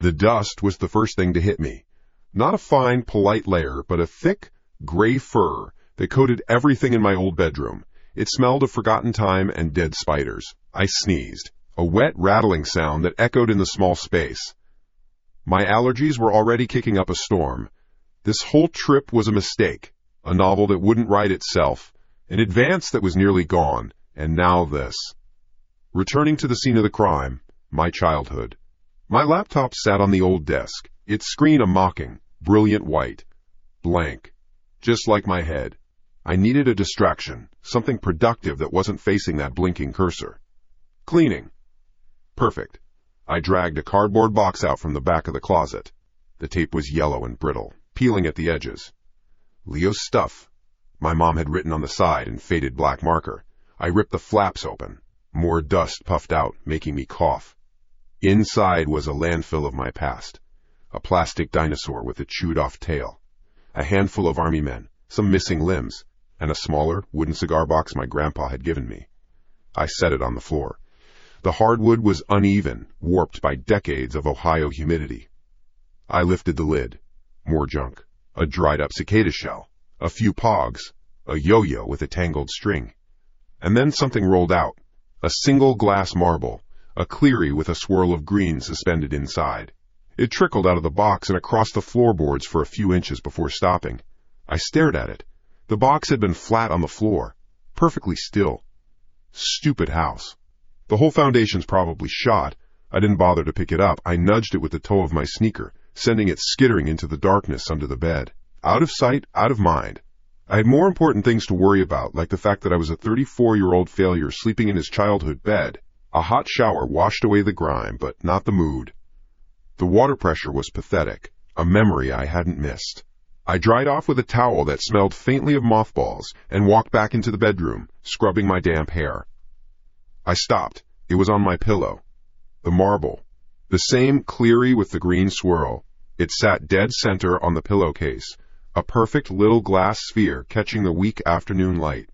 The dust was the first thing to hit me. Not a fine, polite layer, but a thick, gray fur that coated everything in my old bedroom. It smelled of forgotten time and dead spiders. I sneezed, a wet, rattling sound that echoed in the small space. My allergies were already kicking up a storm. This whole trip was a mistake, a novel that wouldn't write itself, an advance that was nearly gone, and now this. Returning to the scene of the crime, my childhood. My laptop sat on the old desk, its screen a mocking, brilliant white. Blank. Just like my head. I needed a distraction, something productive that wasn't facing that blinking cursor. Cleaning. Perfect. I dragged a cardboard box out from the back of the closet. The tape was yellow and brittle, peeling at the edges. Leo's stuff. My mom had written on the side in faded black marker. I ripped the flaps open. More dust puffed out, making me cough. Inside was a landfill of my past. A plastic dinosaur with a chewed-off tail. A handful of army men, some missing limbs, and a smaller, wooden cigar box my grandpa had given me. I set it on the floor. The hardwood was uneven, warped by decades of Ohio humidity. I lifted the lid. More junk. A dried-up cicada shell. A few pogs. A yo-yo with a tangled string. And then something rolled out. A single glass marble. A cleary with a swirl of green suspended inside. It trickled out of the box and across the floorboards for a few inches before stopping. I stared at it. The box had been flat on the floor, perfectly still. Stupid house. The whole foundation's probably shot. I didn't bother to pick it up. I nudged it with the toe of my sneaker, sending it skittering into the darkness under the bed. Out of sight, out of mind. I had more important things to worry about, like the fact that I was a 34-year-old failure sleeping in his childhood bed. A hot shower washed away the grime, but not the mood. The water pressure was pathetic, a memory I hadn't missed. I dried off with a towel that smelled faintly of mothballs and walked back into the bedroom, scrubbing my damp hair. I stopped. It was on my pillow. The marble. The same cleary with the green swirl. It sat dead center on the pillowcase, a perfect little glass sphere catching the weak afternoon light.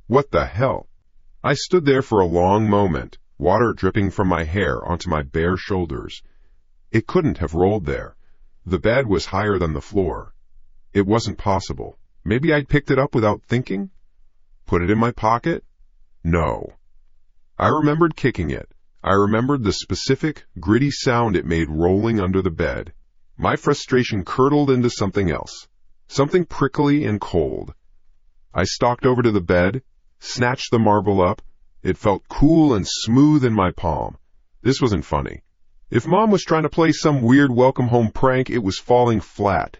What the hell? I stood there for a long moment, water dripping from my hair onto my bare shoulders. It couldn't have rolled there. The bed was higher than the floor. It wasn't possible. Maybe I'd picked it up without thinking? Put it in my pocket? No. I remembered kicking it. I remembered the specific, gritty sound it made rolling under the bed. My frustration curdled into something else. Something prickly and cold. I stalked over to the bed, snatched the marble up. It felt cool and smooth in my palm. This wasn't funny. If Mom was trying to play some weird welcome home prank, it was falling flat.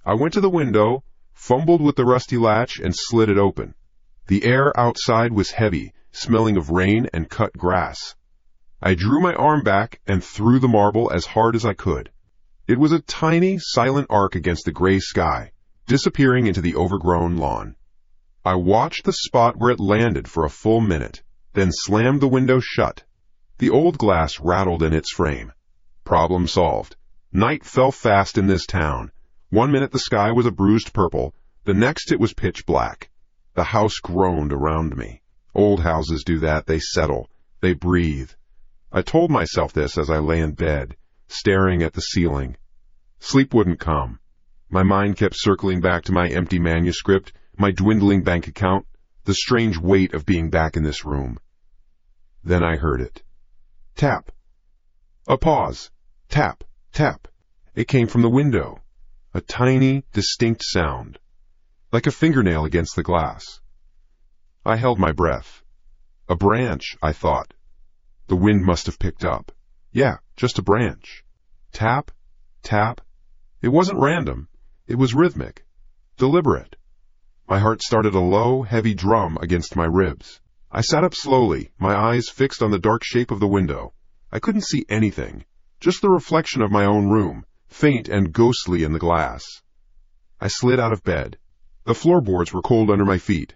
I went to the window, fumbled with the rusty latch, and slid it open. The air outside was heavy, smelling of rain and cut grass. I drew my arm back and threw the marble as hard as I could. It was a tiny, silent arc against the gray sky, disappearing into the overgrown lawn. I watched the spot where it landed for a full minute, then slammed the window shut. The old glass rattled in its frame. Problem solved. Night fell fast in this town. 1 minute the sky was a bruised purple, the next it was pitch black. The house groaned around me. Old houses do that. They settle. They breathe. I told myself this as I lay in bed, staring at the ceiling. Sleep wouldn't come. My mind kept circling back to my empty manuscript, my dwindling bank account, the strange weight of being back in this room. Then I heard it. Tap. A pause. Tap, tap. It came from the window. A tiny, distinct sound. Like a fingernail against the glass. I held my breath. A branch, I thought. The wind must have picked up. Yeah, just a branch. Tap, tap. It wasn't random. It was rhythmic. Deliberate. My heart started a low, heavy drum against my ribs. I sat up slowly, my eyes fixed on the dark shape of the window. I couldn't see anything, just the reflection of my own room, faint and ghostly in the glass. I slid out of bed. The floorboards were cold under my feet.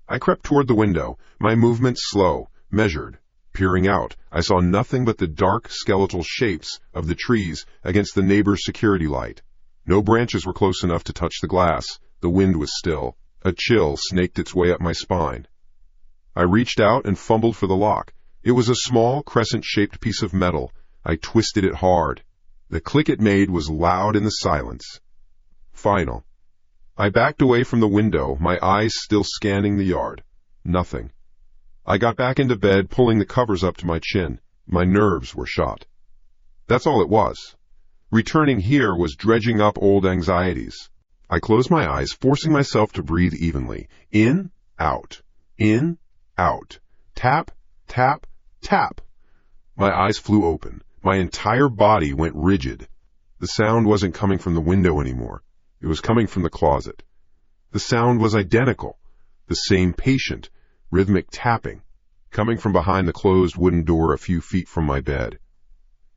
I crept toward the window, my movements slow, measured. Peering out, I saw nothing but the dark, skeletal shapes of the trees against the neighbor's security light. No branches were close enough to touch the glass. The wind was still. A chill snaked its way up my spine. I reached out and fumbled for the lock. It was a small, crescent-shaped piece of metal. I twisted it hard. The click it made was loud in the silence. Final. I backed away from the window, my eyes still scanning the yard. Nothing. I got back into bed, pulling the covers up to my chin. My nerves were shot. That's all it was. Returning here was dredging up old anxieties. I closed my eyes, forcing myself to breathe evenly. In, out. In, out. Tap, tap, tap. My eyes flew open. My entire body went rigid. The sound wasn't coming from the window anymore. It was coming from the closet. The sound was identical. The same patient, rhythmic tapping, coming from behind the closed wooden door a few feet from my bed.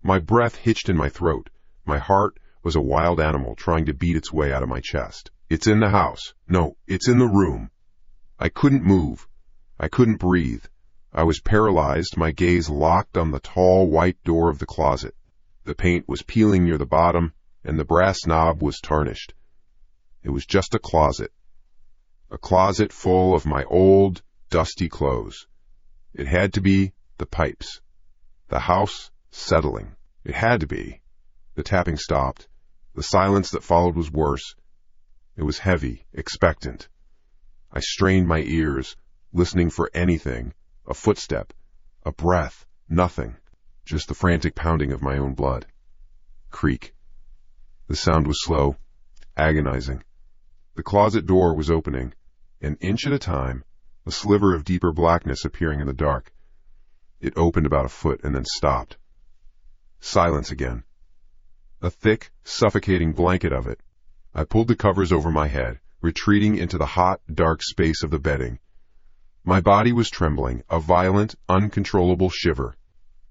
My breath hitched in my throat. My heart was a wild animal trying to beat its way out of my chest. It's in the house. No, it's in the room. I couldn't move. I couldn't breathe. I was paralyzed, my gaze locked on the tall white door of the closet. The paint was peeling near the bottom, and the brass knob was tarnished. It was just a closet full of my old, dusty clothes. It had to be the pipes. The house settling. It had to be. The tapping stopped. The silence that followed was worse. It was heavy, expectant. I strained my ears, listening for anything. A footstep, a breath, nothing. Just the frantic pounding of my own blood. Creak. The sound was slow, agonizing. The closet door was opening, an inch at a time, a sliver of deeper blackness appearing in the dark. It opened about a foot and then stopped. Silence again. A thick, suffocating blanket of it. I pulled the covers over my head, retreating into the hot, dark space of the bedding. My body was trembling, a violent, uncontrollable shiver.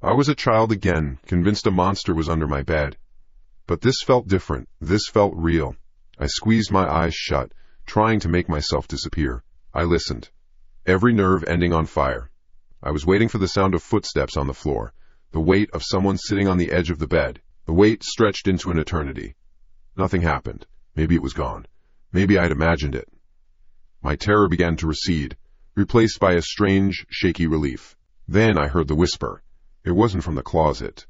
I was a child again, convinced a monster was under my bed. But this felt different. This felt real. I squeezed my eyes shut, trying to make myself disappear. I listened, every nerve ending on fire. I was waiting for the sound of footsteps on the floor, the weight of someone sitting on the edge of the bed. The weight stretched into an eternity. Nothing happened. Maybe it was gone. Maybe I'd imagined it. My terror began to recede, replaced by a strange, shaky relief. Then I heard the whisper. It wasn't from the closet.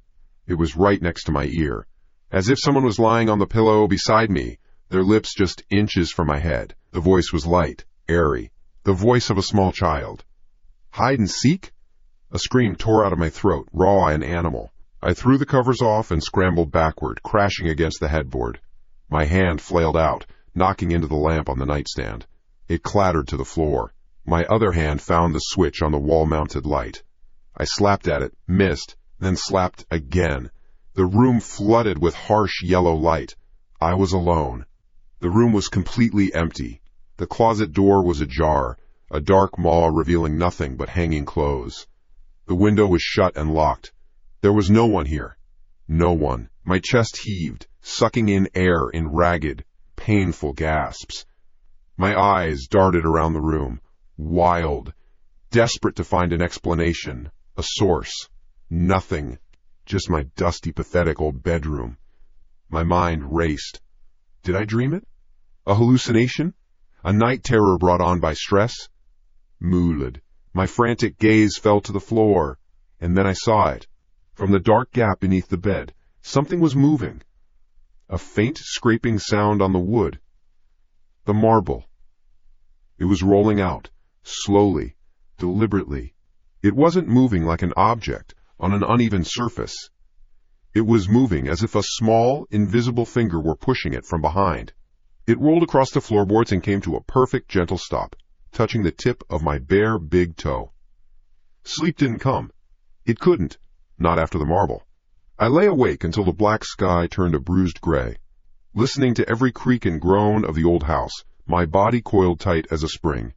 It was right next to my ear, as if someone was lying on the pillow beside me, their lips just inches from my head. The voice was light, airy, the voice of a small child. Hide and seek? A scream tore out of my throat, raw and animal. I threw the covers off and scrambled backward, crashing against the headboard. My hand flailed out, knocking into the lamp on the nightstand. It clattered to the floor. My other hand found the switch on the wall-mounted light. I slapped at it, missed, then slapped again. The room flooded with harsh yellow light. I was alone. The room was completely empty. The closet door was ajar, a dark maw revealing nothing but hanging clothes. The window was shut and locked. There was no one here. No one. My chest heaved, sucking in air in ragged, painful gasps. My eyes darted around the room, wild, desperate to find an explanation, a source. Nothing. Just my dusty, pathetic old bedroom. My mind raced. Did I dream it? A hallucination? A night terror brought on by stress? Mouled. My frantic gaze fell to the floor, and then I saw it. From the dark gap beneath the bed, something was moving. A faint scraping sound on the wood. The marble. It was rolling out, slowly, deliberately. It wasn't moving like an object on an uneven surface. It was moving as if a small, invisible finger were pushing it from behind. It rolled across the floorboards and came to a perfect, gentle stop, touching the tip of my bare, big toe. Sleep didn't come. It couldn't. Not after the marble. I lay awake until the black sky turned a bruised gray. Listening to every creak and groan of the old house, my body coiled tight as a spring.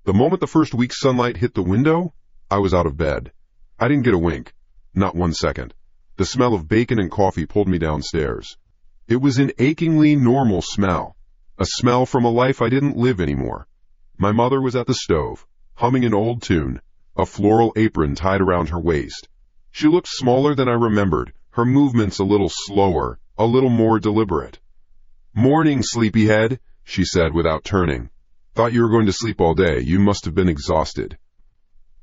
The moment the first week's sunlight hit the window, I was out of bed. I didn't get a wink. Not 1 second. The smell of bacon and coffee pulled me downstairs. It was an achingly normal smell. A smell from a life I didn't live anymore. My mother was at the stove, humming an old tune, a floral apron tied around her waist. She looked smaller than I remembered, her movements a little slower, a little more deliberate. "Morning, sleepyhead," she said without turning. "Thought you were going to sleep all day. You must have been exhausted."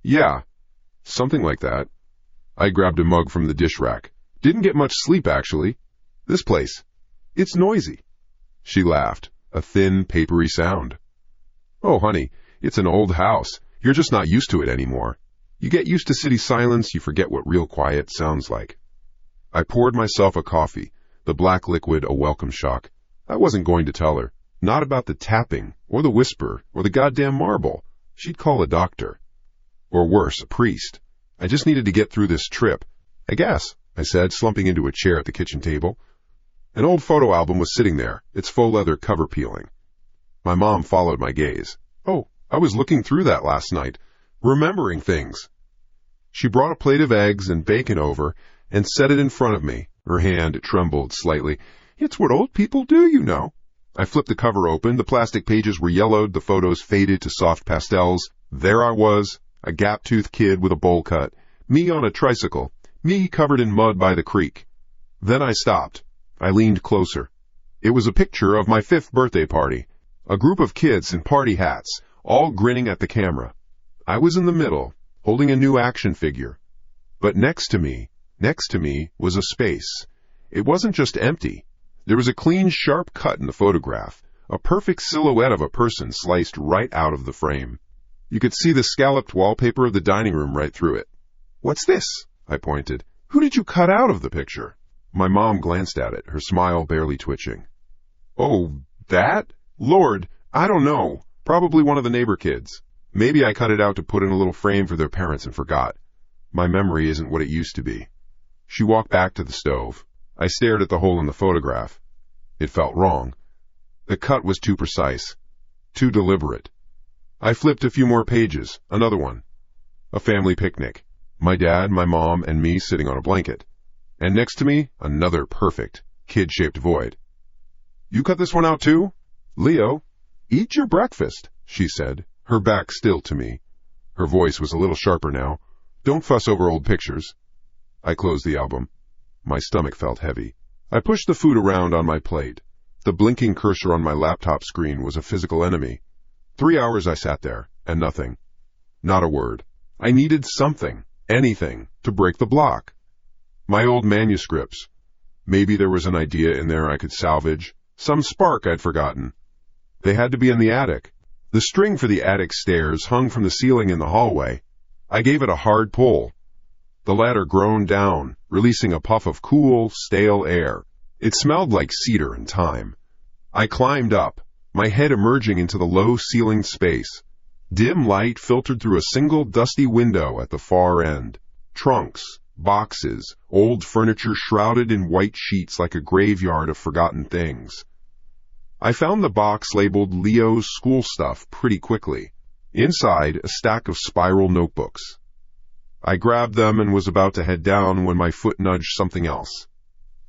"Yeah, something like that." I grabbed a mug from the dish rack. "Didn't get much sleep, actually." This place. It's noisy." She laughed, a thin, papery sound. "Oh, honey, it's an old house. You're just not used to it anymore. You get used to city silence, you forget what real quiet sounds like." I poured myself a coffee, the black liquid a welcome shock. I wasn't going to tell her. Not about the tapping, or the whisper, or the goddamn marble. She'd call a doctor. Or worse, a priest. I just needed to get through this trip. "I guess," I said, slumping into a chair at the kitchen table. An old photo album was sitting there, its faux leather cover peeling. My mom followed my gaze. "Oh, I was looking through that last night, remembering things." She brought a plate of eggs and bacon over and set it in front of me. Her hand trembled slightly. "It's what old people do, you know." I flipped the cover open. The plastic pages were yellowed, the photos faded to soft pastels. There I was, a gap-toothed kid with a bowl cut, me on a tricycle, me covered in mud by the creek. Then I stopped. I leaned closer. It was a picture of my 5th birthday party. A group of kids in party hats, all grinning at the camera. I was in the middle, holding a new action figure. But next to me was a space. It wasn't just empty. There was a clean, sharp cut in the photograph, a perfect silhouette of a person sliced right out of the frame. You could see the scalloped wallpaper of the dining room right through it. "What's this?" I pointed. "Who did you cut out of the picture?" My mom glanced at it, her smile barely twitching. "Oh, that? Lord, I don't know. Probably one of the neighbor kids. Maybe I cut it out to put in a little frame for their parents and forgot. My memory isn't what it used to be." She walked back to the stove. I stared at the hole in the photograph. It felt wrong. The cut was too precise, too deliberate. I flipped a few more pages, another one. A family picnic. My dad, my mom, and me sitting on a blanket. And next to me, another perfect, kid-shaped void. "You cut this one out too?" "Leo, eat your breakfast," she said, her back still to me. Her voice was a little sharper now. "Don't fuss over old pictures." I closed the album. My stomach felt heavy. I pushed the food around on my plate. The blinking cursor on my laptop screen was a physical enemy. 3 hours I sat there, and nothing. Not a word. I needed something, anything, to break the block. My old manuscripts. Maybe there was an idea in there I could salvage, some spark I'd forgotten. They had to be in the attic. The string for the attic stairs hung from the ceiling in the hallway. I gave it a hard pull. The ladder groaned down, releasing a puff of cool, stale air. It smelled like cedar and thyme. I climbed up, my head emerging into the low-ceilinged space. Dim light filtered through a single dusty window at the far end. Trunks, boxes, old furniture shrouded in white sheets like a graveyard of forgotten things. I found the box labeled Leo's school stuff pretty quickly. Inside, a stack of spiral notebooks. I grabbed them and was about to head down when my foot nudged something else.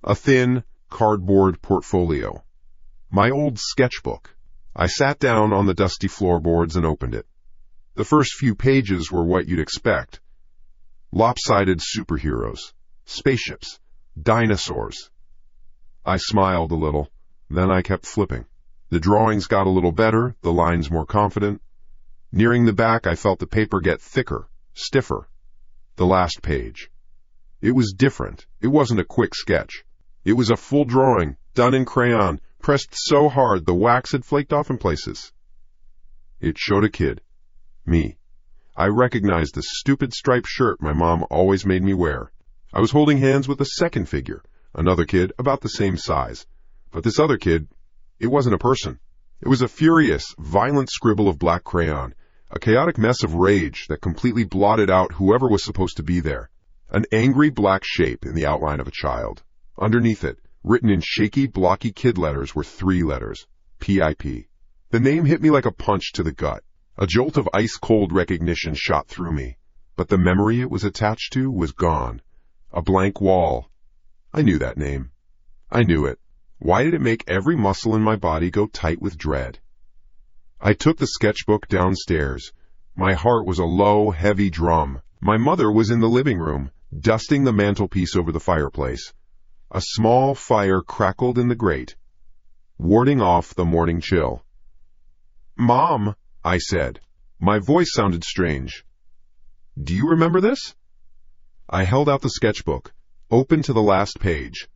A thin, cardboard portfolio. My old sketchbook. I sat down on the dusty floorboards and opened it. The first few pages were what you'd expect. Lopsided superheroes, spaceships, dinosaurs. I smiled a little, then I kept flipping. The drawings got a little better, the lines more confident. Nearing the back, I felt the paper get thicker, stiffer. The last page. It was different. It wasn't a quick sketch. It was a full drawing, done in crayon, pressed so hard the wax had flaked off in places. It showed a kid. Me. I recognized the stupid striped shirt my mom always made me wear. I was holding hands with a second figure, another kid about the same size. But this other kid, it wasn't a person. It was a furious, violent scribble of black crayon, a chaotic mess of rage that completely blotted out whoever was supposed to be there. An angry black shape in the outline of a child. Underneath it, written in shaky, blocky kid letters, were 3 letters. P.I.P. The name hit me like a punch to the gut. A jolt of ice-cold recognition shot through me. But the memory it was attached to was gone. A blank wall. I knew that name. I knew it. Why did it make every muscle in my body go tight with dread? I took the sketchbook downstairs. My heart was a low, heavy drum. My mother was in the living room, dusting the mantelpiece over the fireplace. A small fire crackled in the grate, warding off the morning chill. "Mom," I said. My voice sounded strange. "Do you remember this?" I held out the sketchbook, open to the last page.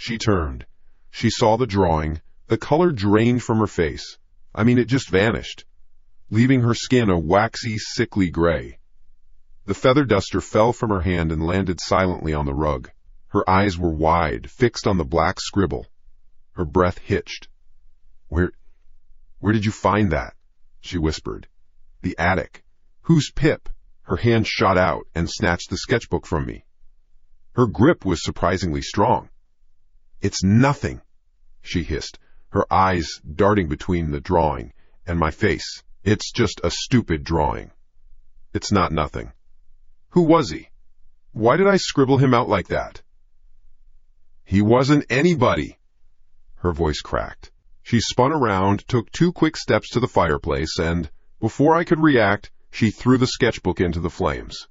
She turned. She saw the drawing. The color drained from her face. I mean, it just vanished, leaving her skin a waxy, sickly gray. The feather duster fell from her hand and landed silently on the rug. Her eyes were wide, fixed on the black scribble. Her breath hitched. Where did you find that?" she whispered. "The attic. Who's Pip?" Her hand shot out and snatched the sketchbook from me. Her grip was surprisingly strong. "It's nothing," she hissed, her eyes darting between the drawing and my face. "It's just a stupid drawing." "It's not nothing." "Who was he? Why did I scribble him out like that?" "He wasn't anybody." Her voice cracked. She spun around, took 2 quick steps to the fireplace, and, before I could react, she threw the sketchbook into the flames.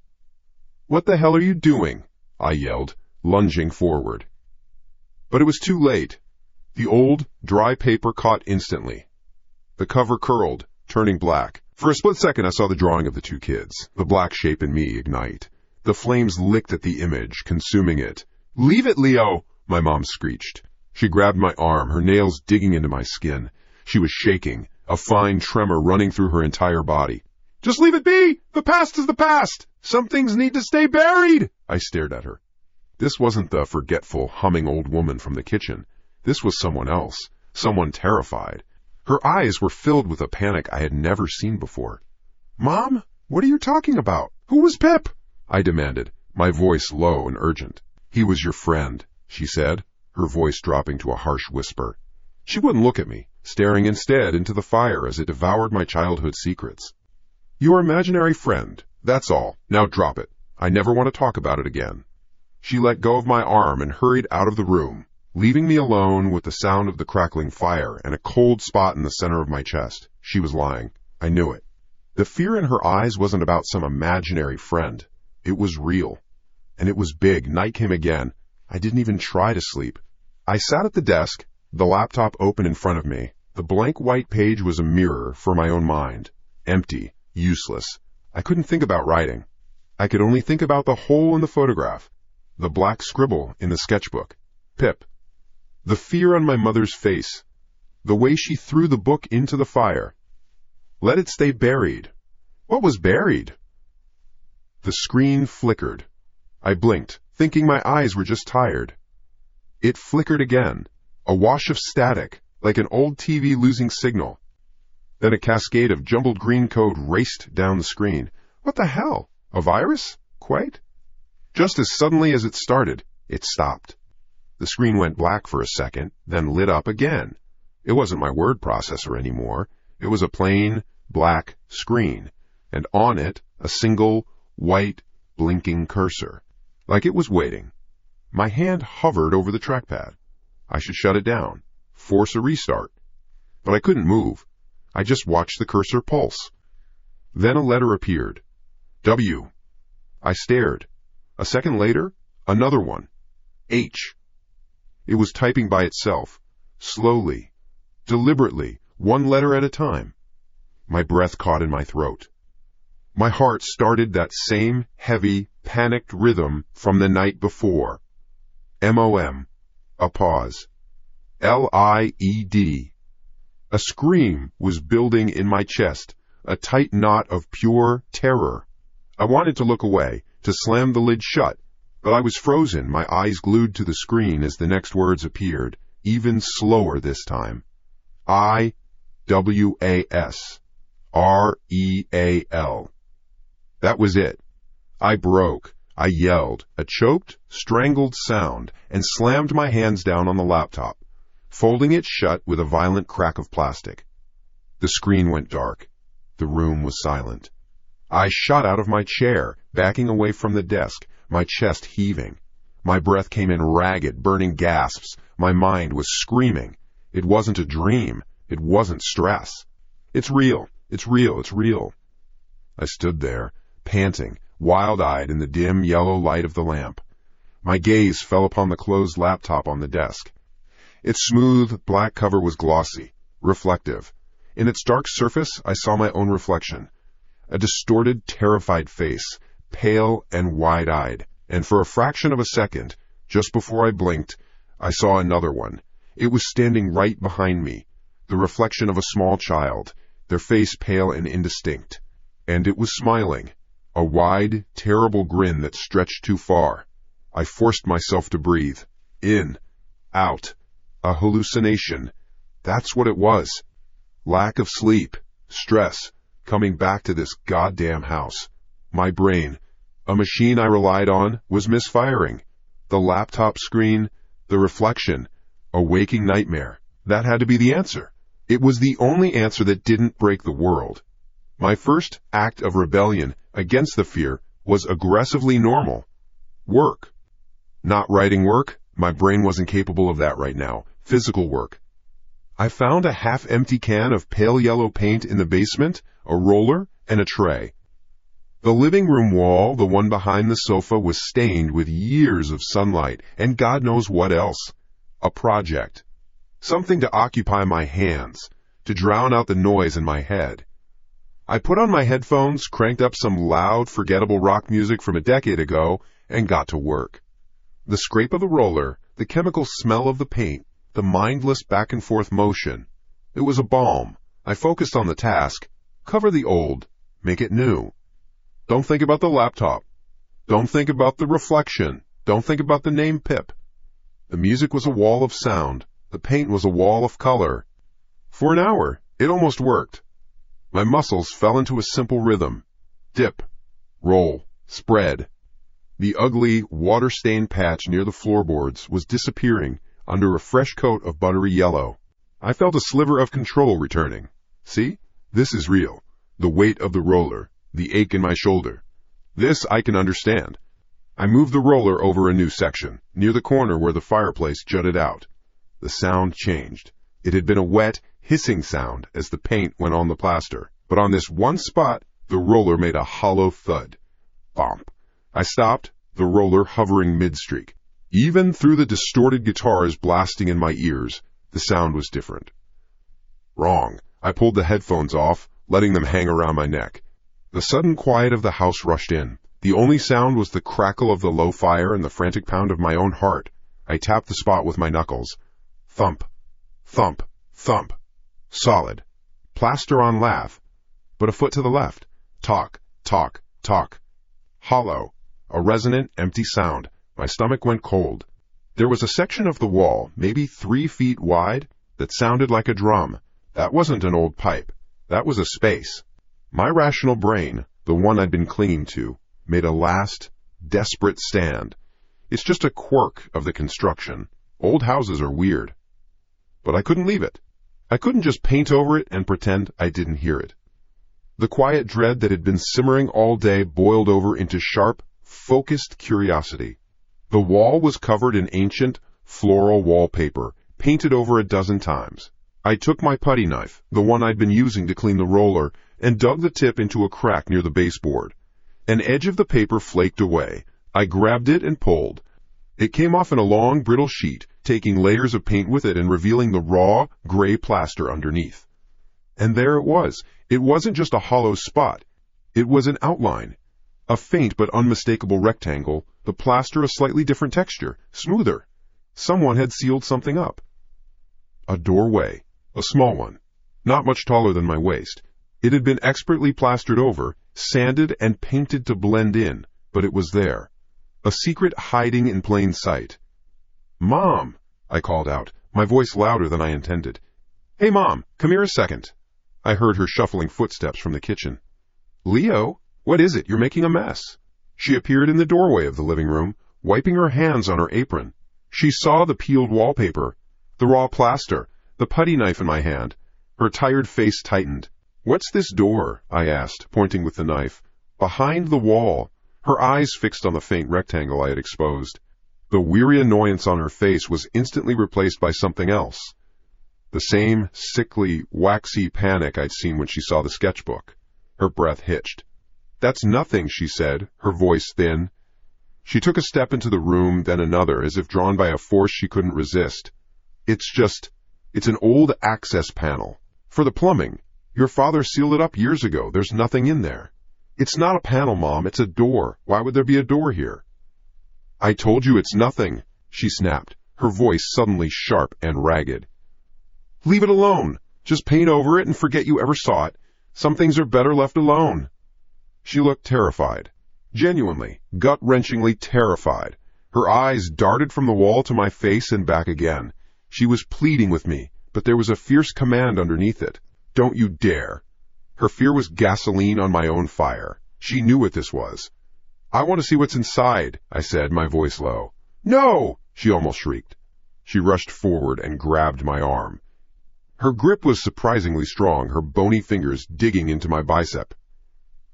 "What the hell are you doing?" I yelled, lunging forward. But it was too late. The old, dry paper caught instantly. The cover curled, turning black. For a split second I saw the drawing of the 2 kids, the black shape in me ignite. The flames licked at the image, consuming it. "Leave it, Leo!" my mom screeched. She grabbed my arm, her nails digging into my skin. She was shaking, a fine tremor running through her entire body. "Just leave it be! The past is the past! Some things need to stay buried!" I stared at her. This wasn't the forgetful, humming old woman from the kitchen. This was someone else, someone terrified. Her eyes were filled with a panic I had never seen before. "Mom, what are you talking about? Who was Pip?" I demanded, my voice low and urgent. "He was your friend," she said, her voice dropping to a harsh whisper. She wouldn't look at me, staring instead into the fire as it devoured my childhood secrets. "Your imaginary friend, that's all. Now drop it. I never want to talk about it again." She let go of my arm and hurried out of the room, leaving me alone with the sound of the crackling fire and a cold spot in the center of my chest. She was lying. I knew it. The fear in her eyes wasn't about some imaginary friend. It was real. And it was big. Night came again. I didn't even try to sleep. I sat at the desk, the laptop open in front of me. The blank white page was a mirror for my own mind. Empty, useless. I couldn't think about writing. I could only think about the hole in the photograph, the black scribble in the sketchbook. Pip. The fear on my mother's face. The way she threw the book into the fire. Let it stay buried. What was buried? The screen flickered. I blinked, thinking my eyes were just tired. It flickered again, a wash of static, like an old TV losing signal. Then a cascade of jumbled green code raced down the screen. What the hell? A virus? Quite? Just as suddenly as it started, it stopped. The screen went black for a second, then lit up again. It wasn't my word processor anymore. It was a plain, black screen, and on it, a single, white, blinking cursor, like it was waiting. My hand hovered over the trackpad. I should shut it down, force a restart. But I couldn't move. I just watched the cursor pulse. Then a letter appeared. W. I stared. A second later, another one. H. It was typing by itself, slowly, deliberately, one letter at a time. My breath caught in my throat. My heart started that same heavy, panicked rhythm from the night before. M-O-M. A pause. L-I-E-D. A scream was building in my chest, a tight knot of pure terror. I wanted to look away, to slam the lid shut, but I was frozen, my eyes glued to the screen as the next words appeared, even slower this time. I-W-A-S-R-E-A-L. That was it. I broke. I yelled, a choked, strangled sound, and slammed my hands down on the laptop, folding it shut with a violent crack of plastic. The screen went dark. The room was silent. I shot out of my chair, backing away from the desk, my chest heaving. My breath came in ragged, burning gasps. My mind was screaming. It wasn't a dream. It wasn't stress. It's real. It's real. It's real. I stood there, panting, wild-eyed in the dim yellow light of the lamp. My gaze fell upon the closed laptop on the desk. Its smooth, black cover was glossy, reflective. In its dark surface, I saw my own reflection. A distorted, terrified face, pale and wide-eyed, and for a fraction of a second, just before I blinked, I saw another one. It was standing right behind me, the reflection of a small child, their face pale and indistinct. And it was smiling, a wide, terrible grin that stretched too far. I forced myself to breathe. In, out. A hallucination. That's what it was. Lack of sleep, stress, coming back to this goddamn house. My brain, a machine I relied on, was misfiring. The laptop screen, the reflection, a waking nightmare. That had to be the answer. It was the only answer that didn't break the world. My first act of rebellion against the fear was aggressively normal. Work. Not writing work. My brain wasn't capable of that right now. Physical work. I found a half-empty can of pale yellow paint in the basement, a roller, and a tray. The living room wall, the one behind the sofa, was stained with years of sunlight and God knows what else. A project. Something to occupy my hands, to drown out the noise in my head. I put on my headphones, cranked up some loud, forgettable rock music from a decade ago, and got to work. The scrape of the roller, the chemical smell of the paint, the mindless back-and-forth motion. It was a balm. I focused on the task. Cover the old. Make it new. Don't think about the laptop. Don't think about the reflection. Don't think about the name Pip. The music was a wall of sound. The paint was a wall of color. For an hour, it almost worked. My muscles fell into a simple rhythm. Dip. Roll. Spread. The ugly, water-stained patch near the floorboards was disappearing under a fresh coat of buttery yellow. I felt a sliver of control returning. See? This is real. The weight of the roller. The ache in my shoulder. This I can understand. I moved the roller over a new section, near the corner where the fireplace jutted out. The sound changed. It had been a wet, hissing sound as the paint went on the plaster, but on this one spot, the roller made a hollow thud. Bomp. I stopped, the roller hovering mid-streak. Even through the distorted guitars blasting in my ears, the sound was different. Wrong. I pulled the headphones off, letting them hang around my neck. The sudden quiet of the house rushed in. The only sound was the crackle of the low fire and the frantic pound of my own heart. I tapped the spot with my knuckles. Thump. Thump. Thump. Solid. Plaster on lath. But a foot to the left. Talk. Talk. Talk. Hollow. A resonant, empty sound. My stomach went cold. There was a section of the wall, maybe 3 feet wide, that sounded like a drum. That wasn't an old pipe. That was a space. My rational brain, the one I'd been clinging to, made a last, desperate stand. It's just a quirk of the construction. Old houses are weird. But I couldn't leave it. I couldn't just paint over it and pretend I didn't hear it. The quiet dread that had been simmering all day boiled over into sharp, focused curiosity. The wall was covered in ancient, floral wallpaper, painted over a dozen times. I took my putty knife, the one I'd been using to clean the roller, and dug the tip into a crack near the baseboard. An edge of the paper flaked away. I grabbed it and pulled. It came off in a long, brittle sheet, taking layers of paint with it and revealing the raw, gray plaster underneath. And there it was. It wasn't just a hollow spot. It was an outline. A faint but unmistakable rectangle, the plaster a slightly different texture, smoother. Someone had sealed something up. A doorway. A small one. Not much taller than my waist. It had been expertly plastered over, sanded and painted to blend in, but it was there. A secret hiding in plain sight. "Mom!" I called out, my voice louder than I intended. "Hey, Mom, come here a second." I heard her shuffling footsteps from the kitchen. "Leo, what is it? You're making a mess." She appeared in the doorway of the living room, wiping her hands on her apron. She saw the peeled wallpaper, the raw plaster, the putty knife in my hand. Her tired face tightened. "What's this door?" I asked, pointing with the knife. "Behind the wall." Her eyes fixed on the faint rectangle I had exposed. The weary annoyance on her face was instantly replaced by something else. The same sickly, waxy panic I'd seen when she saw the sketchbook. Her breath hitched. "That's nothing," she said, her voice thin. She took a step into the room, then another, as if drawn by a force she couldn't resist. It's an old access panel. For the plumbing. Your father sealed it up years ago. There's nothing in there." "It's not a panel, Mom. It's a door. Why would there be a door here?" "I told you it's nothing," she snapped, her voice suddenly sharp and ragged. "Leave it alone. Just paint over it and forget you ever saw it. Some things are better left alone." She looked terrified. Genuinely, gut-wrenchingly terrified. Her eyes darted from the wall to my face and back again. She was pleading with me, but there was a fierce command underneath it. "Don't you dare." Her fear was gasoline on my own fire. She knew what this was. "I want to see what's inside," I said, my voice low. "No!" she almost shrieked. She rushed forward and grabbed my arm. Her grip was surprisingly strong, her bony fingers digging into my bicep.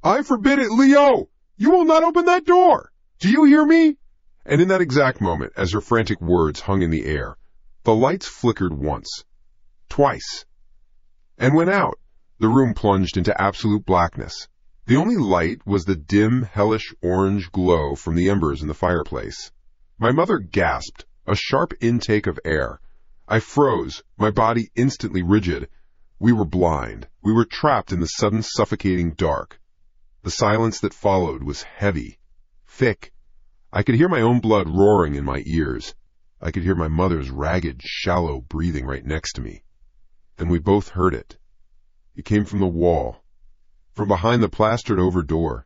"I forbid it, Leo! You will not open that door! Do you hear me?" And in that exact moment, as her frantic words hung in the air, the lights flickered once, twice, and went out. The room plunged into absolute blackness. The only light was the dim, hellish orange glow from the embers in the fireplace. My mother gasped, a sharp intake of air. I froze, my body instantly rigid. We were blind. We were trapped in the sudden suffocating dark. The silence that followed was heavy, thick. I could hear my own blood roaring in my ears. I could hear my mother's ragged, shallow breathing right next to me. And we both heard it. It came from the wall, from behind the plastered-over door.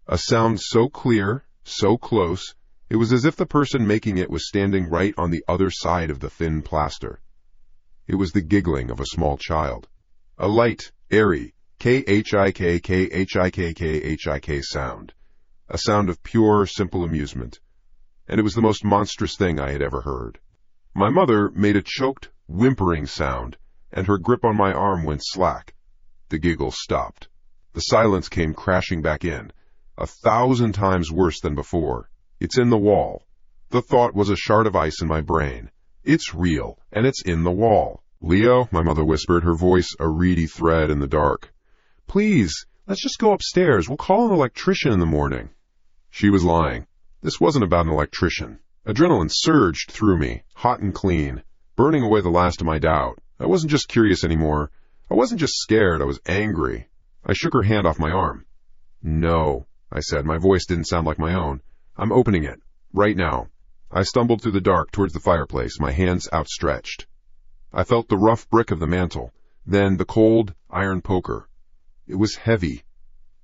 A sound so clear, so close, it was as if the person making it was standing right on the other side of the thin plaster. It was the giggling of a small child. A light, airy, K-H-I-K-K-H-I-K-K-H-I-K sound. A sound of pure, simple amusement. And it was the most monstrous thing I had ever heard. My mother made a choked, whimpering sound, and her grip on my arm went slack. The giggle stopped. The silence came crashing back in, 1,000 times worse than before. It's in the wall. The thought was a shard of ice in my brain. It's real, and it's in the wall. "Leo," my mother whispered, her voice a reedy thread in the dark. "Please, let's just go upstairs. We'll call an electrician in the morning." She was lying. This wasn't about an electrician. Adrenaline surged through me, hot and clean, burning away the last of my doubt. I wasn't just curious anymore. I wasn't just scared, I was angry. I shook her hand off my arm. "No," I said. My voice didn't sound like my own. "I'm opening it. Right now." I stumbled through the dark towards the fireplace, my hands outstretched. I felt the rough brick of the mantel, then the cold iron poker. It was heavy,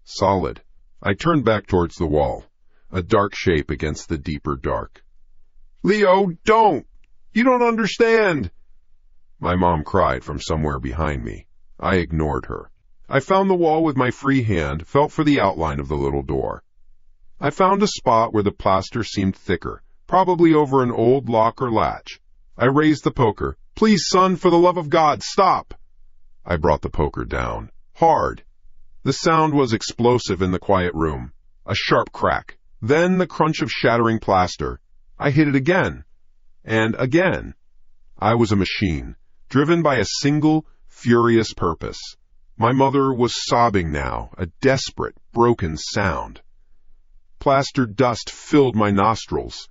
solid. I turned back towards the wall, a dark shape against the deeper dark. "Leo, don't! You don't understand!" My mom cried from somewhere behind me. I ignored her. I found the wall with my free hand, felt for the outline of the little door. I found a spot where the plaster seemed thicker, probably over an old lock or latch. I raised the poker. "Please, son, for the love of God, stop!" I brought the poker down, hard. The sound was explosive in the quiet room. A sharp crack. Then the crunch of shattering plaster. I hit it again. And again. I was a machine, driven by a single, furious purpose. My mother was sobbing now, a desperate, broken sound. Plaster dust filled my nostrils.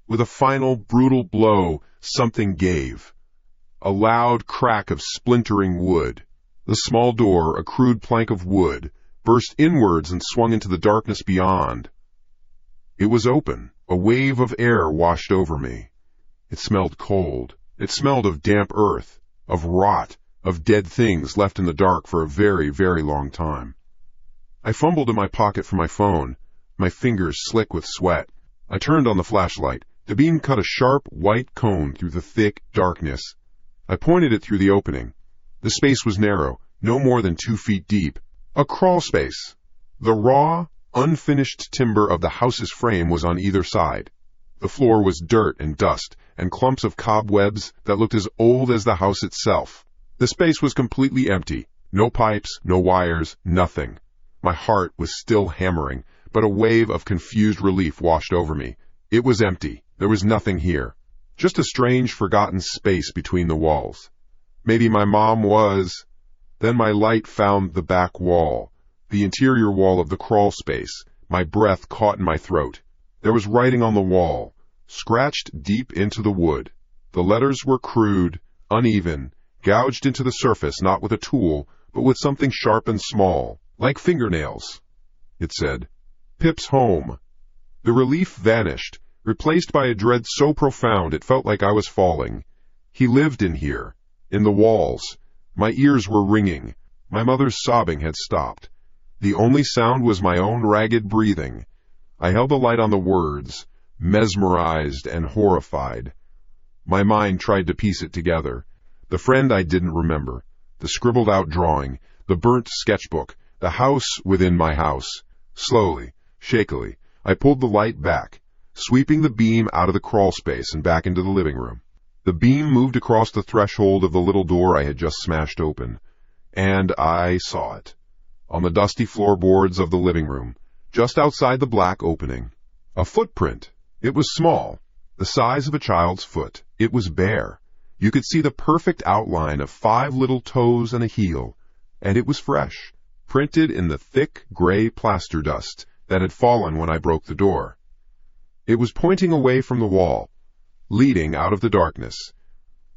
With a final, brutal blow, something gave. A loud crack of splintering wood. The small door, a crude plank of wood, burst inwards and swung into the darkness beyond. It was open. A wave of air washed over me. It smelled cold. It smelled of damp earth, of rot, of dead things left in the dark for a very, very long time. I fumbled in my pocket for my phone, my fingers slick with sweat. I turned on the flashlight. The beam cut a sharp, white cone through the thick darkness. I pointed it through the opening. The space was narrow, no more than 2 feet deep. A crawl space. The raw, unfinished timber of the house's frame was on either side. The floor was dirt and dust, and clumps of cobwebs that looked as old as the house itself. The space was completely empty. No pipes, no wires, nothing. My heart was still hammering, but a wave of confused relief washed over me. It was empty. There was nothing here. Just a strange, forgotten space between the walls. Maybe my mom was... Then my light found the back wall, the interior wall of the crawl space. My breath caught in my throat. There was writing on the wall, scratched deep into the wood. The letters were crude, uneven, gouged into the surface not with a tool, but with something sharp and small, like fingernails. It said, "Pip's home." The relief vanished. replaced by a dread so profound it felt like I was falling. He lived in here, in the walls. My ears were ringing. My mother's sobbing had stopped. The only sound was my own ragged breathing. I held the light on the words, mesmerized and horrified. My mind tried to piece it together. The friend I didn't remember, the scribbled-out drawing, the burnt sketchbook, the house within my house. Slowly, shakily, I pulled the light back, sweeping the beam out of the crawl space and back into the living room. The beam moved across the threshold of the little door I had just smashed open, and I saw it. On the dusty floorboards of the living room, just outside the black opening, a footprint. It was small, the size of a child's foot. It was bare. You could see the perfect outline of 5 little toes and a heel, and it was fresh, printed in the thick gray plaster dust that had fallen when I broke the door. It was pointing away from the wall, leading out of the darkness,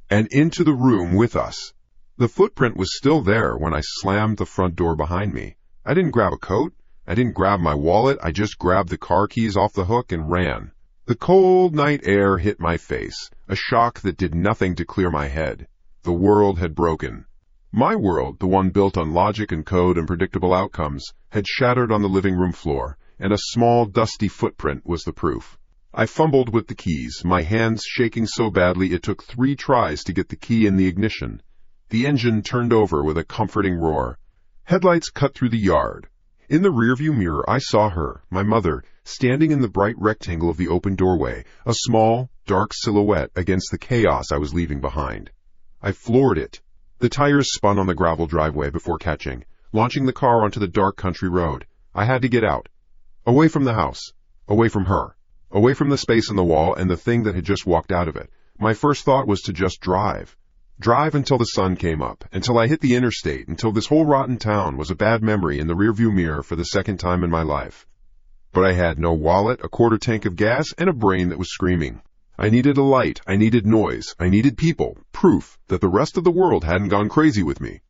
and into the room with us. The footprint was still there when I slammed the front door behind me. I didn't grab a coat. I didn't grab my wallet. I just grabbed the car keys off the hook and ran. The cold night air hit my face, a shock that did nothing to clear my head. The world had broken. My world, the one built on logic and code and predictable outcomes, had shattered on the living room floor, and a small, dusty footprint was the proof. I fumbled with the keys, my hands shaking so badly it took 3 tries to get the key in the ignition. The engine turned over with a comforting roar. Headlights cut through the yard. In the rearview mirror I saw her, my mother, standing in the bright rectangle of the open doorway, a small, dark silhouette against the chaos I was leaving behind. I floored it. The tires spun on the gravel driveway before catching, launching the car onto the dark country road. I had to get out. Away from the house. Away from her. Away from the space in the wall and the thing that had just walked out of it. My first thought was to just drive. Drive until the sun came up, until I hit the interstate, until this whole rotten town was a bad memory in the rearview mirror for the second time in my life. But I had no wallet, a quarter tank of gas, and a brain that was screaming. I needed a light, I needed noise, I needed people, proof that the rest of the world hadn't gone crazy with me.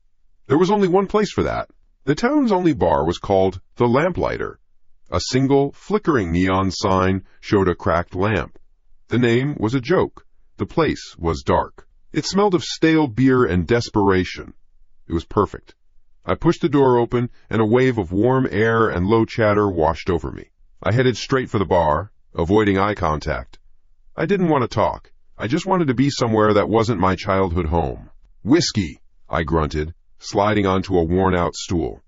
There was only one place for that. The town's only bar was called The Lamplighter. A single, flickering neon sign showed a cracked lamp. The name was a joke. The place was dark. It smelled of stale beer and desperation. It was perfect. I pushed the door open, and a wave of warm air and low chatter washed over me. I headed straight for the bar, avoiding eye contact. I didn't want to talk. I just wanted to be somewhere that wasn't my childhood home. Whiskey, I grunted, sliding onto a worn-out stool.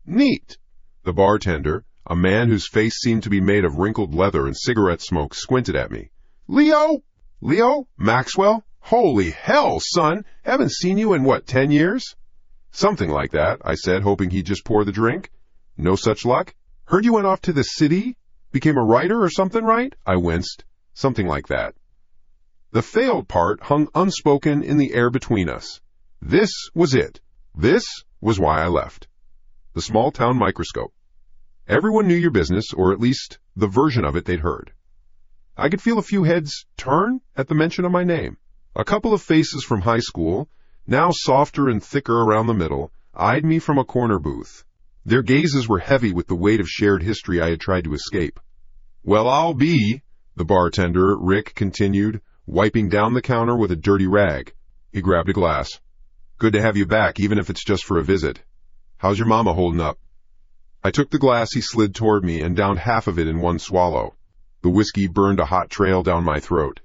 Neat. The bartender, a man whose face seemed to be made of wrinkled leather and cigarette smoke, squinted at me. Leo? Leo? Maxwell? Holy hell, son! Haven't seen you in, 10 years? Something like that, I said, hoping he'd just pour the drink. No such luck? Heard you went off to the city? Became a writer or something, right? I winced. Something like that. The failed part hung unspoken in the air between us. This was it. This was why I left. The small-town microscope. Everyone knew your business, or at least the version of it they'd heard. I could feel a few heads turn at the mention of my name. A couple of faces from high school, now softer and thicker around the middle, eyed me from a corner booth. Their gazes were heavy with the weight of shared history I had tried to escape. Well, I'll be, the bartender, Rick, continued, wiping down the counter with a dirty rag. He grabbed a glass. Good to have you back, even if it's just for a visit. How's your mama holding up? I took the glass he slid toward me and downed half of it in one swallow. The whiskey burned a hot trail down my throat.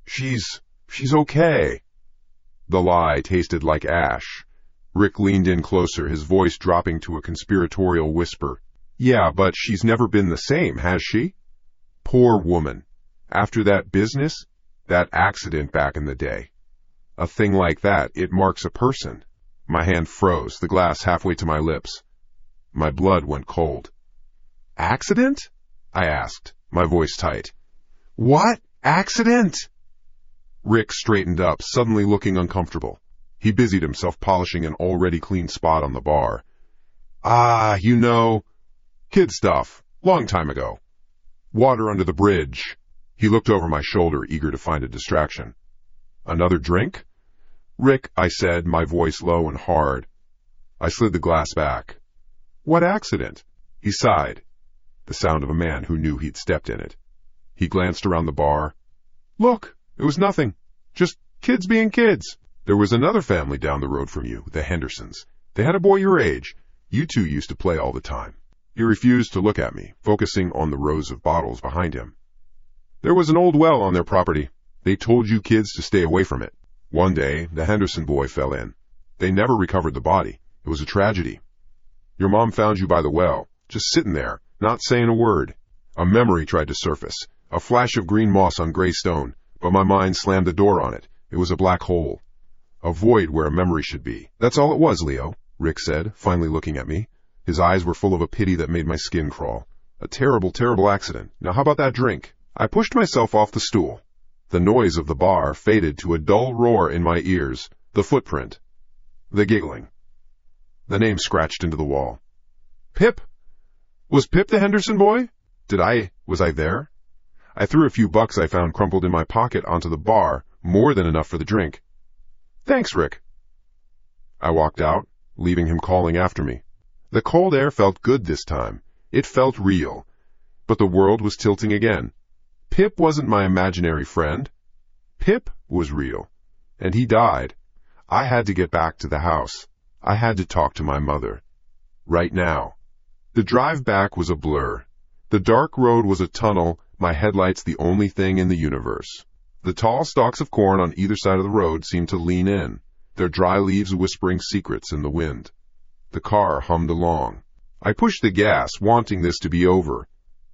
She's okay. The lie tasted like ash. Rick leaned in closer, his voice dropping to a conspiratorial whisper. Yeah, but she's never been the same, has she? Poor woman. After that business, that accident back in the day. A thing like that, it marks a person. My hand froze, the glass halfway to my lips. My blood went cold. Accident? I asked, my voice tight. What? Accident? Rick straightened up, suddenly looking uncomfortable. He busied himself polishing an already clean spot on the bar. Kid stuff, long time ago. Water under the bridge. He looked over my shoulder, eager to find a distraction. Another drink? Rick, I said, my voice low and hard. I slid the glass back. What accident? He sighed, the sound of a man who knew he'd stepped in it. He glanced around the bar. Look, it was nothing. Just kids being kids. There was another family down the road from you, the Hendersons. They had a boy your age. You two used to play all the time. He refused to look at me, focusing on the rows of bottles behind him. There was an old well on their property. They told you kids to stay away from it. One day, the Henderson boy fell in. They never recovered the body. It was a tragedy. Your mom found you by the well, just sitting there, not saying a word. A memory tried to surface, a flash of green moss on gray stone, but my mind slammed the door on it. It was a black hole. A void where a memory should be. That's all it was, Leo, Rick said, finally looking at me. His eyes were full of a pity that made my skin crawl. A terrible, terrible accident. Now how about that drink? I pushed myself off the stool. The noise of the bar faded to a dull roar in my ears. The footprint. The giggling. The name scratched into the wall. Pip? Was Pip the Henderson boy? Was I there? I threw a few bucks I found crumpled in my pocket onto the bar, more than enough for the drink. Thanks, Rick. I walked out, leaving him calling after me. The cold air felt good this time. It felt real. But the world was tilting again. Pip wasn't my imaginary friend. Pip was real. And he died. I had to get back to the house. I had to talk to my mother. Right now. The drive back was a blur. The dark road was a tunnel, my headlights the only thing in the universe. The tall stalks of corn on either side of the road seemed to lean in, their dry leaves whispering secrets in the wind. The car hummed along. I pushed the gas, wanting this to be over.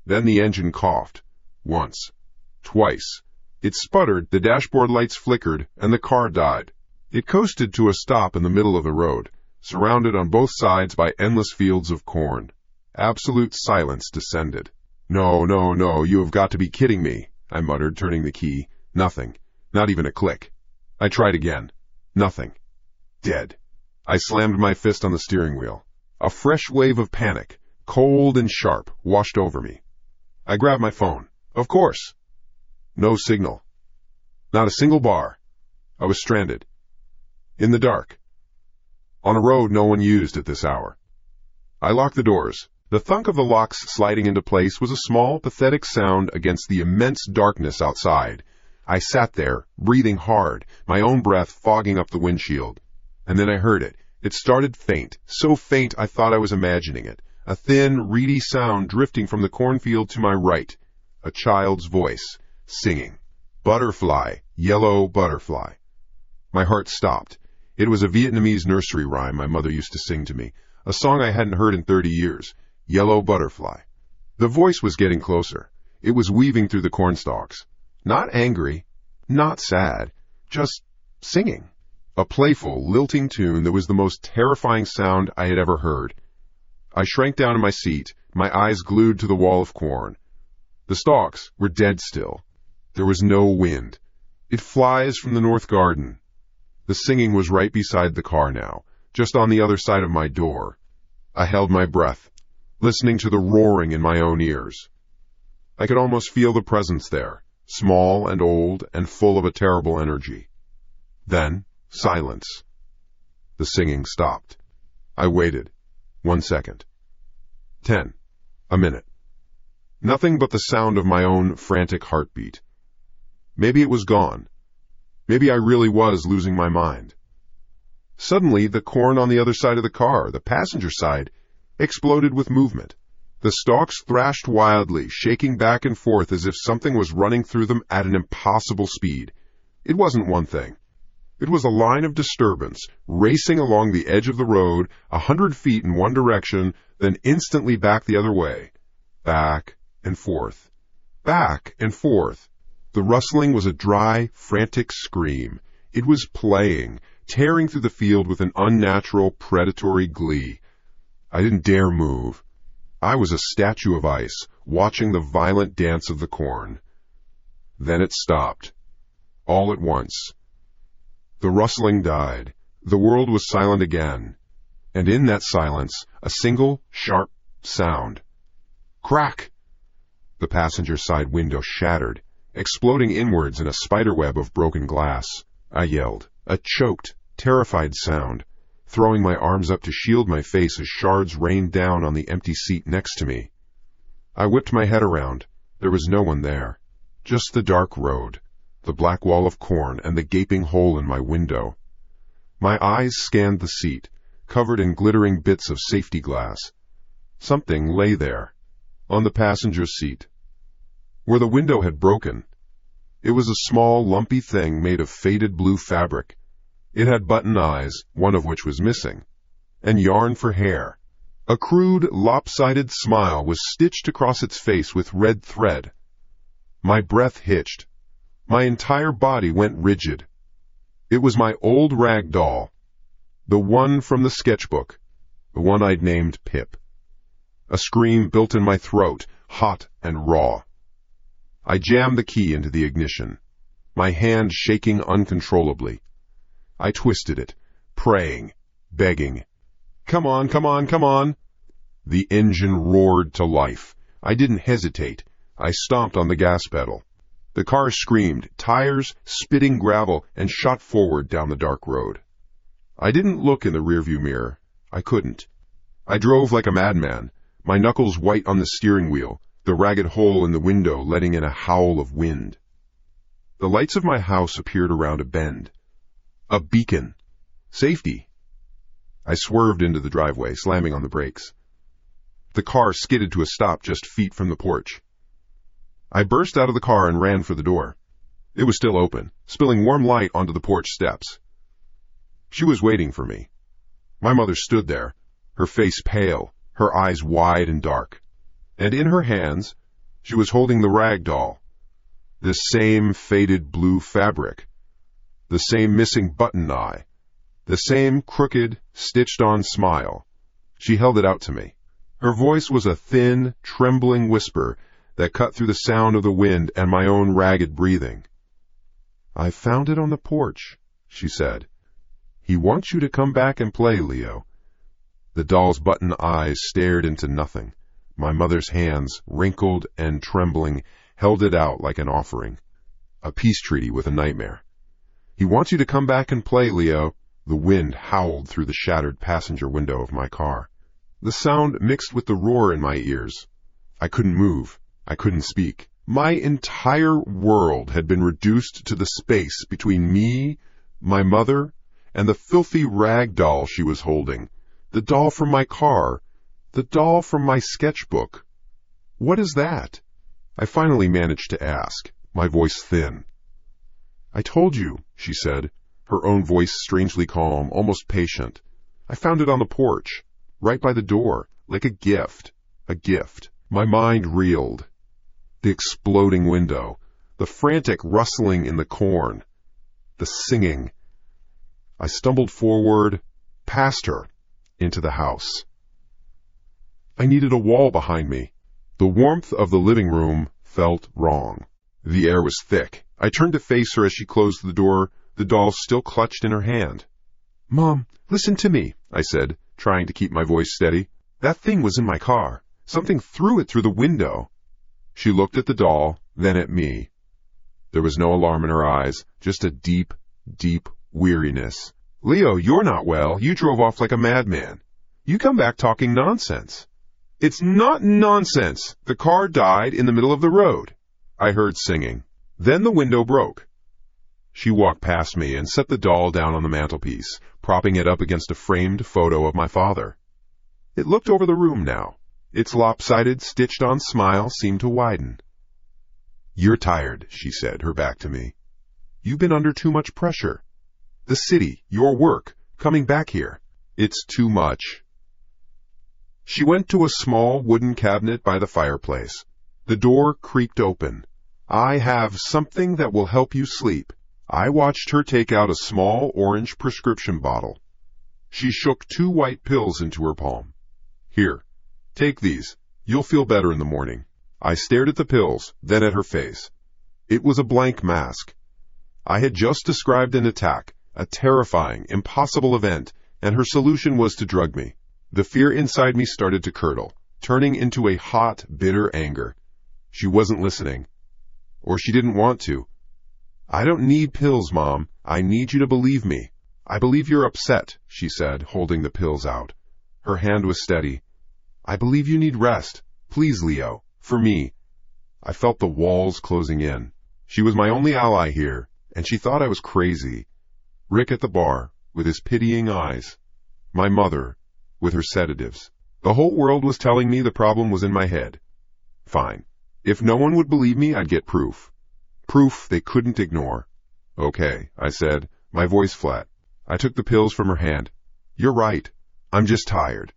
Then the engine coughed. Once. Twice. It sputtered, the dashboard lights flickered, and the car died. It coasted to a stop in the middle of the road, surrounded on both sides by endless fields of corn. Absolute silence descended. No, you have got to be kidding me, I muttered, turning the key. Nothing. Not even a click. I tried again. Nothing. Dead. I slammed my fist on the steering wheel. A fresh wave of panic, cold and sharp, washed over me. I grabbed my phone. Of course. No signal. Not a single bar. I was stranded. In the dark. On a road no one used at this hour. I locked the doors. The thunk of the locks sliding into place was a small, pathetic sound against the immense darkness outside. I sat there, breathing hard, my own breath fogging up the windshield. And then I heard it. It started faint, so faint I thought I was imagining it. A thin, reedy sound drifting from the cornfield to my right. A child's voice, singing. Butterfly, yellow butterfly. My heart stopped. It was a Vietnamese nursery rhyme my mother used to sing to me, a song I hadn't heard in 30 years. Yellow butterfly. The voice was getting closer. It was weaving through the cornstalks. Not angry, not sad, just singing. A playful, lilting tune that was the most terrifying sound I had ever heard. I shrank down in my seat, my eyes glued to the wall of corn. The stalks were dead still. There was no wind. It flies from the north garden. The singing was right beside the car now, just on the other side of my door. I held my breath, listening to the roaring in my own ears. I could almost feel the presence there, small and old and full of a terrible energy. Then, silence. The singing stopped. I waited. 1 second. 10. A minute. Nothing but the sound of my own frantic heartbeat. Maybe it was gone. Maybe I really was losing my mind. Suddenly, the corn on the other side of the car, the passenger side, exploded with movement. The stalks thrashed wildly, shaking back and forth as if something was running through them at an impossible speed. It wasn't one thing. It was a line of disturbance, racing along the edge of the road, 100 feet in one direction, then instantly back the other way. Back and forth. Back and forth. The rustling was a dry, frantic scream. It was playing, tearing through the field with an unnatural, predatory glee. I didn't dare move. I was a statue of ice, watching the violent dance of the corn. Then it stopped. All at once. The rustling died. The world was silent again. And in that silence, a single, sharp sound. Crack! The passenger side window shattered, exploding inwards in a spiderweb of broken glass. I yelled, a choked, terrified sound, throwing my arms up to shield my face as shards rained down on the empty seat next to me. I whipped my head around. There was no one there. Just the dark road, the black wall of corn, and the gaping hole in my window. My eyes scanned the seat, covered in glittering bits of safety glass. Something lay there, on the passenger seat, where the window had broken. It was a small, lumpy thing made of faded blue fabric. It had button eyes, one of which was missing, and yarn for hair. A crude, lopsided smile was stitched across its face with red thread. My breath hitched. My entire body went rigid. It was my old rag doll, the one from the sketchbook, the one I'd named Pip. A scream built in my throat, hot and raw. I jammed the key into the ignition, my hand shaking uncontrollably. I twisted it, praying, begging. Come on, come on, come on! The engine roared to life. I didn't hesitate. I stomped on the gas pedal. The car screamed, tires spitting gravel, and shot forward down the dark road. I didn't look in the rearview mirror. I couldn't. I drove like a madman, my knuckles white on the steering wheel, the ragged hole in the window letting in a howl of wind. The lights of my house appeared around a bend. A beacon. Safety. I swerved into the driveway, slamming on the brakes. The car skidded to a stop just feet from the porch. I burst out of the car and ran for the door. It was still open, spilling warm light onto the porch steps. She was waiting for me. My mother stood there, her face pale, her eyes wide and dark. And in her hands, she was holding the rag doll. The same faded blue fabric. The same missing button eye. The same crooked, stitched-on smile. She held it out to me. Her voice was a thin, trembling whisper that cut through the sound of the wind and my own ragged breathing. I found it on the porch, she said. He wants you to come back and play, Leo. The doll's button eyes stared into nothing. My mother's hands, wrinkled and trembling, held it out like an offering. A peace treaty with a nightmare. He wants you to come back and play, Leo. The wind howled through the shattered passenger window of my car. The sound mixed with the roar in my ears. I couldn't move. I couldn't speak. My entire world had been reduced to the space between me, my mother, and the filthy rag doll she was holding. The doll from my car. The doll from my sketchbook. What is that? I finally managed to ask, my voice thin. I told you, she said, her own voice strangely calm, almost patient. I found it on the porch, right by the door, like a gift. A gift. My mind reeled. The exploding window, the frantic rustling in the corn, the singing. I stumbled forward, past her, into the house. I needed a wall behind me. The warmth of the living room felt wrong. The air was thick. I turned to face her as she closed the door, the doll still clutched in her hand. Mom, listen to me, I said, trying to keep my voice steady. That thing was in my car. Something threw it through the window. She looked at the doll, then at me. There was no alarm in her eyes, just a deep, deep weariness. Leo, you're not well. You drove off like a madman. You come back talking nonsense. It's not nonsense. The car died in the middle of the road. I heard singing. Then the window broke. She walked past me and set the doll down on the mantelpiece, propping it up against a framed photo of my father. It looked over the room now. Its lopsided, stitched-on smile seemed to widen. You're tired, she said, her back to me. You've been under too much pressure. The city, your work, coming back here. It's too much. She went to a small wooden cabinet by the fireplace. The door creaked open. I have something that will help you sleep. I watched her take out a small orange prescription bottle. She shook 2 white pills into her palm. Here, take these. You'll feel better in the morning. I stared at the pills, then at her face. It was a blank mask. I had just described an attack, a terrifying, impossible event, and her solution was to drug me. The fear inside me started to curdle, turning into a hot, bitter anger. She wasn't listening. Or she didn't want to. I don't need pills, Mom. I need you to believe me. I believe you're upset, she said, holding the pills out. Her hand was steady. I believe you need rest. Please, Leo. For me. I felt the walls closing in. She was my only ally here, and she thought I was crazy. Rick at the bar, with his pitying eyes. My mother, with her sedatives. The whole world was telling me the problem was in my head. Fine. If no one would believe me, I'd get proof. Proof they couldn't ignore. Okay, I said, my voice flat. I took the pills from her hand. You're right. I'm just tired.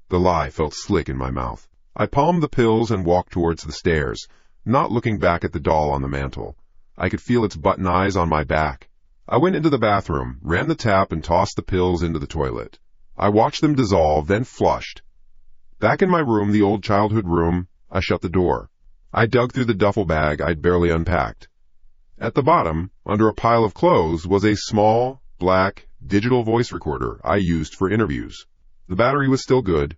The lie felt slick in my mouth. I palmed the pills and walked towards the stairs, not looking back at the doll on the mantel. I could feel its button eyes on my back. I went into the bathroom, ran the tap, and tossed the pills into the toilet. I watched them dissolve, then flushed. Back in my room, the old childhood room, I shut the door. I dug through the duffel bag I'd barely unpacked. At the bottom, under a pile of clothes, was a small, black, digital voice recorder I used for interviews. The battery was still good.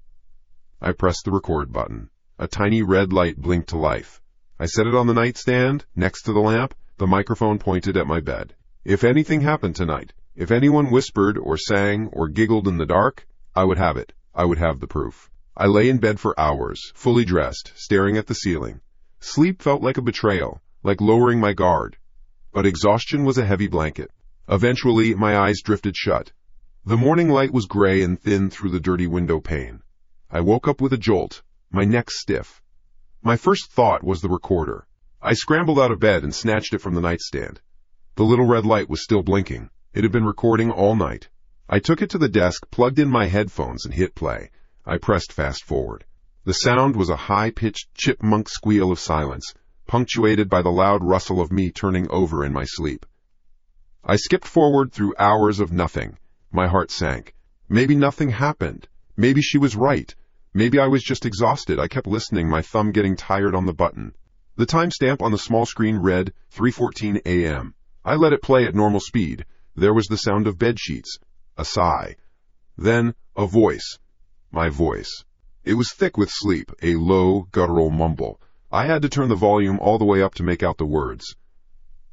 I pressed the record button. A tiny red light blinked to life. I set it on the nightstand, next to the lamp. The microphone pointed at my bed. If anything happened tonight, if anyone whispered or sang or giggled in the dark, I would have it. I would have the proof. I lay in bed for hours, fully dressed, staring at the ceiling. Sleep felt like a betrayal, like lowering my guard. But exhaustion was a heavy blanket. Eventually, my eyes drifted shut. The morning light was gray and thin through the dirty window pane. I woke up with a jolt, my neck stiff. My first thought was the recorder. I scrambled out of bed and snatched it from the nightstand. The little red light was still blinking. It had been recording all night. I took it to the desk, plugged in my headphones, and hit play. I pressed fast forward. The sound was a high-pitched chipmunk squeal of silence, punctuated by the loud rustle of me turning over in my sleep. I skipped forward through hours of nothing. My heart sank. Maybe nothing happened. Maybe she was right. Maybe I was just exhausted. I kept listening, my thumb getting tired on the button. The timestamp on the small screen read 3:14 a.m. I let it play at normal speed. There was the sound of bedsheets, a sigh. Then a voice. My voice. It was thick with sleep, a low, guttural mumble. I had to turn the volume all the way up to make out the words.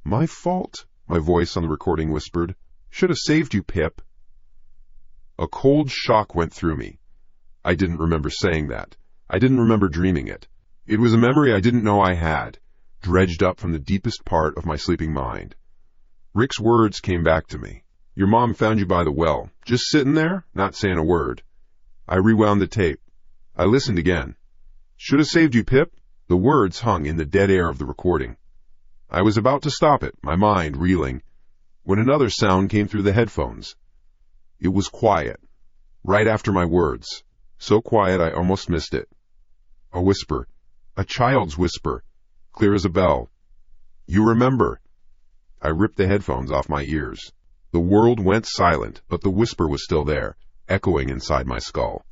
My fault, my voice on the recording whispered. Should have saved you, Pip. A cold shock went through me. I didn't remember saying that. I didn't remember dreaming it. It was a memory I didn't know I had, dredged up from the deepest part of my sleeping mind. Rick's words came back to me. Your mom found you by the well, just sitting there, not saying a word. I rewound the tape. I listened again. Should have saved you, Pip. The words hung in the dead air of the recording. I was about to stop it, my mind reeling, when another sound came through the headphones. It was quiet, right after my words, so quiet I almost missed it. A whisper, a child's whisper, clear as a bell. You remember. I ripped the headphones off my ears. The world went silent, but the whisper was still there, echoing inside my skull.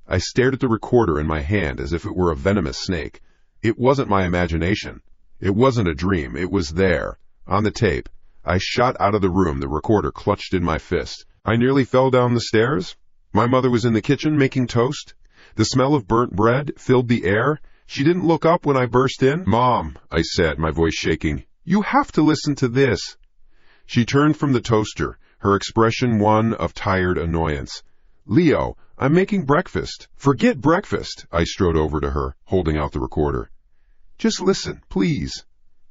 I stared at the recorder in my hand as if it were a venomous snake. It wasn't my imagination. It wasn't a dream. It was there, on the tape. I shot out of the room, the recorder clutched in my fist. I nearly fell down the stairs. My mother was in the kitchen making toast. The smell of burnt bread filled the air. She didn't look up when I burst in. Mom, I said, my voice shaking, you have to listen to this. She turned from the toaster, her expression one of tired annoyance. Leo, I'm making breakfast. Forget breakfast. I strode over to her, holding out the recorder. Just listen, please.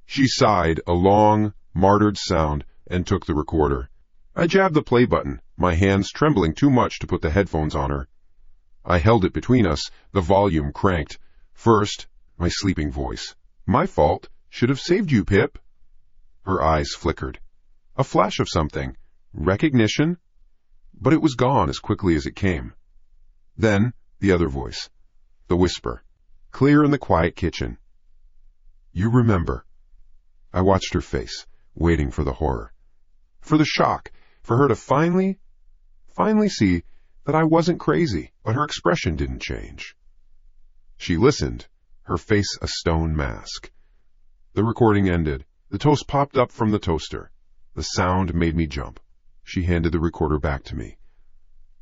She sighed, a long, martyred sound, and took the recorder. I jabbed the play button, my hands trembling too much to put the headphones on her. I held it between us, the volume cranked. First, my sleeping voice. My fault. Should have saved you, Pip. Her eyes flickered. A flash of something. Recognition? But it was gone as quickly as it came. Then, the other voice. The whisper. Clear in the quiet kitchen. You remember. I watched her face, waiting for the horror. For the shock, for her to finally see that I wasn't crazy, but her expression didn't change. She listened, her face a stone mask. The recording ended. The toast popped up from the toaster. The sound made me jump. She handed the recorder back to me.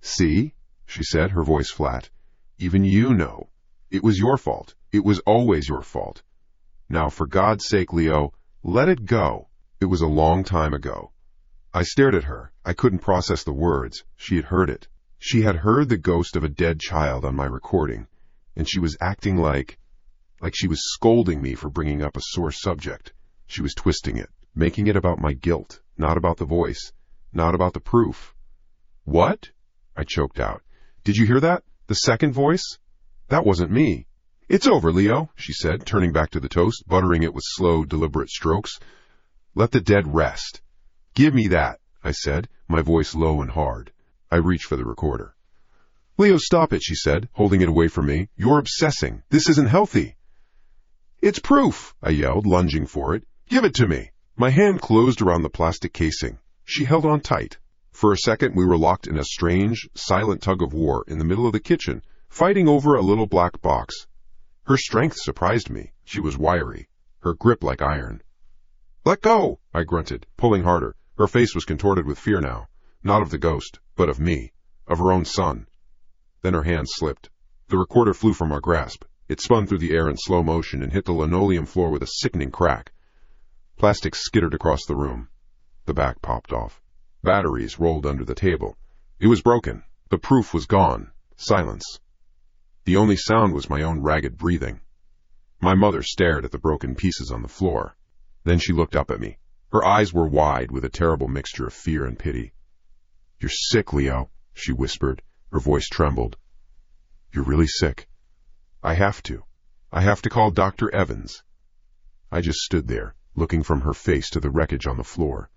See, she said, her voice flat. Even you know. It was your fault. It was always your fault. Now, for God's sake, Leo, let it go. It was a long time ago. I stared at her. I couldn't process the words. She had heard it. She had heard the ghost of a dead child on my recording, and she was acting like like she was scolding me for bringing up a sore subject. She was twisting it, making it about my guilt, not about the voice, not about the proof. "What?" I choked out. "Did you hear that? The second voice? That wasn't me." "It's over, Leo," she said, turning back to the toast, buttering it with slow, deliberate strokes. "Let the dead rest." "Give me that," I said, my voice low and hard. I reached for the recorder. "Leo, stop it," she said, holding it away from me. "You're obsessing. This isn't healthy." "It's proof," I yelled, lunging for it. "Give it to me." My hand closed around the plastic casing. She held on tight. For a second, we were locked in a strange, silent tug-of-war in the middle of the kitchen, fighting over a little black box. Her strength surprised me. She was wiry, her grip like iron. "Let go," I grunted, pulling harder. Her face was contorted with fear now, not of the ghost, but of me, of her own son. Then her hand slipped. The recorder flew from our grasp. It spun through the air in slow motion and hit the linoleum floor with a sickening crack. Plastic skittered across the room. The back popped off. Batteries rolled under the table. It was broken. The proof was gone. Silence. The only sound was my own ragged breathing. My mother stared at the broken pieces on the floor. Then she looked up at me. Her eyes were wide with a terrible mixture of fear and pity. "You're sick, Leo," she whispered. Her voice trembled. "You're really sick. I have to call Dr. Evans." I just stood there, looking from her face to the wreckage on the floor.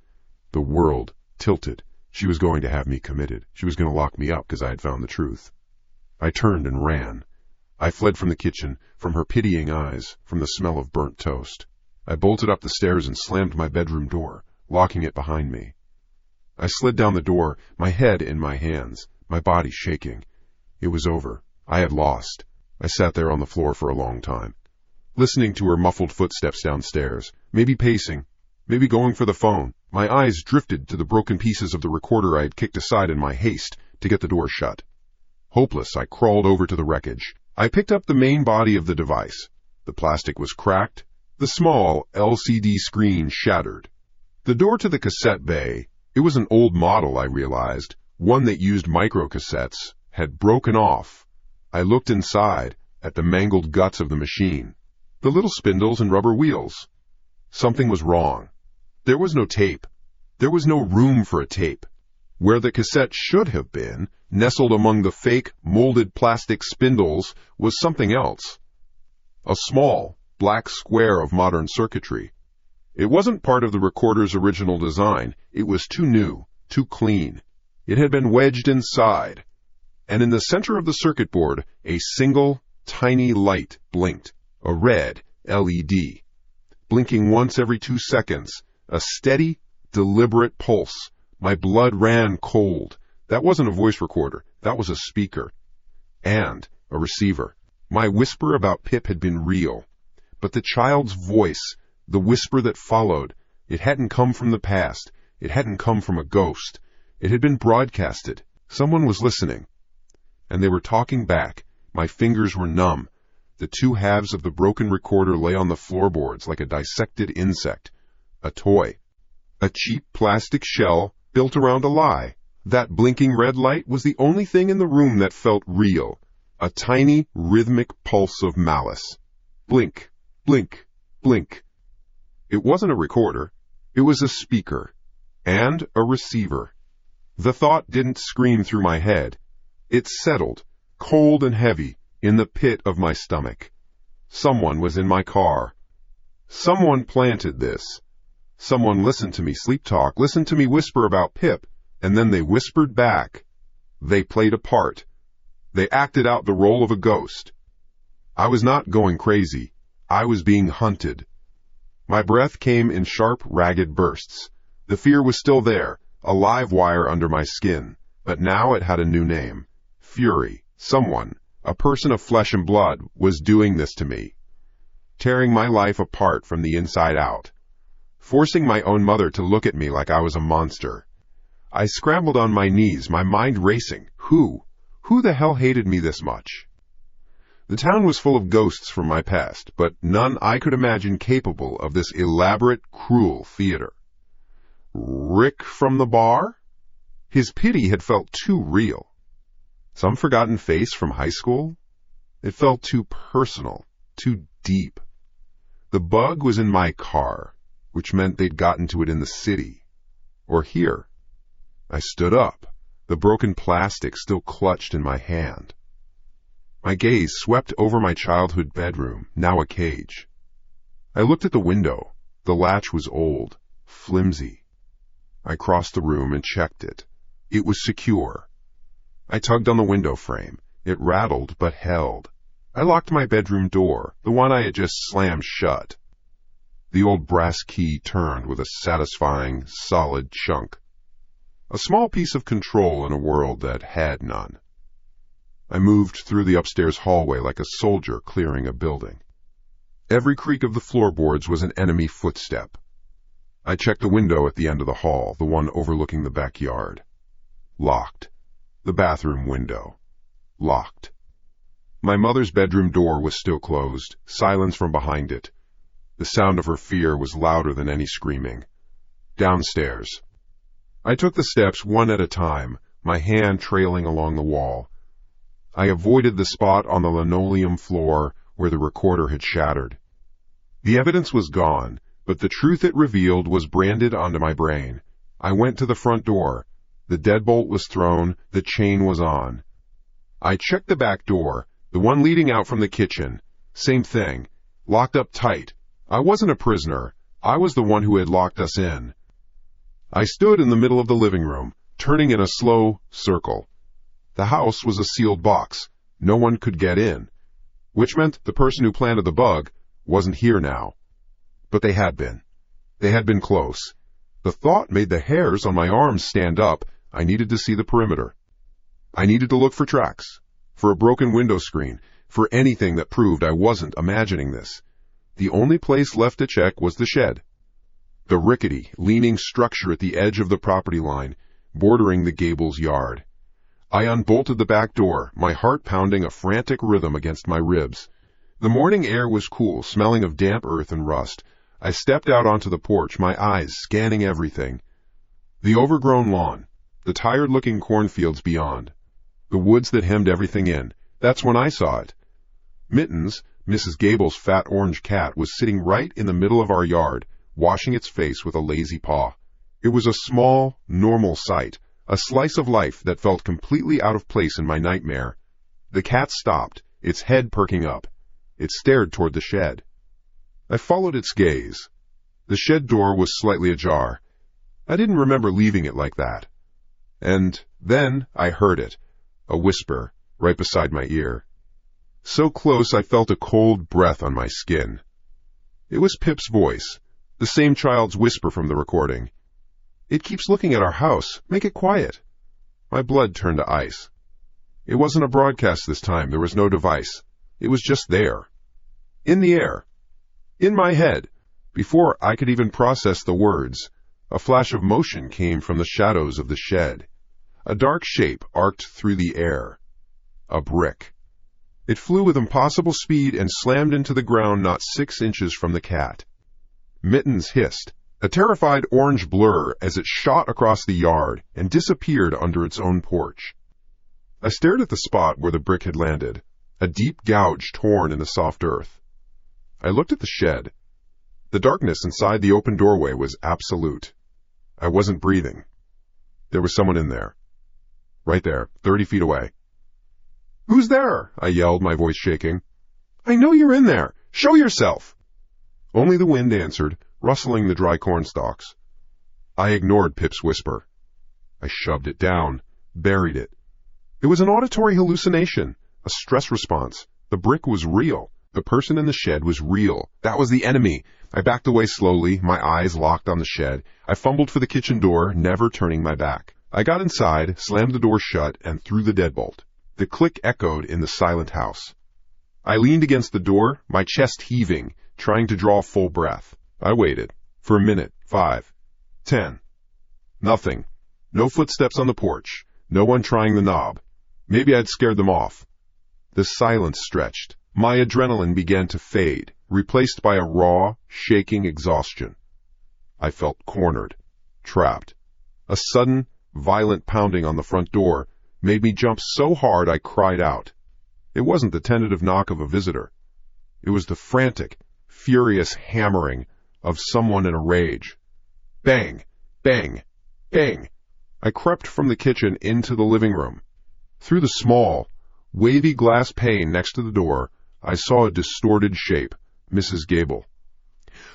The world tilted. She was going to have me committed. She was going to lock me up because I had found the truth. I turned and ran. I fled from the kitchen, from her pitying eyes, from the smell of burnt toast. I bolted up the stairs and slammed my bedroom door, locking it behind me. I slid down the door, my head in my hands, my body shaking. It was over. I had lost. I sat there on the floor for a long time, listening to her muffled footsteps downstairs, maybe pacing, maybe going for the phone. My eyes drifted to the broken pieces of the recorder I had kicked aside in my haste to get the door shut. Hopeless, I crawled over to the wreckage. I picked up the main body of the device. The plastic was cracked, the small LCD screen shattered. The door to the cassette bay, it was an old model, I realized, one that used microcassettes, had broken off. I looked inside, at the mangled guts of the machine, the little spindles and rubber wheels. Something was wrong. There was no tape. There was no room for a tape. Where the cassette should have been, nestled among the fake, molded plastic spindles, was something else. A small, black square of modern circuitry. It wasn't part of the recorder's original design. It was too new, too clean. It had been wedged inside. And in the center of the circuit board, a single, tiny light blinked. A red LED. Blinking once every 2 seconds. A steady, deliberate pulse. My blood ran cold. That wasn't a voice recorder. That was a speaker. And a receiver. My whisper about Pip had been real. But the child's voice, the whisper that followed, it hadn't come from the past. It hadn't come from a ghost. It had been broadcasted. Someone was listening. And they were talking back. My fingers were numb. The two halves of the broken recorder lay on the floorboards like a dissected insect. A toy. A cheap plastic shell built around a lie. That blinking red light was the only thing in the room that felt real. A tiny, rhythmic pulse of malice. Blink, blink, blink. It wasn't a recorder. It was a speaker. And a receiver. The thought didn't scream through my head. It settled, cold and heavy, in the pit of my stomach. Someone was in my car. Someone planted this. Someone listened to me sleep talk, listened to me whisper about Pip, and then they whispered back. They played a part. They acted out the role of a ghost. I was not going crazy. I was being hunted. My breath came in sharp, ragged bursts. The fear was still there, a live wire under my skin, but now it had a new name. Fury. Someone, a person of flesh and blood, was doing this to me. Tearing my life apart from the inside out. Forcing my own mother to look at me like I was a monster. I scrambled on my knees, my mind racing. Who the hell hated me this much? The town was full of ghosts from my past, but none I could imagine capable of this elaborate, cruel theater. Rick from the bar? His pity had felt too real. Some forgotten face from high school? It felt too personal, too deep. The bug was in my car, which meant they'd gotten to it in the city. Or here. I stood up, the broken plastic still clutched in my hand. My gaze swept over my childhood bedroom, now a cage. I looked at the window. The latch was old, flimsy. I crossed the room and checked it. It was secure. I tugged on the window frame. It rattled but held. I locked my bedroom door, the one I had just slammed shut. The old brass key turned with a satisfying, solid chunk. A small piece of control in a world that had none. I moved through the upstairs hallway like a soldier clearing a building. Every creak of the floorboards was an enemy footstep. I checked the window at the end of the hall, the one overlooking the backyard. Locked. The bathroom window. Locked. My mother's bedroom door was still closed, silence from behind it. The sound of her fear was louder than any screaming. Downstairs. I took the steps one at a time, my hand trailing along the wall. I avoided the spot on the linoleum floor where the recorder had shattered. The evidence was gone, but the truth it revealed was branded onto my brain. I went to the front door. The deadbolt was thrown, the chain was on. I checked the back door, the one leading out from the kitchen. Same thing, locked up tight. I wasn't a prisoner. I was the one who had locked us in. I stood in the middle of the living room, turning in a slow circle. The house was a sealed box. No one could get in, which meant the person who planted the bug wasn't here now. But they had been. They had been close. The thought made the hairs on my arms stand up. I needed to see the perimeter. I needed to look for tracks, for a broken window screen, for anything that proved I wasn't imagining this. The only place left to check was the shed. The rickety, leaning structure at the edge of the property line, bordering the Gables yard. I unbolted the back door, my heart pounding a frantic rhythm against my ribs. The morning air was cool, smelling of damp earth and rust. I stepped out onto the porch, my eyes scanning everything. The overgrown lawn, the tired-looking cornfields beyond, the woods that hemmed everything in. That's when I saw it. Mittens, Mrs. Gable's fat orange cat, was sitting right in the middle of our yard, washing its face with a lazy paw. It was a small, normal sight, a slice of life that felt completely out of place in my nightmare. The cat stopped, its head perking up. It stared toward the shed. I followed its gaze. The shed door was slightly ajar. I didn't remember leaving it like that. And then I heard it, a whisper, right beside my ear. So close I felt a cold breath on my skin. It was Pip's voice, the same child's whisper from the recording. "It keeps looking at our house. Make it quiet." My blood turned to ice. It wasn't a broadcast this time. There was no device. It was just there. In the air. In my head. Before I could even process the words, a flash of motion came from the shadows of the shed. A dark shape arced through the air. A brick. It flew with impossible speed and slammed into the ground not 6 inches from the cat. Mittens hissed, a terrified orange blur as it shot across the yard and disappeared under its own porch. I stared at the spot where the brick had landed, a deep gouge torn in the soft earth. I looked at the shed. The darkness inside the open doorway was absolute. I wasn't breathing. There was someone in there. Right there, 30 feet away. "Who's there?" I yelled, my voice shaking. "I know you're in there. Show yourself." Only the wind answered, rustling the dry corn stalks. I ignored Pip's whisper. I shoved it down, buried it. It was an auditory hallucination, a stress response. The brick was real. The person in the shed was real. That was the enemy. I backed away slowly, my eyes locked on the shed. I fumbled for the kitchen door, never turning my back. I got inside, slammed the door shut, and threw the deadbolt. The click echoed in the silent house. I leaned against the door, my chest heaving, trying to draw full breath. I waited. For a minute, 5, 10. Nothing. No footsteps on the porch. No one trying the knob. Maybe I'd scared them off. The silence stretched. My adrenaline began to fade, replaced by a raw, shaking exhaustion. I felt cornered, trapped. A sudden, violent pounding on the front door made me jump so hard I cried out. It wasn't the tentative knock of a visitor. It was the frantic, furious hammering of someone in a rage. Bang! Bang! Bang! I crept from the kitchen into the living room. Through the small, wavy glass pane next to the door, I saw a distorted shape, Mrs. Gable.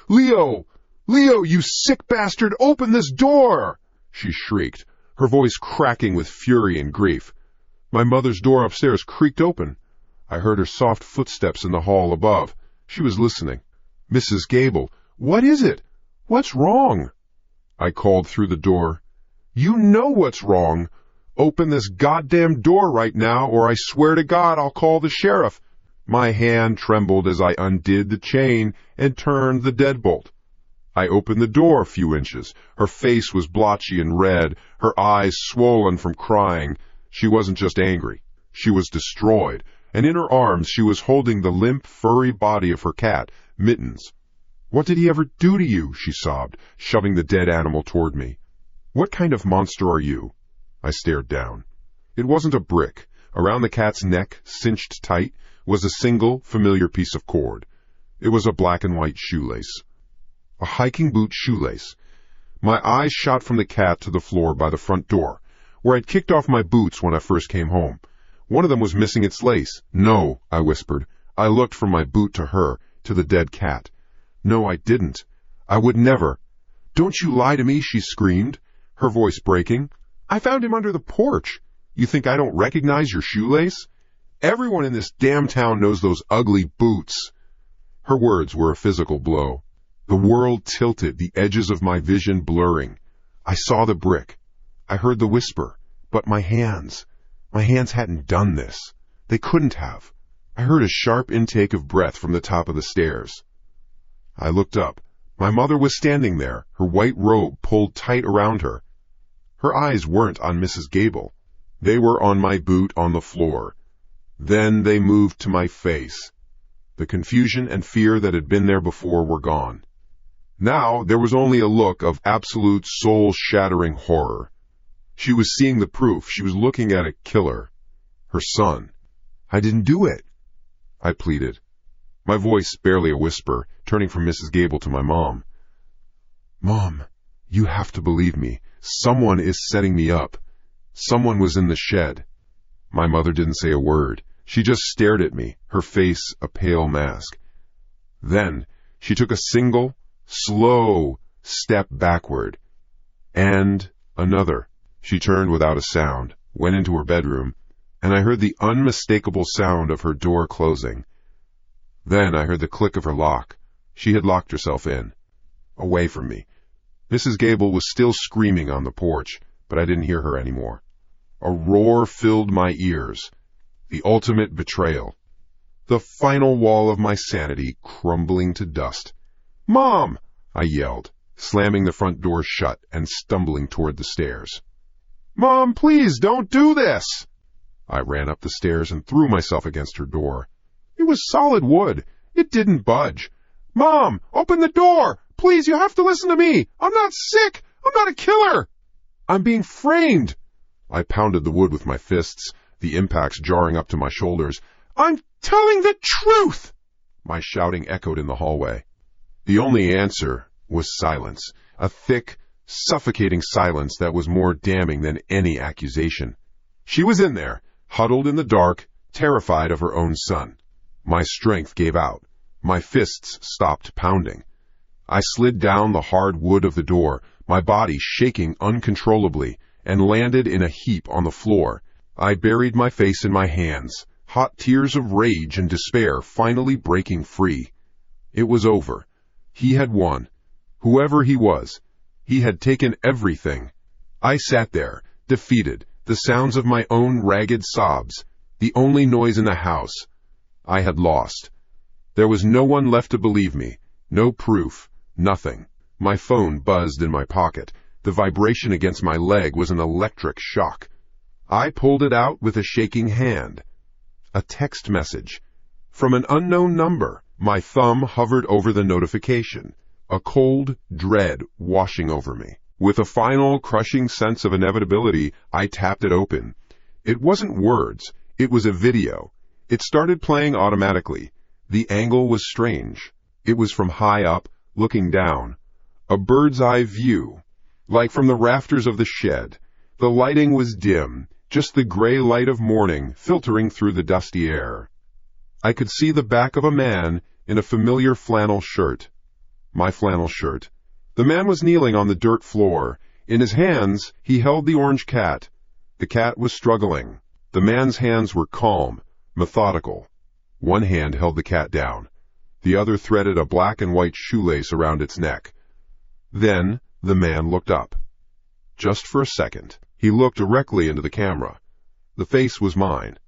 "Leo! Leo, you sick bastard! Open this door!" she shrieked, her voice cracking with fury and grief. My mother's door upstairs creaked open. I heard her soft footsteps in the hall above. She was listening. "Mrs. Gable, what is it? What's wrong?" I called through the door. "You know what's wrong. Open this goddamn door right now, or I swear to God I'll call the sheriff." My hand trembled as I undid the chain and turned the deadbolt. I opened the door a few inches. Her face was blotchy and red, her eyes swollen from crying. She wasn't just angry. She was destroyed, and in her arms she was holding the limp, furry body of her cat, Mittens. "What did he ever do to you?" she sobbed, shoving the dead animal toward me. "What kind of monster are you?" I stared down. It wasn't a brick. Around the cat's neck, cinched tight, was a single, familiar piece of cord. It was a black and white shoelace. A hiking boot shoelace. My eyes shot from the cat to the floor by the front door, where I'd kicked off my boots when I first came home. One of them was missing its lace. "No," I whispered. I looked from my boot to her, to the dead cat. "No, I didn't. I would never." "Don't you lie to me," she screamed, her voice breaking. "I found him under the porch. You think I don't recognize your shoelace? Everyone in this damn town knows those ugly boots." Her words were a physical blow. The world tilted, the edges of my vision blurring. I saw the brick. I heard the whisper. But my hands hadn't done this. They couldn't have. I heard a sharp intake of breath from the top of the stairs. I looked up. My mother was standing there, her white robe pulled tight around her. Her eyes weren't on Mrs. Gable. They were on my boot on the floor. Then they moved to my face. The confusion and fear that had been there before were gone. Now there was only a look of absolute soul-shattering horror. She was seeing the proof. She was looking at a killer. Her son. "I didn't do it," I pleaded, my voice barely a whisper, turning from Mrs. Gable to my mom. "Mom, you have to believe me. Someone is setting me up. Someone was in the shed." My mother didn't say a word. She just stared at me, her face a pale mask. Then she took a single, slow step backward. And another. She turned without a sound, went into her bedroom, and I heard the unmistakable sound of her door closing. Then I heard the click of her lock. She had locked herself in. Away from me. Mrs. Gable was still screaming on the porch, but I didn't hear her anymore. A roar filled my ears. The ultimate betrayal. The final wall of my sanity crumbling to dust. "Mom!" I yelled, slamming the front door shut and stumbling toward the stairs. "Mom, please don't do this!" I ran up the stairs and threw myself against her door. It was solid wood. It didn't budge. "Mom, open the door! Please, you have to listen to me! I'm not sick! I'm not a killer! I'm being framed!" I pounded the wood with my fists, the impacts jarring up to my shoulders. "I'm telling the truth!" My shouting echoed in the hallway. The only answer was silence, a thick, suffocating silence that was more damning than any accusation. She was in there, huddled in the dark, terrified of her own son. My strength gave out. My fists stopped pounding. I slid down the hard wood of the door, my body shaking uncontrollably, and landed in a heap on the floor. I buried my face in my hands, hot tears of rage and despair finally breaking free. It was over. He had won. Whoever he was, he had taken everything. I sat there, defeated, the sounds of my own ragged sobs, the only noise in the house. I had lost. There was no one left to believe me, no proof, nothing. My phone buzzed in my pocket. The vibration against my leg was an electric shock. I pulled it out with a shaking hand. A text message. From an unknown number. My thumb hovered over the notification. A cold dread washing over me. With a final crushing sense of inevitability, I tapped it open. It wasn't words. It was a video. It started playing automatically. The angle was strange. It was from high up, looking down. A bird's-eye view, like from the rafters of the shed. The lighting was dim, just the gray light of morning filtering through the dusty air. I could see the back of a man in a familiar flannel shirt. My flannel shirt. The man was kneeling on the dirt floor. In his hands, he held the orange cat. The cat was struggling. The man's hands were calm, methodical. One hand held the cat down. The other threaded a black and white shoelace around its neck. Then the man looked up. Just for a second, he looked directly into the camera. The face was mine.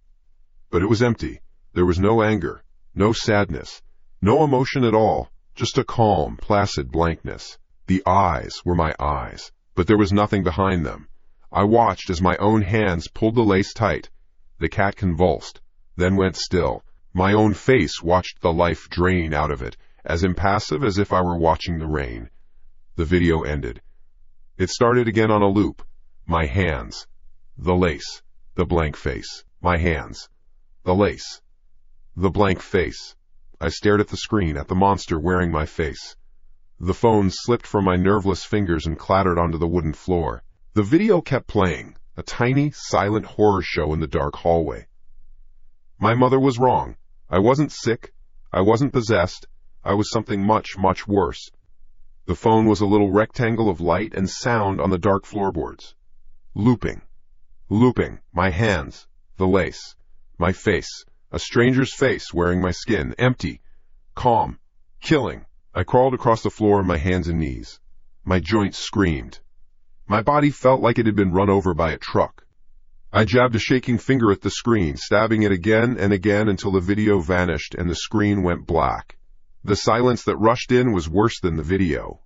But it was empty. There was no anger, no sadness, no emotion at all, just a calm, placid blankness. The eyes were my eyes, but there was nothing behind them. I watched as my own hands pulled the lace tight. The cat convulsed, then went still. My own face watched the life drain out of it, as impassive as if I were watching the rain. The video ended. It started again on a loop. My hands. The lace. The blank face. My hands. The lace. The blank face. I stared at the screen, at the monster wearing my face. The phone slipped from my nerveless fingers and clattered onto the wooden floor. The video kept playing, a tiny, silent horror show in the dark hallway. My mother was wrong. I wasn't sick. I wasn't possessed. I was something much, much worse. The phone was a little rectangle of light and sound on the dark floorboards. Looping. Looping. My hands. The lace. My face. A stranger's face wearing my skin. Empty. Calm. Killing. I crawled across the floor on my hands and knees. My joints screamed. My body felt like it had been run over by a truck. I jabbed a shaking finger at the screen, stabbing it again and again until the video vanished and the screen went black. The silence that rushed in was worse than the video.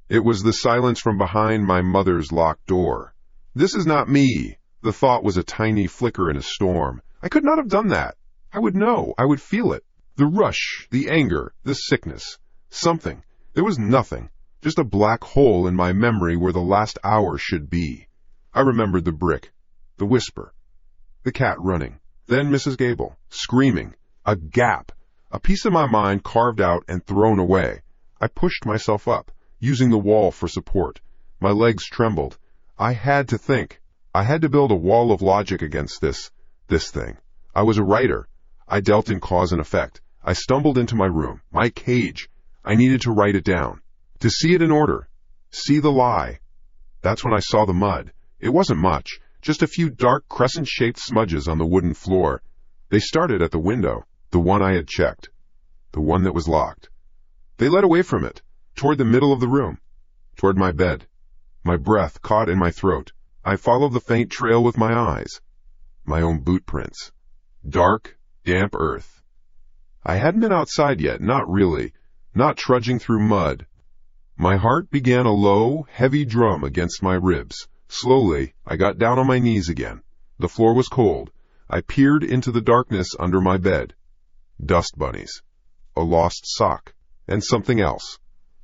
It was the silence from behind my mother's locked door. This is not me. The thought was a tiny flicker in a storm. I could not have done that. I would know. I would feel it. The rush, the anger, the sickness. Something. There was nothing. Just a black hole in my memory where the last hour should be. I remembered the brick, the whisper, the cat running, then Mrs. Gable, screaming, a gap, a piece of my mind carved out and thrown away. I pushed myself up, using the wall for support. My legs trembled. I had to think. I had to build a wall of logic against this thing. I was a writer. I dealt in cause and effect. I stumbled into my room, my cage. I needed to write it down, to see it in order, see the lie. That's when I saw the mud. It wasn't much, just a few dark crescent-shaped smudges on the wooden floor. They started at the window, the one I had checked, the one that was locked. They led away from it, toward the middle of the room, toward my bed. My breath caught in my throat. I followed the faint trail with my eyes. My own boot prints. Dark, damp earth. I hadn't been outside yet, not really, not trudging through mud. My heart began a low, heavy drum against my ribs. Slowly, I got down on my knees again. The floor was cold. I peered into the darkness under my bed. Dust bunnies. A lost sock. And something else.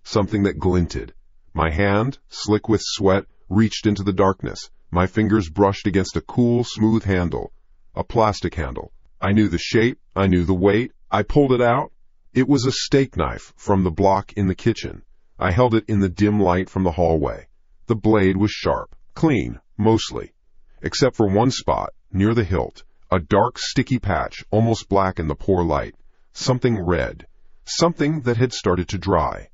Something that glinted. My hand, slick with sweat, reached into the darkness. My fingers brushed against a cool, smooth handle. A plastic handle. I knew the shape. I knew the weight. I pulled it out. It was a steak knife from the block in the kitchen. I held it in the dim light from the hallway. The blade was sharp, clean, mostly, except for one spot, near the hilt, a dark, sticky patch, almost black in the poor light. Something red. Something that had started to dry.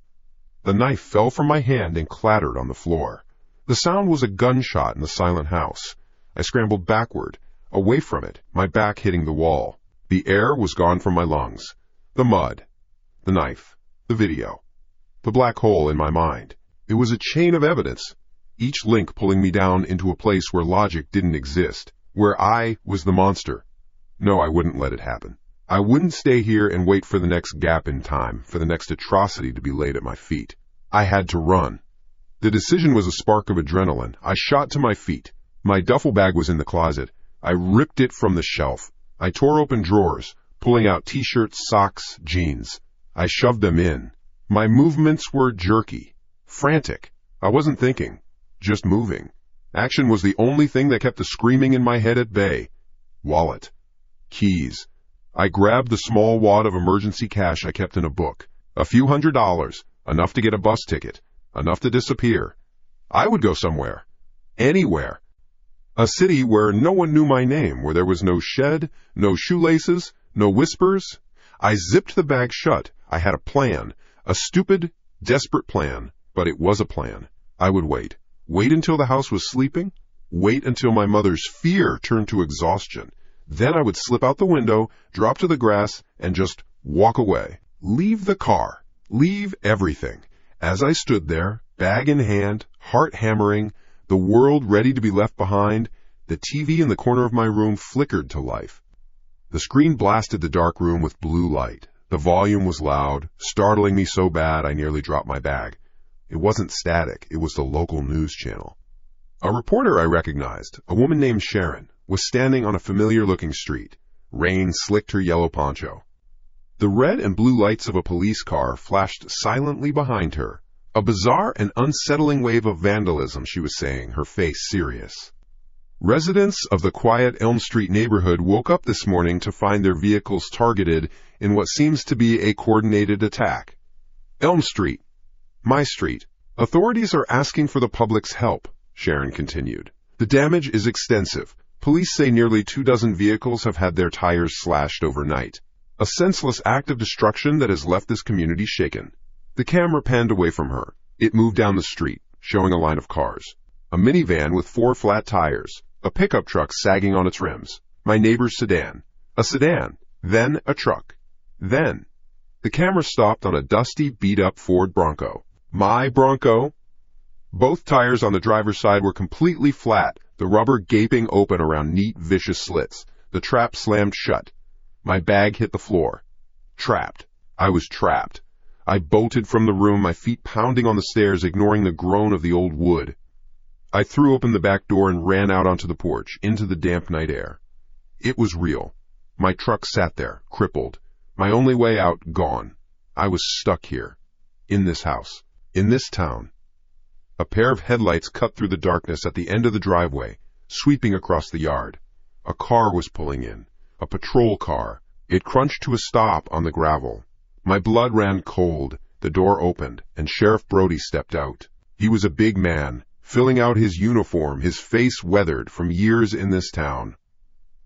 The knife fell from my hand and clattered on the floor. The sound was a gunshot in the silent house. I scrambled backward, away from it, my back hitting the wall. The air was gone from my lungs. The mud. The knife. The video. The black hole in my mind. It was a chain of evidence, each link pulling me down into a place where logic didn't exist, where I was the monster. No, I wouldn't let it happen. I wouldn't stay here and wait for the next gap in time, for the next atrocity to be laid at my feet. I had to run. The decision was a spark of adrenaline. I shot to my feet. My duffel bag was in the closet. I ripped it from the shelf. I tore open drawers, pulling out t-shirts, socks, jeans. I shoved them in. My movements were jerky, frantic. I wasn't thinking, just moving. Action was the only thing that kept the screaming in my head at bay. Wallet. Keys. I grabbed the small wad of emergency cash I kept in a book. A few $100s, enough to get a bus ticket, enough to disappear. I would go somewhere. Anywhere. A city where no one knew my name, where there was no shed, no shoelaces, no whispers. I zipped the bag shut. I had a plan. A stupid, desperate plan, but it was a plan. I would wait. Wait until the house was sleeping. Wait until my mother's fear turned to exhaustion. Then I would slip out the window, drop to the grass, and just walk away. Leave the car. Leave everything. As I stood there, bag in hand, heart hammering, the world ready to be left behind, the TV in the corner of my room flickered to life. The screen blasted the dark room with blue light. The volume was loud, startling me so bad I nearly dropped my bag. It wasn't static, it was the local news channel. A reporter I recognized, a woman named Sharon, was standing on a familiar-looking street. Rain slicked her yellow poncho. The red and blue lights of a police car flashed silently behind her. A bizarre and unsettling wave of vandalism, she was saying, her face serious. Residents of the quiet Elm Street neighborhood woke up this morning to find their vehicles targeted in what seems to be a coordinated attack. Elm Street. My street. Authorities are asking for the public's help, Sharon continued. The damage is extensive. Police say nearly 24 vehicles have had their tires slashed overnight. A senseless act of destruction that has left this community shaken. The camera panned away from her. It moved down the street, showing a line of cars. A minivan with 4 flat tires. A pickup truck sagging on its rims. My neighbor's sedan. A sedan. Then a truck. Then. The camera stopped on a dusty, beat-up Ford Bronco. My Bronco. Both tires on the driver's side were completely flat, the rubber gaping open around neat, vicious slits. The trap slammed shut. My bag hit the floor. Trapped. I was trapped. I bolted from the room, my feet pounding on the stairs, ignoring the groan of the old wood. I threw open the back door and ran out onto the porch, into the damp night air. It was real. My truck sat there, crippled. My only way out, gone. I was stuck here. In this house. In this town. A pair of headlights cut through the darkness at the end of the driveway, sweeping across the yard. A car was pulling in. A patrol car. It crunched to a stop on the gravel. My blood ran cold. The door opened, and Sheriff Brody stepped out. He was a big man, filling out his uniform, his face weathered from years in this town.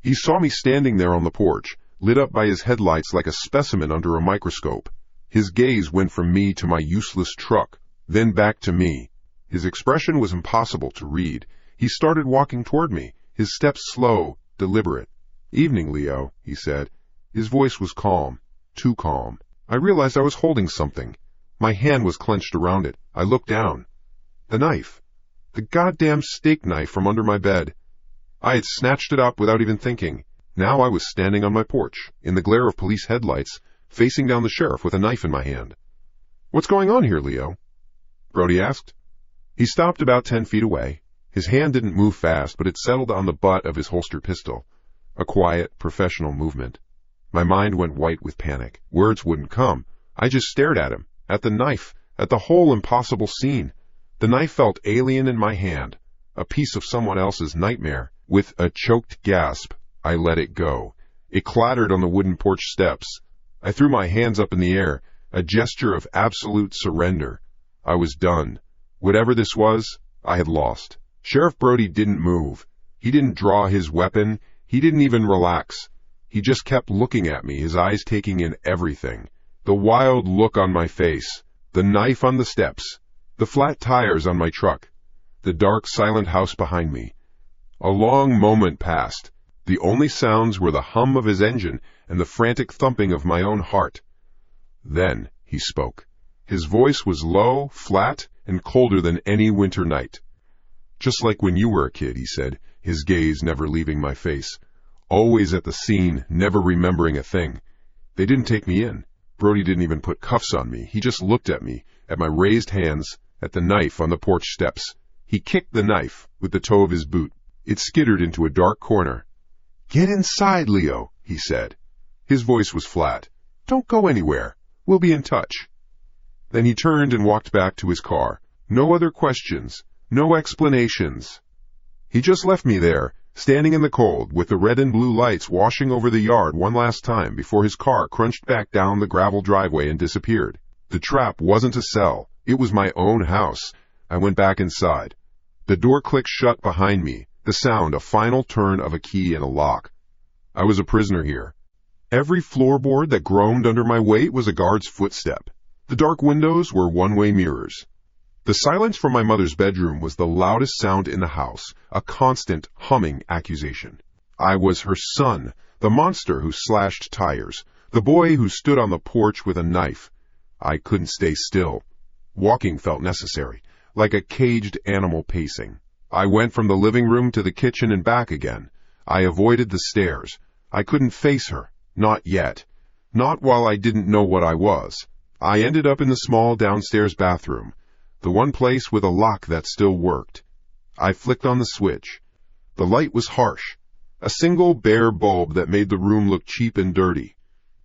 He saw me standing there on the porch, lit up by his headlights like a specimen under a microscope. His gaze went from me to my useless truck, then back to me. His expression was impossible to read. He started walking toward me, his steps slow, deliberate. "Evening, Leo," he said. His voice was calm, too calm. I realized I was holding something. My hand was clenched around it. I looked down. The knife. The goddamn steak knife from under my bed. I had snatched it up without even thinking. Now I was standing on my porch, in the glare of police headlights, facing down the sheriff with a knife in my hand. "What's going on here, Leo?" Brody asked. He stopped about 10 feet away. His hand didn't move fast, but it settled on the butt of his holstered pistol. A quiet, professional movement. My mind went white with panic. Words wouldn't come. I just stared at him, at the knife, at the whole impossible scene. The knife felt alien in my hand, a piece of someone else's nightmare. With a choked gasp, I let it go. It clattered on the wooden porch steps. I threw my hands up in the air, a gesture of absolute surrender. I was done. Whatever this was, I had lost. Sheriff Brody didn't move. He didn't draw his weapon. He didn't even relax. He just kept looking at me, his eyes taking in everything. The wild look on my face, the knife on the steps, the flat tires on my truck, the dark, silent house behind me. A long moment passed. The only sounds were the hum of his engine and the frantic thumping of my own heart. Then he spoke. His voice was low, flat, and colder than any winter night. "Just like when you were a kid," he said, his gaze never leaving my face. "Always at the scene, never remembering a thing. They didn't take me in. Brody didn't even put cuffs on me. He just looked at me, at my raised hands, at the knife on the porch steps. He kicked the knife with the toe of his boot. It skittered into a dark corner. 'Get inside, Leo,' he said. His voice was flat. 'Don't go anywhere. We'll be in touch.' Then he turned and walked back to his car. No other questions, no explanations. He just left me there, standing in the cold with the red and blue lights washing over the yard one last time before his car crunched back down the gravel driveway and disappeared. The trap wasn't a cell. It was my own house. I went back inside. The door clicked shut behind me, the sound a final turn of a key in a lock. I was a prisoner here. Every floorboard that groaned under my weight was a guard's footstep. The dark windows were one-way mirrors. The silence from my mother's bedroom was the loudest sound in the house, a constant humming accusation. I was her son, the monster who slashed tires, the boy who stood on the porch with a knife. I couldn't stay still. Walking felt necessary, like a caged animal pacing. I went from the living room to the kitchen and back again. I avoided the stairs. I couldn't face her. Not yet. Not while I didn't know what I was. I ended up in the small downstairs bathroom, the one place with a lock that still worked. I flicked on the switch. The light was harsh, a single bare bulb that made the room look cheap and dirty.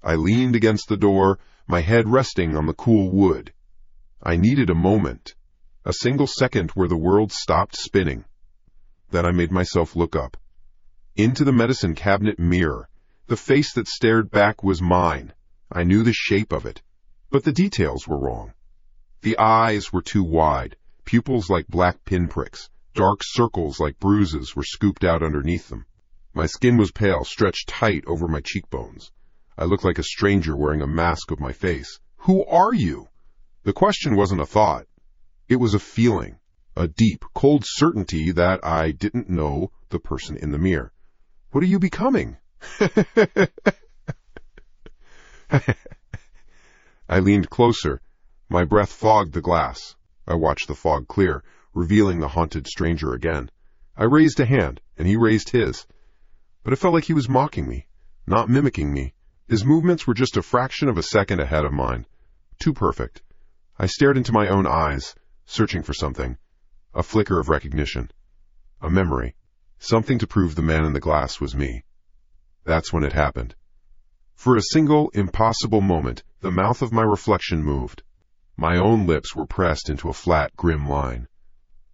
I leaned against the door, my head resting on the cool wood. I needed a moment, a single second where the world stopped spinning. Then I made myself look up. Into the medicine cabinet mirror. The face that stared back was mine. I knew the shape of it, but the details were wrong. The eyes were too wide, pupils like black pinpricks, dark circles like bruises were scooped out underneath them. My skin was pale, stretched tight over my cheekbones. I looked like a stranger wearing a mask of my face. Who are you? The question wasn't a thought. It was a feeling, a deep, cold certainty that I didn't know the person in the mirror. What are you becoming? I leaned closer. My breath fogged the glass. I watched the fog clear, revealing the haunted stranger again. I raised a hand, and he raised his. But it felt like he was mocking me, not mimicking me. His movements were just a fraction of a second ahead of mine. Too perfect. I stared into my own eyes, searching for something. A flicker of recognition. A memory. Something to prove the man in the glass was me. That's when it happened. For a single, impossible moment, the mouth of my reflection moved. My own lips were pressed into a flat, grim line.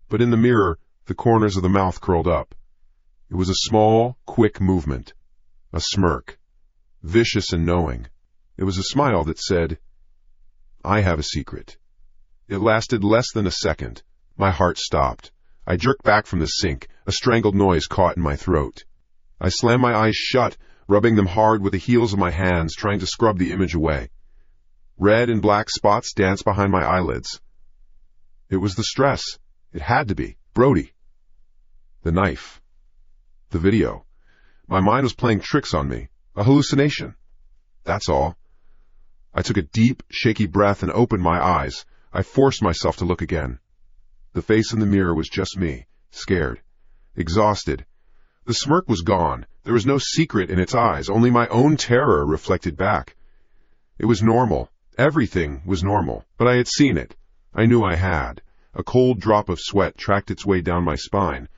But in the mirror, the corners of the mouth curled up. It was a small, quick movement. A smirk. Vicious and knowing. It was a smile that said, I have a secret. It lasted less than a second. My heart stopped. I jerked back from the sink. A strangled noise caught in my throat. I slammed my eyes shut, rubbing them hard with the heels of my hands, trying to scrub the image away. Red and black spots danced behind my eyelids. It was the stress. It had to be. Brody. The knife. The video. My mind was playing tricks on me. A hallucination. That's all. I took a deep, shaky breath and opened my eyes. I forced myself to look again. The face in the mirror was just me, scared, exhausted. The smirk was gone. There was no secret in its eyes, only my own terror reflected back. It was normal. Everything was normal, but I had seen it. I knew I had. A cold drop of sweat tracked its way down my spine.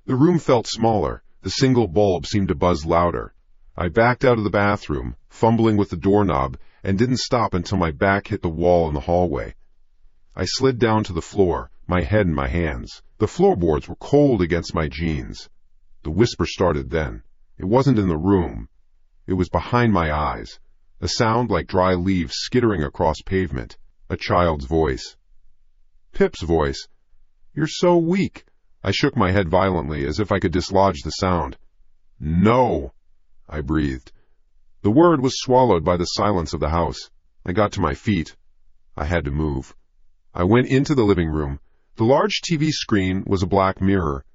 The room felt smaller. The single bulb seemed to buzz louder. I backed out of the bathroom, fumbling with the doorknob, and didn't stop until my back hit the wall in the hallway. I slid down to the floor, my head in my hands. The floorboards were cold against my jeans. The whisper started then. It wasn't in the room. It was behind my eyes. A sound like dry leaves skittering across pavement. A child's voice. Pip's voice. You're so weak. I shook my head violently as if I could dislodge the sound. No, I breathed. The word was swallowed by the silence of the house. I got to my feet. I had to move. I went into the living room. The large TV screen was a black mirror.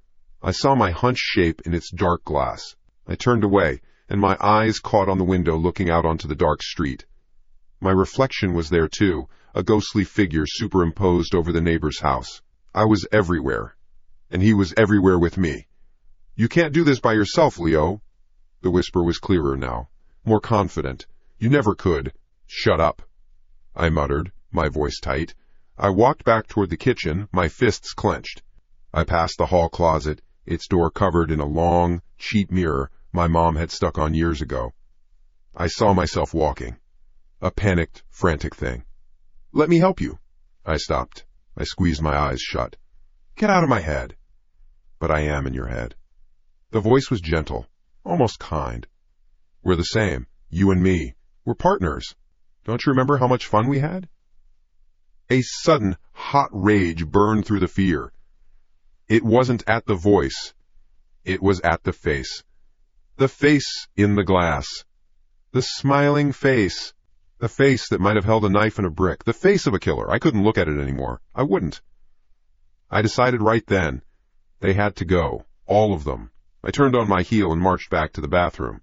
I saw my hunched shape in its dark glass. I turned away, and my eyes caught on the window looking out onto the dark street. My reflection was there too, a ghostly figure superimposed over the neighbor's house. I was everywhere, and he was everywhere with me. You can't do this by yourself, Leo. The whisper was clearer now, more confident. You never could. Shut up, I muttered, my voice tight. I walked back toward the kitchen, my fists clenched. I passed the hall closet, its door covered in a long, cheap mirror my mom had stuck on years ago. I saw myself walking. A panicked, frantic thing. Let me help you. I stopped. I squeezed my eyes shut. Get out of my head. But I am in your head. The voice was gentle, almost kind. "We're the same, you and me. We're partners. Don't you remember how much fun we had?" A sudden, hot rage burned through the fear. It wasn't at the voice. It was at the face. The face in the glass. The smiling face. The face that might have held a knife and a brick. The face of a killer. I couldn't look at it anymore. I wouldn't. I decided right then. They had to go. All of them. I turned on my heel and marched back to the bathroom.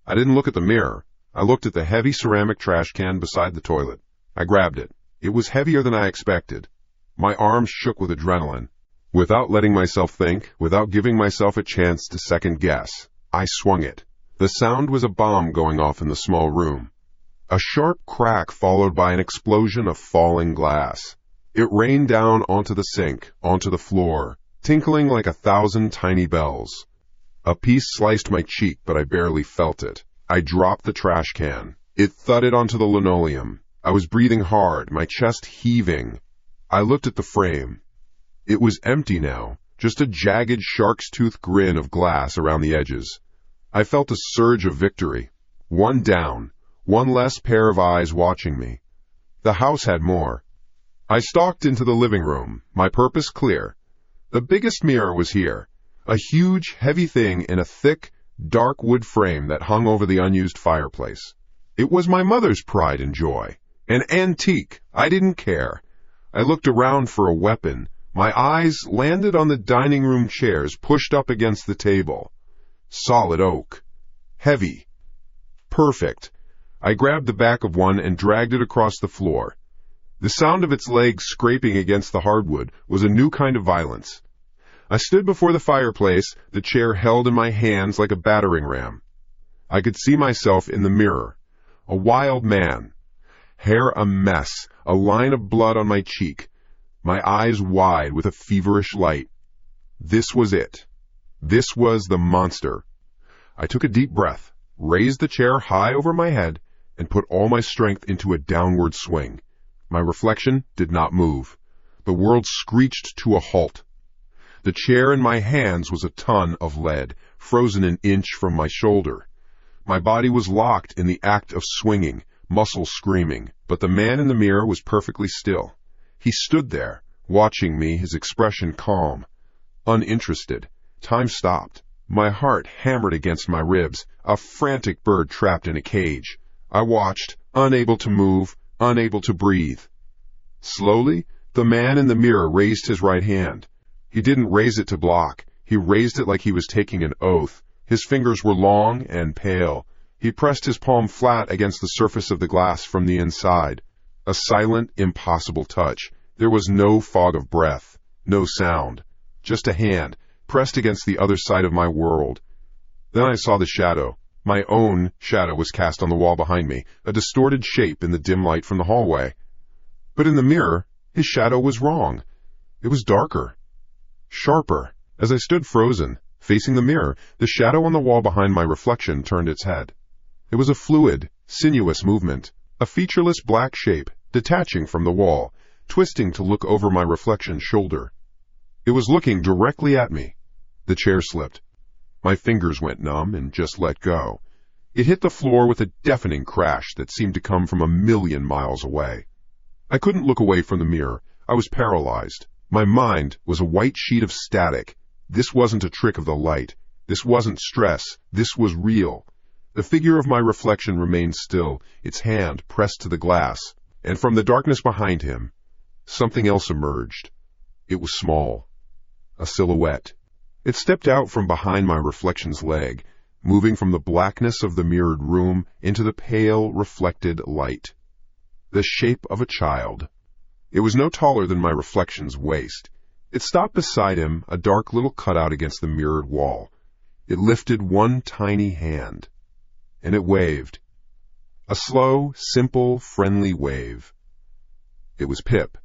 I didn't look at the mirror. I looked at the heavy ceramic trash can beside the toilet. I grabbed it. It was heavier than I expected. My arms shook with adrenaline. Without letting myself think, without giving myself a chance to second guess, I swung it. The sound was a bomb going off in the small room. A sharp crack followed by an explosion of falling glass. It rained down onto the sink, onto the floor, tinkling like 1,000 tiny bells. A piece sliced my cheek, but I barely felt it. I dropped the trash can. It thudded onto the linoleum. I was breathing hard, my chest heaving. I looked at the frame. It was empty now, just a jagged shark's tooth grin of glass around the edges. I felt a surge of victory. One down. One less pair of eyes watching me. The house had more. I stalked into the living room, my purpose clear. The biggest mirror was here, a huge, heavy thing in a thick, dark wood frame that hung over the unused fireplace. It was my mother's pride and joy. An antique. I didn't care. I looked around for a weapon. My eyes landed on the dining room chairs pushed up against the table. Solid oak. Heavy. Perfect. I grabbed the back of one and dragged it across the floor. The sound of its legs scraping against the hardwood was a new kind of violence. I stood before the fireplace, the chair held in my hands like a battering ram. I could see myself in the mirror. A wild man. Hair a mess, a line of blood on my cheek. My eyes wide with a feverish light. This was it. This was the monster. I took a deep breath, raised the chair high over my head, and put all my strength into a downward swing. My reflection did not move. The world screeched to a halt. The chair in my hands was a ton of lead, frozen an inch from my shoulder. My body was locked in the act of swinging, muscles screaming, but the man in the mirror was perfectly still. He stood there, watching me, his expression calm, uninterested. Time stopped. My heart hammered against my ribs, a frantic bird trapped in a cage. I watched, unable to move, unable to breathe. Slowly, the man in the mirror raised his right hand. He didn't raise it to block. He raised it like he was taking an oath. His fingers were long and pale. He pressed his palm flat against the surface of the glass from the inside. A silent, impossible touch. There was no fog of breath, no sound. Just a hand, pressed against the other side of my world. Then I saw the shadow. My own shadow was cast on the wall behind me, a distorted shape in the dim light from the hallway. But in the mirror, his shadow was wrong. It was darker, sharper. As I stood frozen, facing the mirror, the shadow on the wall behind my reflection turned its head. It was a fluid, sinuous movement, a featureless black shape, detaching from the wall, twisting to look over my reflection's shoulder. It was looking directly at me. The chair slipped. My fingers went numb and just let go. It hit the floor with a deafening crash that seemed to come from 1,000,000 miles away. I couldn't look away from the mirror. I was paralyzed. My mind was a white sheet of static. This wasn't a trick of the light. This wasn't stress. This was real. The figure of my reflection remained still, its hand pressed to the glass, and from the darkness behind him, something else emerged. It was small. A silhouette. It stepped out from behind my reflection's leg, moving from the blackness of the mirrored room into the pale, reflected light. The shape of a child. It was no taller than my reflection's waist. It stopped beside him, a dark little cutout against the mirrored wall. It lifted one tiny hand, and it waved. A slow, simple, friendly wave. It was Pip.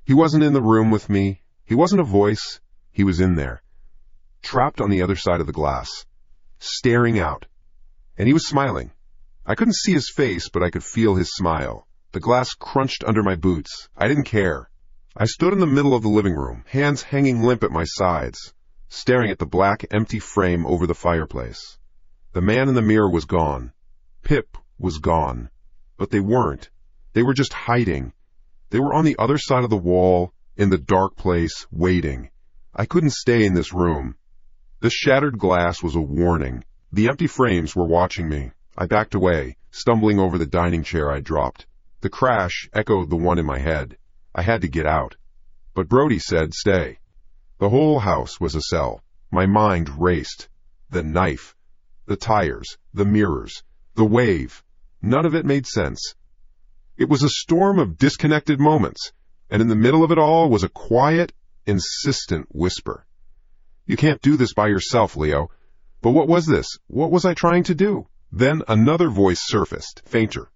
He wasn't in the room with me. He wasn't a voice. He was in there, trapped on the other side of the glass, staring out. And he was smiling. I couldn't see his face, but I could feel his smile. The glass crunched under my boots. I didn't care. I stood in the middle of the living room, hands hanging limp at my sides. staring at the black, empty frame over the fireplace. The man in the mirror was gone. Pip was gone. But they weren't. They were just hiding. They were on the other side of the wall, in the dark place, waiting. I couldn't stay in this room. The shattered glass was a warning. The empty frames were watching me. I backed away, stumbling over the dining chair I'd dropped. The crash echoed the one in my head. I had to get out. But Brody said, "Stay." The whole house was a cell. My mind raced. The knife, the tires, the mirrors, the wave. None of it made sense. It was a storm of disconnected moments, and in the middle of it all was a quiet, insistent whisper. "You can't do this by yourself, Leo." But what was this? What was I trying to do? Then another voice surfaced, fainter,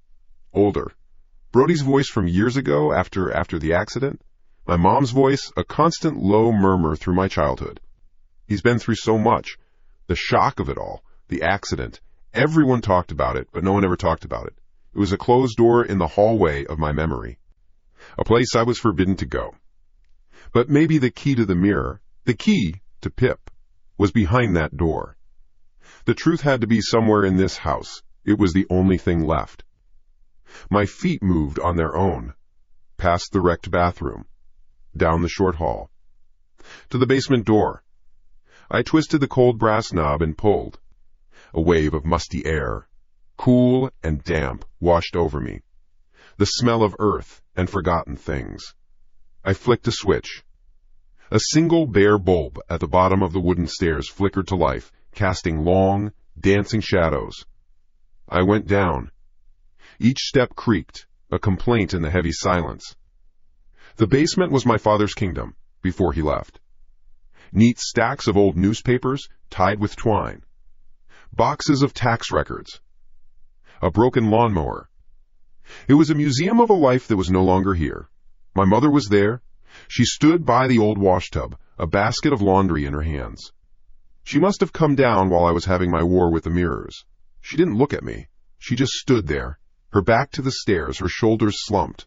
older. Brody's voice from years ago after the accident. My mom's voice, a constant low murmur through my childhood. He's been through so much. The shock of it all, the accident. Everyone talked about it, but no one ever talked about it. It was a closed door in the hallway of my memory. A place I was forbidden to go. But maybe the key to the mirror, the key to Pip, was behind that door. The truth had to be somewhere in this house. It was the only thing left. My feet moved on their own, past the wrecked bathroom, down the short hall, to the basement door. I twisted the cold brass knob and pulled. A wave of musty air, cool and damp, washed over me. The smell of earth and forgotten things. I flicked a switch. A single bare bulb at the bottom of the wooden stairs flickered to life, casting long, dancing shadows. I went down. Each step creaked, a complaint in the heavy silence. The basement was my father's kingdom, before he left. Neat stacks of old newspapers tied with twine. Boxes of tax records. A broken lawnmower. It was a museum of a life that was no longer here. My mother was there. She stood by the old washtub, a basket of laundry in her hands. She must have come down while I was having my war with the mirrors. She didn't look at me. She just stood there, her back to the stairs, her shoulders slumped.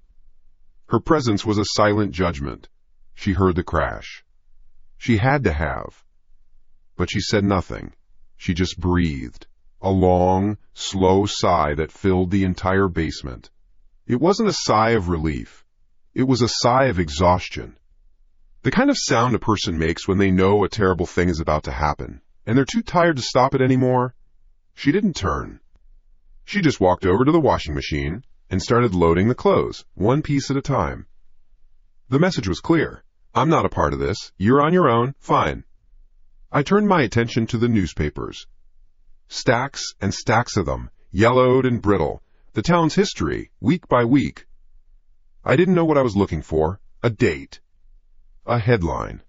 Her presence was a silent judgment. She heard the crash. She had to have. But she said nothing. She just breathed, a long, slow sigh that filled the entire basement. It wasn't a sigh of relief. It was a sigh of exhaustion. The kind of sound a person makes when they know a terrible thing is about to happen, and they're too tired to stop it anymore. She didn't turn. She just walked over to the washing machine and started loading the clothes, one piece at a time. The message was clear. "I'm not a part of this. You're on your own. Fine." I turned my attention to the newspapers. Stacks and stacks of them, yellowed and brittle, the town's history, week by week. I didn't know what I was looking for. A date. A headline.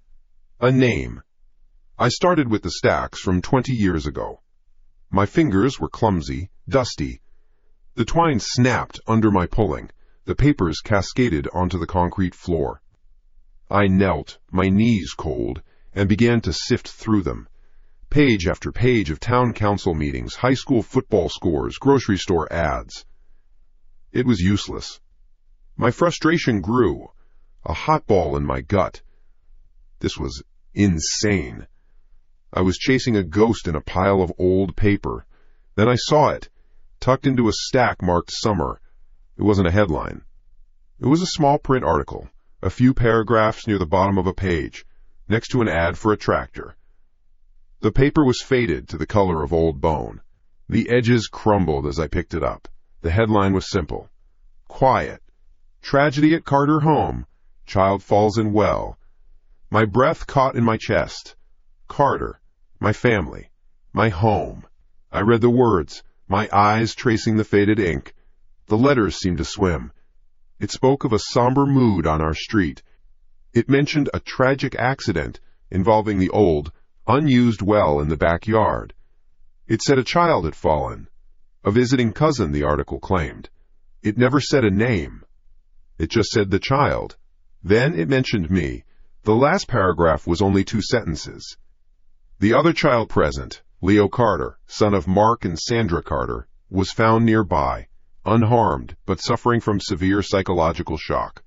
A name. I started with the stacks from 20 years ago. My fingers were clumsy, dusty. The twine snapped under my pulling. The papers cascaded onto the concrete floor. I knelt, my knees cold, and began to sift through them. Page after page of town council meetings, high school football scores, grocery store ads. It was useless. My frustration grew, a hot ball in my gut. This was insane. I was chasing a ghost in a pile of old paper. Then I saw it, tucked into a stack marked summer. It wasn't a headline. It was a small print article, a few paragraphs near the bottom of a page, next to an ad for a tractor. The paper was faded to the color of old bone. The edges crumbled as I picked it up. The headline was simple. Quiet. Tragedy at Carter home. Child falls in well. My breath caught in my chest. Carter. My family. My home. I read the words, my eyes tracing the faded ink. The letters seemed to swim. It spoke of a somber mood on our street. It mentioned a tragic accident involving the old, unused well in the backyard. It said a child had fallen. A visiting cousin, the article claimed. It never said a name. It just said the child. Then it mentioned me. The last paragraph was only 2 sentences. The other child present, Leo Carter, son of Mark and Sandra Carter, was found nearby, unharmed but suffering from severe psychological shock.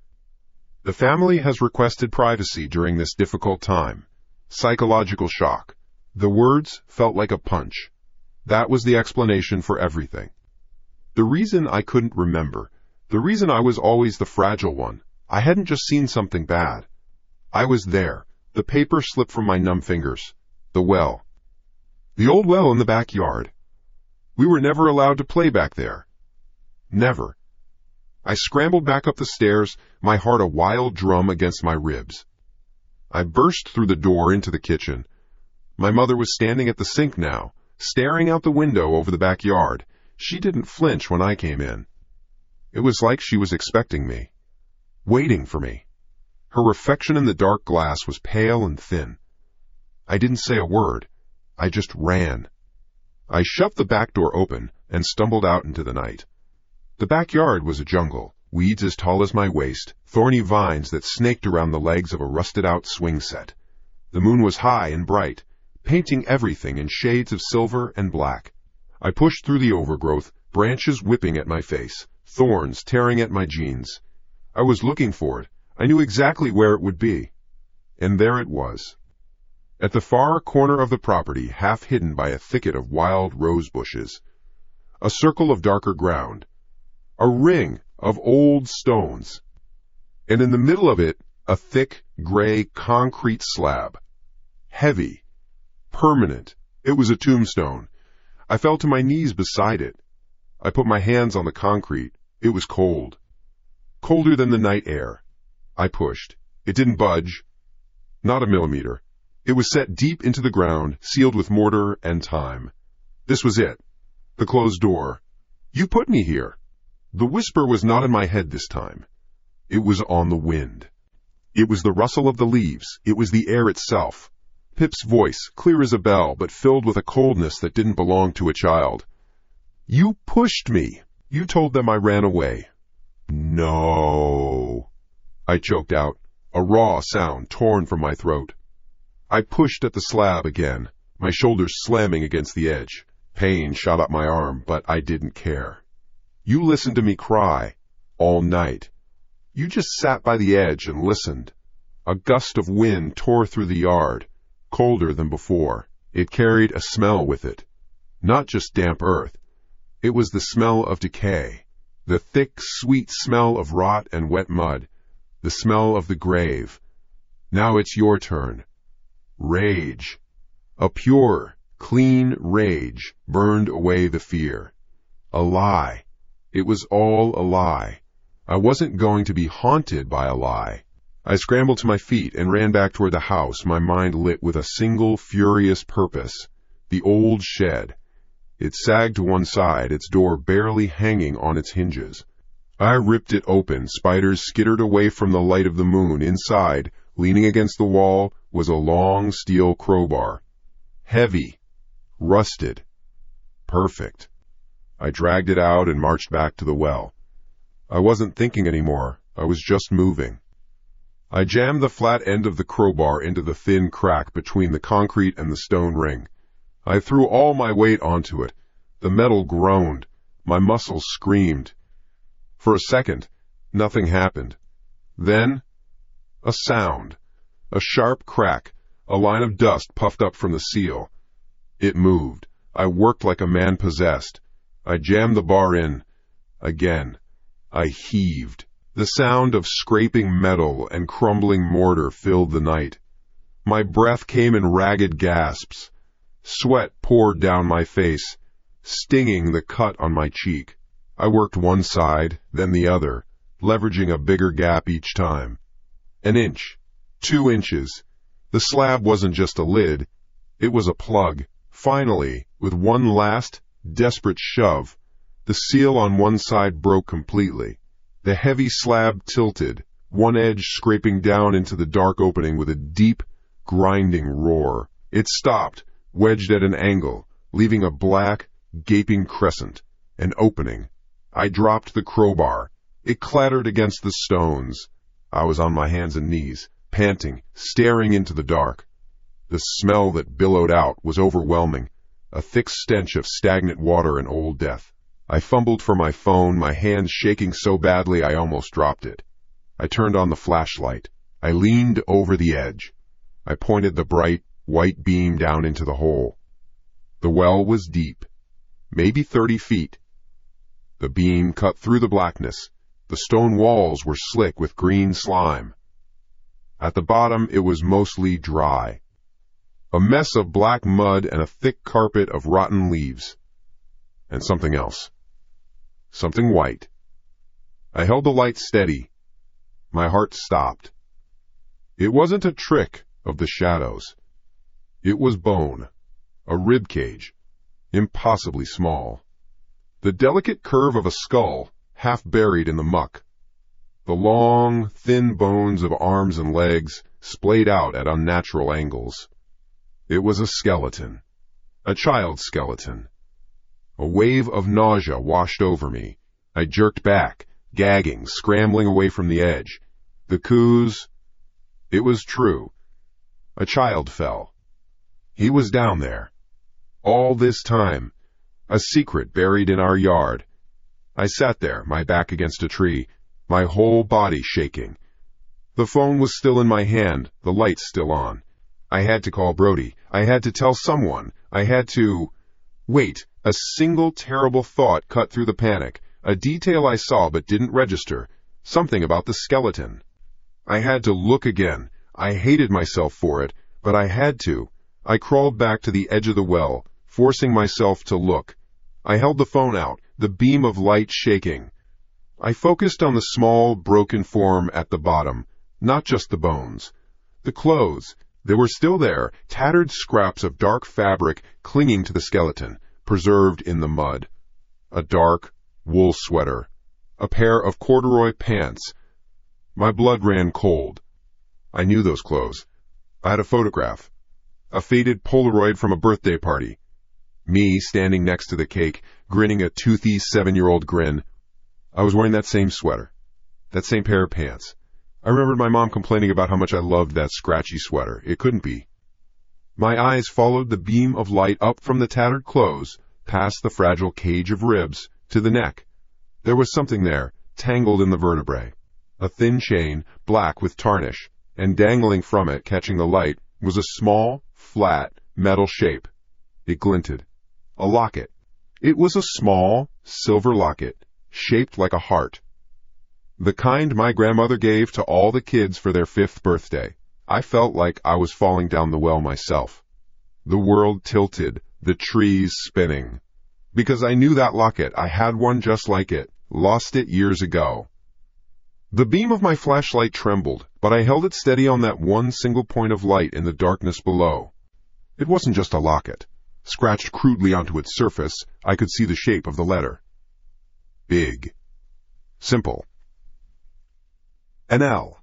The family has requested privacy during this difficult time. Psychological shock. The words felt like a punch. That was the explanation for everything. The reason I couldn't remember, the reason I was always the fragile one, I hadn't just seen something bad. I was there. The paper slipped from my numb fingers. The well. The old well in the backyard. We were never allowed to play back there. Never. I scrambled back up the stairs, my heart a wild drum against my ribs. I burst through the door into the kitchen. My mother was standing at the sink now, staring out the window over the backyard. She didn't flinch when I came in. It was like she was expecting me, waiting for me. Her reflection in the dark glass was pale and thin. I didn't say a word. I just ran. I shoved the back door open and stumbled out into the night. The backyard was a jungle, weeds as tall as my waist, thorny vines that snaked around the legs of a rusted-out swing set. The moon was high and bright, painting everything in shades of silver and black. I pushed through the overgrowth, branches whipping at my face, thorns tearing at my jeans. I was looking for it. I knew exactly where it would be. And there it was. At the far corner of the property, half hidden by a thicket of wild rose bushes. A circle of darker ground. A ring of old stones. And in the middle of it, a thick, gray concrete slab. Heavy. Permanent. It was a tombstone. I fell to my knees beside it. I put my hands on the concrete. It was cold. Colder than the night air. I pushed. It didn't budge. Not a millimeter. It was set deep into the ground, sealed with mortar and time. This was it. The closed door. You put me here. The whisper was not in my head this time. It was on the wind. It was the rustle of the leaves. It was the air itself. Pip's voice, clear as a bell, but filled with a coldness that didn't belong to a child. You pushed me. You told them I ran away. No. I choked out, a raw sound torn from my throat. I pushed at the slab again, my shoulders slamming against the edge. Pain shot up my arm, but I didn't care. You listened to me cry, all night. You just sat by the edge and listened. A gust of wind tore through the yard, colder than before. It carried a smell with it. Not just damp earth. It was the smell of decay. The thick, sweet smell of rot and wet mud. The smell of the grave. Now it's your turn. Rage. A pure, clean rage burned away the fear. A lie. It was all a lie. I wasn't going to be haunted by a lie. I scrambled to my feet and ran back toward the house, my mind lit with a single furious purpose. The old shed. It sagged to one side, its door barely hanging on its hinges. I ripped it open. Spiders skittered away from the light of the moon. Inside, leaning against the wall, was a long steel crowbar. Heavy. Rusted. Perfect. I dragged it out and marched back to the well. I wasn't thinking anymore. I was just moving. I jammed the flat end of the crowbar into the thin crack between the concrete and the stone ring. I threw all my weight onto it. The metal groaned. My muscles screamed. For a second, nothing happened. Then, a sound. A sharp crack. A line of dust puffed up from the seal. It moved. I worked like a man possessed. I jammed the bar in. Again. I heaved. The sound of scraping metal and crumbling mortar filled the night. My breath came in ragged gasps. Sweat poured down my face, stinging the cut on my cheek. I worked one side, then the other, leveraging a bigger gap each time. An inch. 2 inches. The slab wasn't just a lid. It was a plug. Finally, with one last, desperate shove, the seal on one side broke completely. The heavy slab tilted, one edge scraping down into the dark opening with a deep, grinding roar. It stopped, wedged at an angle, leaving a black, gaping crescent, an opening. I dropped the crowbar. It clattered against the stones. I was on my hands and knees, panting, staring into the dark. The smell that billowed out was overwhelming, a thick stench of stagnant water and old death. I fumbled for my phone, my hands shaking so badly I almost dropped it. I turned on the flashlight. I leaned over the edge. I pointed the bright, white beam down into the hole. The well was deep, maybe 30 feet. The beam cut through the blackness. The stone walls were slick with green slime. At the bottom, it was mostly dry. A mess of black mud and a thick carpet of rotten leaves. And something else. Something white. I held the light steady. My heart stopped. It wasn't a trick of the shadows. It was bone, a rib cage, impossibly small. The delicate curve of a skull, half buried in the muck. The long, thin bones of arms and legs splayed out at unnatural angles. It was a skeleton, a child's skeleton. A wave of nausea washed over me. I jerked back, gagging, scrambling away from the edge. The coos... It was true. A child fell. He was down there. All this time. A secret buried in our yard. I sat there, my back against a tree, my whole body shaking. The phone was still in my hand, the lights still on. I had to call Brody. I had to tell someone. I had to... Wait, a single terrible thought cut through the panic. A detail I saw but didn't register. Something about the skeleton. I had to look again. I hated myself for it, but I had to. I crawled back to the edge of the well, forcing myself to look. I held the phone out, the beam of light shaking. I focused on the small, broken form at the bottom, not just the bones. The clothes, they were still there, tattered scraps of dark fabric clinging to the skeleton, preserved in the mud. A dark wool sweater, a pair of corduroy pants. My blood ran cold. I knew those clothes. I had a photograph, a faded Polaroid from a birthday party. Me standing next to the cake, grinning a toothy 7-year-old grin. I was wearing that same sweater, that same pair of pants. I remembered my mom complaining about how much I loved that scratchy sweater. It couldn't be. My eyes followed the beam of light up from the tattered clothes, past the fragile cage of ribs, to the neck. There was something there, tangled in the vertebrae. A thin chain, black with tarnish, and dangling from it, catching the light, was a small, flat, metal shape. It glinted. A locket. It was a small, silver locket, shaped like a heart. The kind my grandmother gave to all the kids for their 5th birthday. I felt like I was falling down the well myself. The world tilted, the trees spinning. Because I knew that locket, I had one just like it, lost it years ago. The beam of my flashlight trembled, but I held it steady on that one single point of light in the darkness below. It wasn't just a locket. Scratched crudely onto its surface, I could see the shape of the letter. Big. Simple. An L.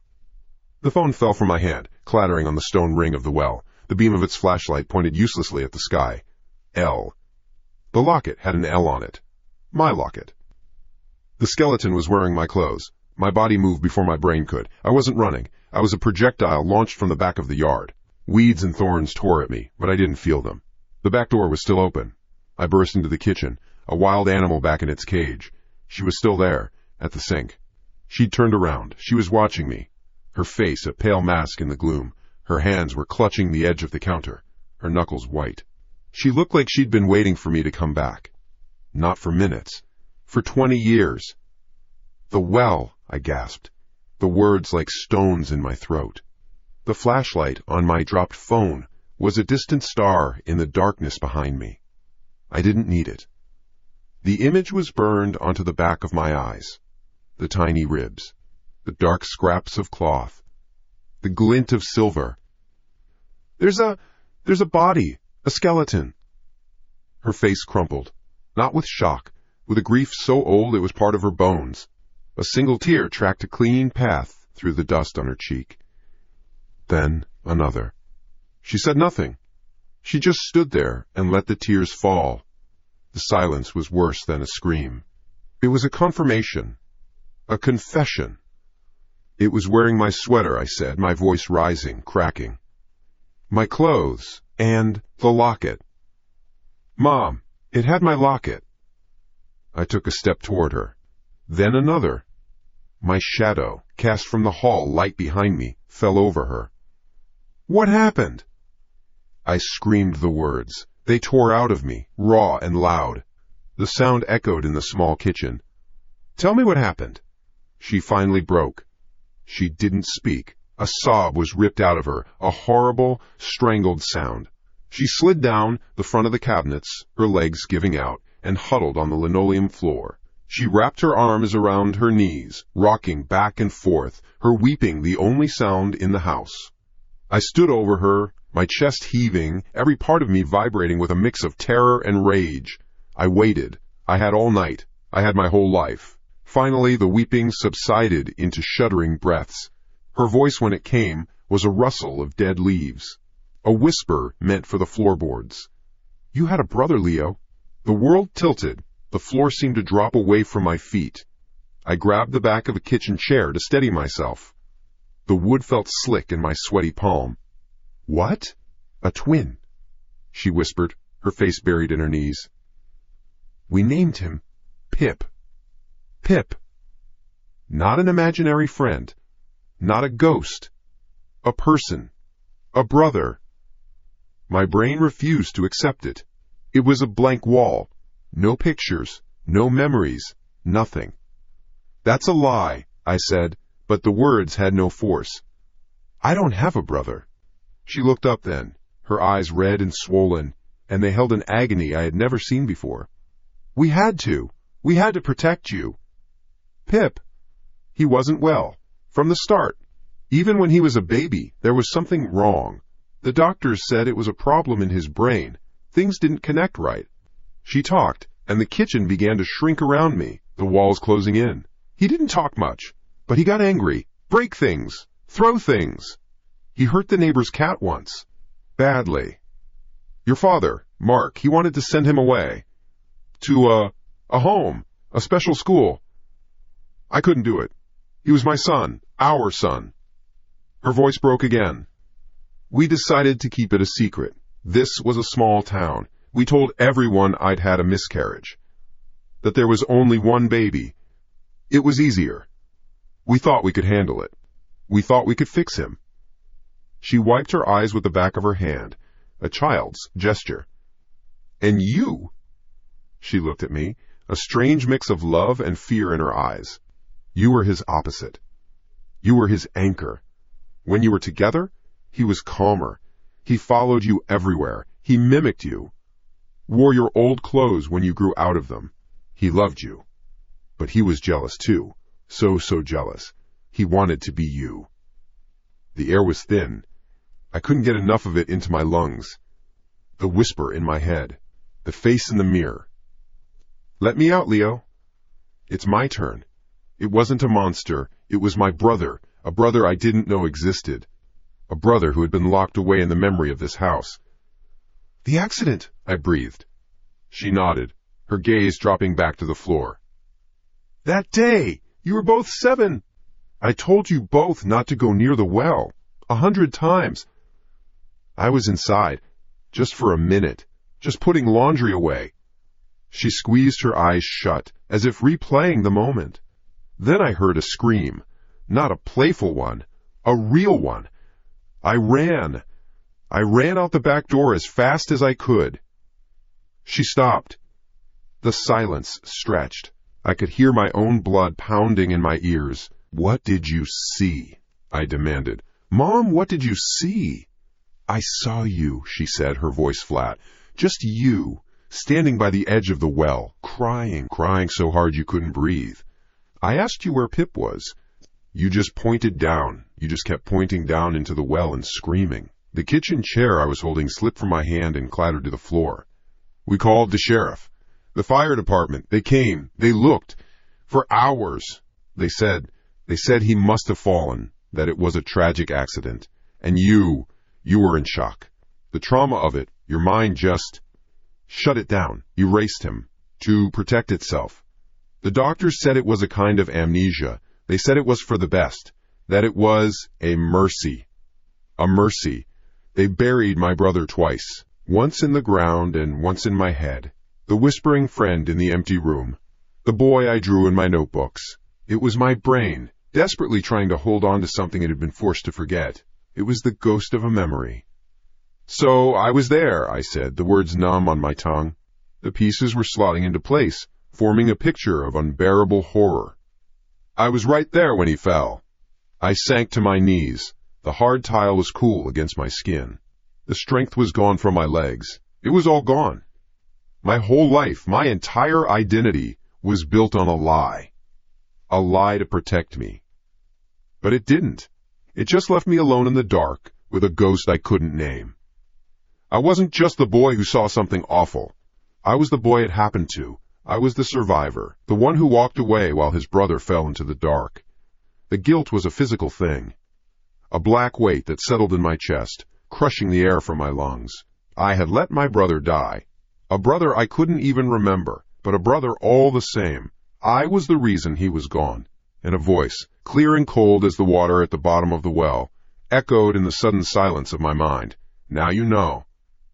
The phone fell from my hand, clattering on the stone ring of the well. The beam of its flashlight pointed uselessly at the sky. L. The locket had an L on it. My locket. The skeleton was wearing my clothes. My body moved before my brain could. I wasn't running. I was a projectile launched from the back of the yard. Weeds and thorns tore at me, but I didn't feel them. The back door was still open. I burst into the kitchen, a wild animal back in its cage. She was still there, at the sink. She'd turned around. She was watching me. Her face a pale mask in the gloom. Her hands were clutching the edge of the counter, her knuckles white. She looked like she'd been waiting for me to come back. Not for minutes. For 20 years. The well, I gasped, the words like stones in my throat. The flashlight on my dropped phone was a distant star in the darkness behind me. I didn't need it. The image was burned onto the back of my eyes. The tiny ribs, the dark scraps of cloth, the glint of silver. There's a body, a skeleton. Her face crumpled, not with shock, with a grief so old it was part of her bones. A single tear tracked a clean path through the dust on her cheek. Then another. She said nothing. She just stood there and let the tears fall. The silence was worse than a scream. It was a confirmation, a confession. It was wearing my sweater, I said, my voice rising, cracking. My clothes, and the locket. Mom, it had my locket. I took a step toward her. Then another. My shadow, cast from the hall light behind me, fell over her. What happened?" I screamed the words. They tore out of me, raw and loud. The sound echoed in the small kitchen. "Tell me what happened." She finally broke. She didn't speak. A sob was ripped out of her, a horrible, strangled sound. She slid down the front of the cabinets, her legs giving out, and huddled on the linoleum floor. She wrapped her arms around her knees, rocking back and forth, her weeping the only sound in the house. I stood over her, my chest heaving, every part of me vibrating with a mix of terror and rage. I waited. I had all night. I had my whole life. Finally, the weeping subsided into shuddering breaths. Her voice, when it came, was a rustle of dead leaves, a whisper meant for the floorboards. "You had a brother, Leo." The world tilted. The floor seemed to drop away from my feet. I grabbed the back of a kitchen chair to steady myself. The wood felt slick in my sweaty palm. "What?" "A twin," she whispered, her face buried in her knees. "We named him Pip." Pip. Not an imaginary friend. Not a ghost. A person. A brother. My brain refused to accept it. It was a blank wall. No pictures. No memories. Nothing. "That's a lie," I said, but the words had no force. "I don't have a brother." She looked up then, her eyes red and swollen, and they held an agony I had never seen before. "We had to. We had to protect you." "Pip. He wasn't well. From the start. Even when he was a baby, there was something wrong. The doctors said it was a problem in his brain. Things didn't connect right." She talked, and the kitchen began to shrink around me, the walls closing in. "He didn't talk much, but he got angry, break things, throw things. He hurt the neighbor's cat once. Badly. Your father, Mark, he wanted to send him away. To a home, a special school. I couldn't do it. He was my son, our son." Her voice broke again. "We decided to keep it a secret. This was a small town. We told everyone I'd had a miscarriage. That there was only one baby. It was easier. We thought we could handle it. We thought we could fix him." She wiped her eyes with the back of her hand, a child's gesture. "And you?" She looked at me, a strange mix of love and fear in her eyes. "You were his opposite. You were his anchor. When you were together, he was calmer. He followed you everywhere. He mimicked you. Wore your old clothes when you grew out of them. He loved you. But he was jealous too. So jealous. He wanted to be you." The air was thin. I couldn't get enough of it into my lungs. The whisper in my head. The face in the mirror. "Let me out, Leo. It's my turn. It wasn't a monster. It was my brother, a brother I didn't know existed. A brother who had been locked away in the memory of this house." "The accident," I breathed. She nodded, her gaze dropping back to the floor. "That day! You were both 7. I told you both not to go near the well. 100 times. I was inside, just for a minute, just putting laundry away." She squeezed her eyes shut, as if replaying the moment. Then I heard a scream, not a playful one, a real one. I ran out the back door as fast as I could. She stopped. The silence stretched. I could hear my own blood pounding in my ears. "What did you see?" I demanded. "Mom, what did you see?" "I saw you," she said, her voice flat. "Just you, standing by the edge of the well, crying so hard you couldn't breathe. I asked you where Pip was. You just pointed down. You just kept pointing down into the well and screaming." The kitchen chair I was holding slipped from my hand and clattered to the floor. "We called the sheriff. The fire department. They came. They looked. For hours. They said he must have fallen, that it was a tragic accident. And you were in shock. The trauma of it, your mind just shut it down, erased him, to protect itself. The doctors said it was a kind of amnesia. They said it was for the best, that it was a mercy. A mercy. They buried my brother twice, once in the ground and once in my head. The whispering friend in the empty room. The boy I drew in my notebooks. It was my brain, desperately trying to hold on to something it had been forced to forget. It was the ghost of a memory. "So I was there," I said, the words numb on my tongue. The pieces were slotting into place, forming a picture of unbearable horror. "I was right there when he fell." I sank to my knees. The hard tile was cool against my skin. The strength was gone from my legs. It was all gone. My whole life, my entire identity, was built on a lie. A lie to protect me. But it didn't. It just left me alone in the dark with a ghost I couldn't name. I wasn't just the boy who saw something awful. I was the boy it happened to. I was the survivor, the one who walked away while his brother fell into the dark. The guilt was a physical thing. A black weight that settled in my chest, crushing the air from my lungs. I had let my brother die. A brother I couldn't even remember, but a brother all the same. I was the reason he was gone. And a voice, clear and cold as the water at the bottom of the well, echoed in the sudden silence of my mind. "Now you know."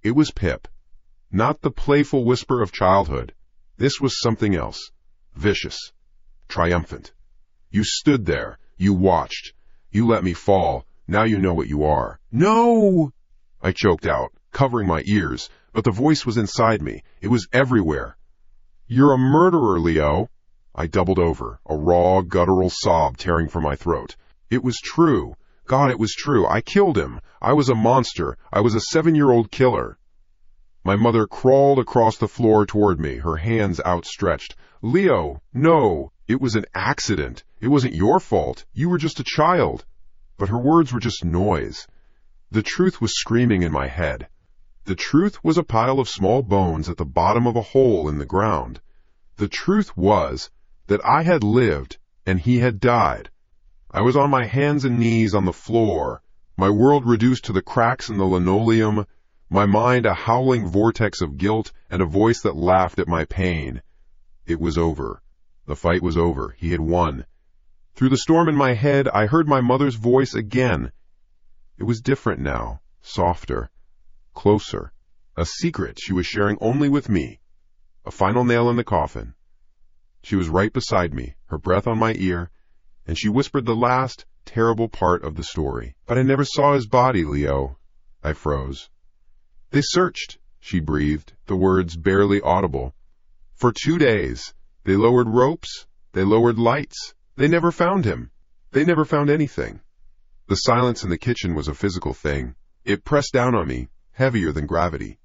It was Pip. Not the playful whisper of childhood. This was something else. Vicious. Triumphant. "You stood there. You watched. You let me fall. Now you know what you are." "No!" I choked out, covering my ears, but the voice was inside me. It was everywhere. "You're a murderer, Leo." I doubled over, a raw, guttural sob tearing from my throat. It was true. God, it was true. I killed him. I was a monster. I was a 7-year-old killer. My mother crawled across the floor toward me, her hands outstretched. "Leo, no. It was an accident. It wasn't your fault. You were just a child." But her words were just noise. The truth was screaming in my head. The truth was a pile of small bones at the bottom of a hole in the ground. The truth was that I had lived and he had died. I was on my hands and knees on the floor, my world reduced to the cracks in the linoleum, my mind a howling vortex of guilt and a voice that laughed at my pain. It was over. The fight was over. He had won. Through the storm in my head, I heard my mother's voice again. It was different now, softer, closer. A secret she was sharing only with me. A final nail in the coffin. She was right beside me, her breath on my ear, and she whispered the last, terrible part of the story. "But I never saw his body, Leo." I froze. "They searched," she breathed, the words barely audible. "For 2 days. They lowered ropes. They lowered lights. They never found him. They never found anything." The silence in the kitchen was a physical thing. It pressed down on me, heavier than gravity.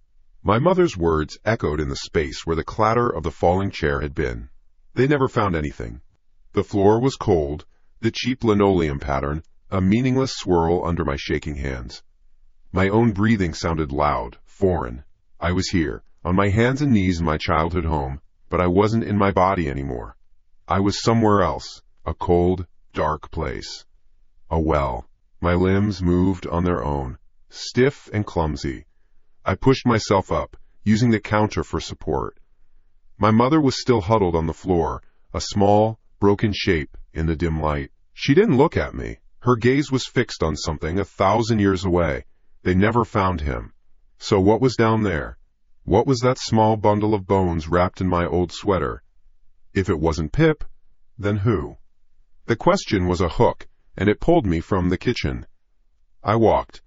My mother's words echoed in the space where the clatter of the falling chair had been. They never found anything. The floor was cold, the cheap linoleum pattern, a meaningless swirl under my shaking hands. My own breathing sounded loud, foreign. I was here, on my hands and knees in my childhood home, but I wasn't in my body anymore. I was somewhere else, a cold, dark place. A well. My limbs moved on their own, stiff and clumsy. I pushed myself up, using the counter for support. My mother was still huddled on the floor, a small, broken shape in the dim light. She didn't look at me. Her gaze was fixed on something 1,000 years away. They never found him. So what was down there? What was that small bundle of bones wrapped in my old sweater? If it wasn't Pip, then who? The question was a hook, and it pulled me from the kitchen. I walked.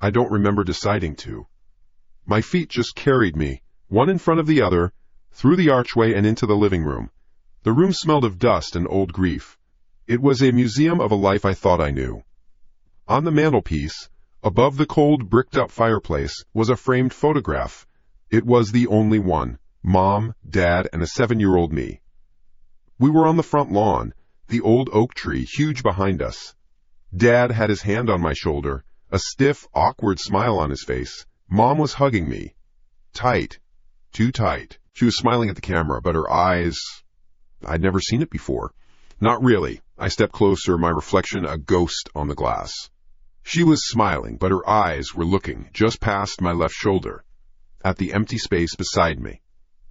I don't remember deciding to. My feet just carried me, one in front of the other, through the archway and into the living room. The room smelled of dust and old grief. It was a museum of a life I thought I knew. On the mantelpiece, above the cold bricked-up fireplace, was a framed photograph. It was the only one. Mom, Dad, and a 7-year-old me. We were on the front lawn, the old oak tree huge behind us. Dad had his hand on my shoulder, a stiff, awkward smile on his face. Mom was hugging me. Tight. Too tight. She was smiling at the camera, but her eyes... I'd never seen it before. Not really. I stepped closer, my reflection a ghost on the glass. She was smiling, but her eyes were looking just past my left shoulder, at the empty space beside me.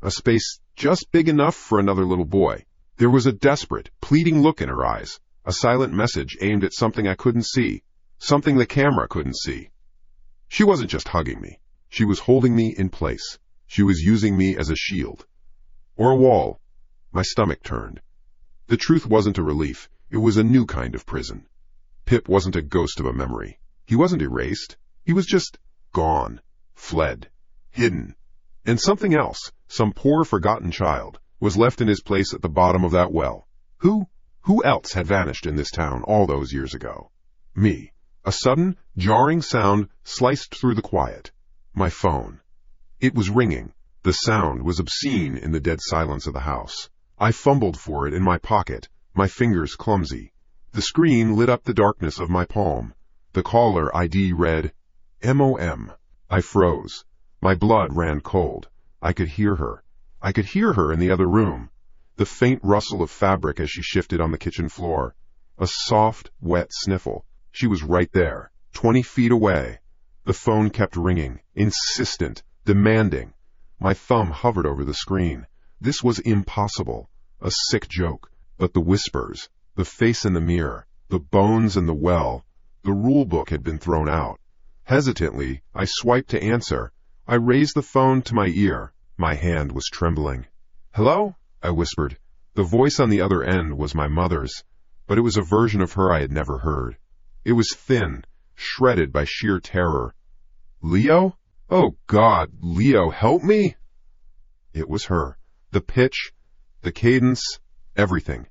A space just big enough for another little boy. There was a desperate, pleading look in her eyes, a silent message aimed at something I couldn't see, something the camera couldn't see. She wasn't just hugging me. She was holding me in place. She was using me as a shield. Or a wall. My stomach turned. The truth wasn't a relief. It was a new kind of prison. Pip wasn't a ghost of a memory. He wasn't erased. He was just gone, fled, hidden. And something else, some poor forgotten child, was left in his place at the bottom of that well. Who else had vanished in this town all those years ago? Me. A sudden, jarring sound sliced through the quiet. My phone. It was ringing. The sound was obscene in the dead silence of the house. I fumbled for it in my pocket, my fingers clumsy. The screen lit up the darkness of my palm. The caller ID read, MOM. I froze. My blood ran cold. I could hear her. I could hear her in the other room. The faint rustle of fabric as she shifted on the kitchen floor. A soft, wet sniffle. She was right there, 20 feet away. The phone kept ringing, insistent, demanding. My thumb hovered over the screen. This was impossible. A sick joke. But the whispers, the face in the mirror, the bones in the well, the rule book had been thrown out. Hesitantly, I swiped to answer. I raised the phone to my ear. My hand was trembling. Hello? I whispered. The voice on the other end was my mother's, but it was a version of her I had never heard. It was thin, shredded by sheer terror. Leo? Oh God, Leo, help me! It was her. The pitch, the cadence, everything.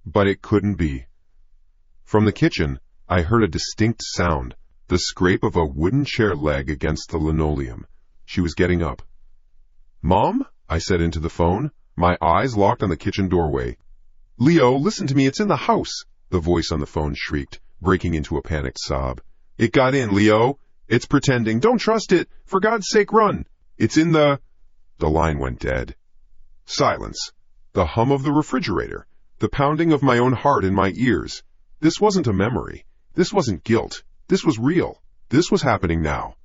But it couldn't be. From the kitchen, I heard a distinct sound, the scrape of a wooden chair leg against the linoleum. She was getting up. Mom? I said into the phone, my eyes locked on the kitchen doorway. Leo, listen to me, it's in the house, the voice on the phone shrieked, breaking into a panicked sob. It got in, Leo. It's pretending. Don't trust it. For God's sake, run. It's in the... The line went dead. Silence. The hum of the refrigerator. The pounding of my own heart in my ears. This wasn't a memory. This wasn't guilt. This was real. This was happening now.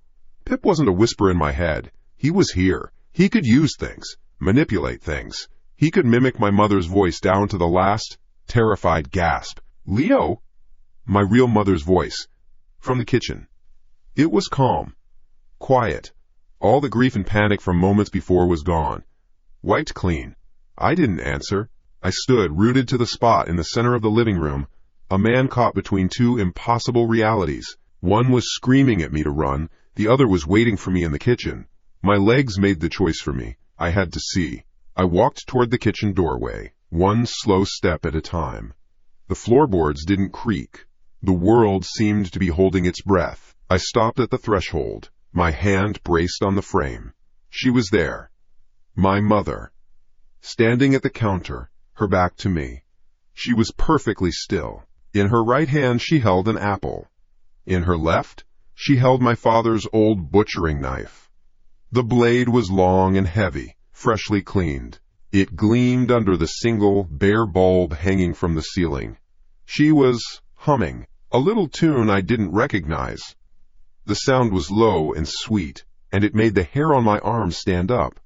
Pip wasn't a whisper in my head. He was here. He could use things, manipulate things. He could mimic my mother's voice down to the last, terrified gasp. Leo? My real mother's voice. From the kitchen. It was calm. Quiet. All the grief and panic from moments before was gone. Wiped clean. I didn't answer. I stood rooted to the spot in the center of the living room, a man caught between two impossible realities. One was screaming at me to run, the other was waiting for me in the kitchen. My legs made the choice for me. I had to see. I walked toward the kitchen doorway, one slow step at a time. The floorboards didn't creak. The world seemed to be holding its breath. I stopped at the threshold, my hand braced on the frame. She was there. My mother. Standing at the counter, her back to me. She was perfectly still. In her right hand she held an apple. In her left, she held my father's old butchering knife. The blade was long and heavy, freshly cleaned. It gleamed under the single, bare bulb hanging from the ceiling. She was humming, a little tune I didn't recognize. The sound was low and sweet, and it made the hair on my arm stand up.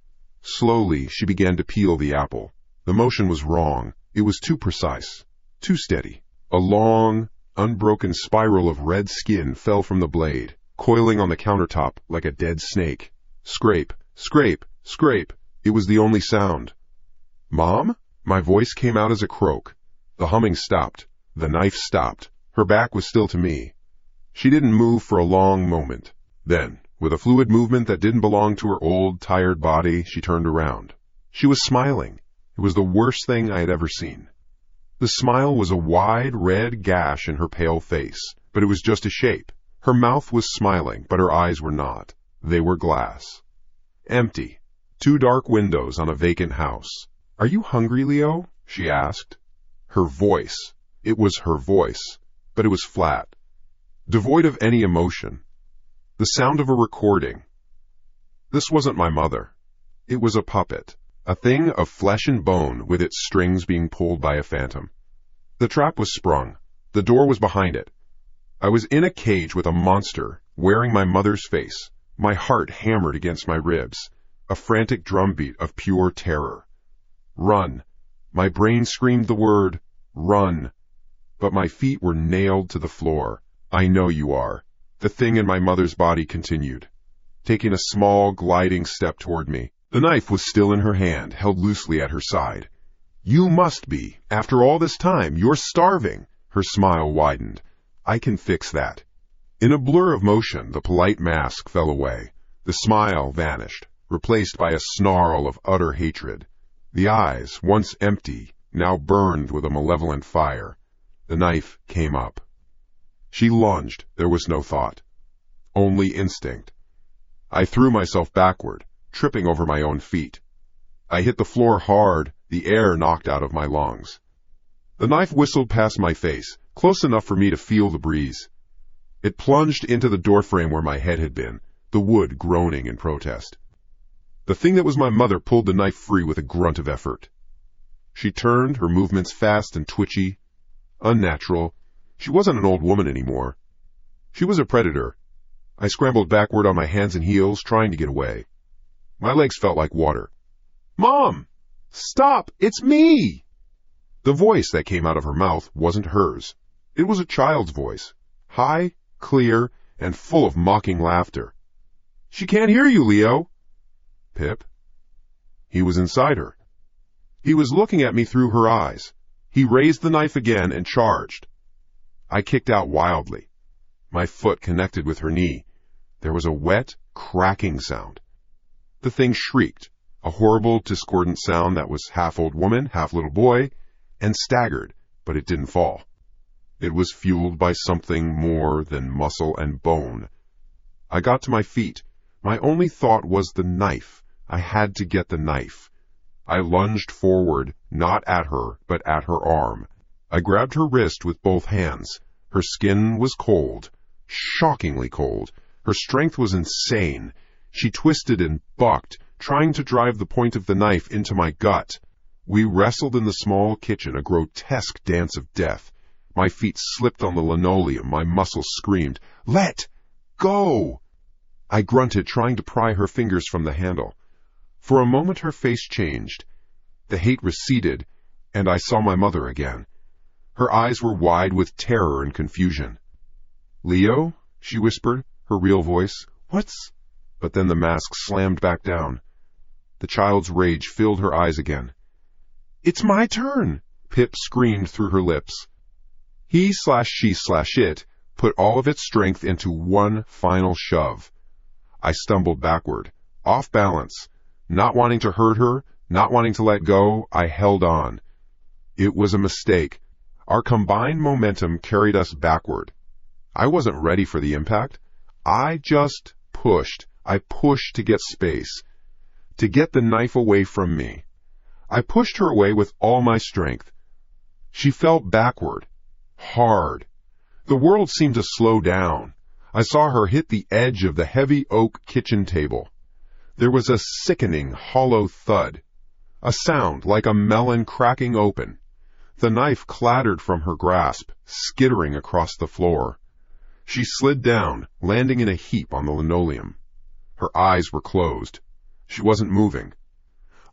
Slowly, she began to peel the apple. The motion was wrong. It was too precise, too steady. A long, unbroken spiral of red skin fell from the blade, coiling on the countertop like a dead snake. Scrape, scrape, scrape. It was the only sound. Mom? My voice came out as a croak. The humming stopped. The knife stopped. Her back was still to me. She didn't move for a long moment. Then, with a fluid movement that didn't belong to her old, tired body, she turned around. She was smiling. It was the worst thing I had ever seen. The smile was a wide, red gash in her pale face, but it was just a shape. Her mouth was smiling, but her eyes were not. They were glass. Empty. 2 dark windows on a vacant house. Are you hungry, Leo? She asked. Her voice. It was her voice, but it was flat, devoid of any emotion. The sound of a recording. This wasn't my mother. It was a puppet, a thing of flesh and bone with its strings being pulled by a phantom. The trap was sprung. The door was behind it. I was in a cage with a monster, wearing my mother's face. My heart hammered against my ribs, a frantic drumbeat of pure terror. Run. My brain screamed the word, run. But my feet were nailed to the floor. I know you are. The thing in my mother's body continued, taking a small, gliding step toward me. The knife was still in her hand, held loosely at her side. You must be. After all this time, you're starving. Her smile widened. I can fix that. In a blur of motion, the polite mask fell away. The smile vanished, replaced by a snarl of utter hatred. The eyes, once empty, now burned with a malevolent fire. The knife came up. She lunged. There was no thought. Only instinct. I threw myself backward, tripping over my own feet. I hit the floor hard, the air knocked out of my lungs. The knife whistled past my face, close enough for me to feel the breeze. It plunged into the doorframe where my head had been, the wood groaning in protest. The thing that was my mother pulled the knife free with a grunt of effort. She turned, her movements fast and twitchy, unnatural. She wasn't an old woman anymore. She was a predator. I scrambled backward on my hands and heels, trying to get away. My legs felt like water. "Mom! Stop! It's me!" The voice that came out of her mouth wasn't hers. It was a child's voice, high, clear, and full of mocking laughter. "She can't hear you, Leo." "Pip?" He was inside her. He was looking at me through her eyes. He raised the knife again and charged. I kicked out wildly. My foot connected with her knee. There was a wet, cracking sound. The thing shrieked, a horrible, discordant sound that was half old woman, half little boy, and staggered, but it didn't fall. It was fueled by something more than muscle and bone. I got to my feet. My only thought was the knife. I had to get the knife. I lunged forward, not at her, but at her arm. I grabbed her wrist with both hands. Her skin was cold, shockingly cold. Her strength was insane. She twisted and bucked, trying to drive the point of the knife into my gut. We wrestled in the small kitchen, a grotesque dance of death. My feet slipped on the linoleum. My muscles screamed, "Let go!" I grunted, trying to pry her fingers from the handle. For a moment her face changed. The hate receded, and I saw my mother again. Her eyes were wide with terror and confusion. "Leo?" she whispered, her real voice. "What's—" But then the mask slammed back down. The child's rage filled her eyes again. "It's my turn!" Pip screamed through her lips. He/she/it put all of its strength into one final shove. I stumbled backward, off balance. Not wanting to hurt her, not wanting to let go, I held on. It was a mistake. Our combined momentum carried us backward. I wasn't ready for the impact. I just pushed. I pushed to get space, to get the knife away from me. I pushed her away with all my strength. She fell backward, hard. The world seemed to slow down. I saw her hit the edge of the heavy oak kitchen table. There was a sickening, hollow thud, a sound like a melon cracking open. The knife clattered from her grasp, skittering across the floor. She slid down, landing in a heap on the linoleum. Her eyes were closed. She wasn't moving.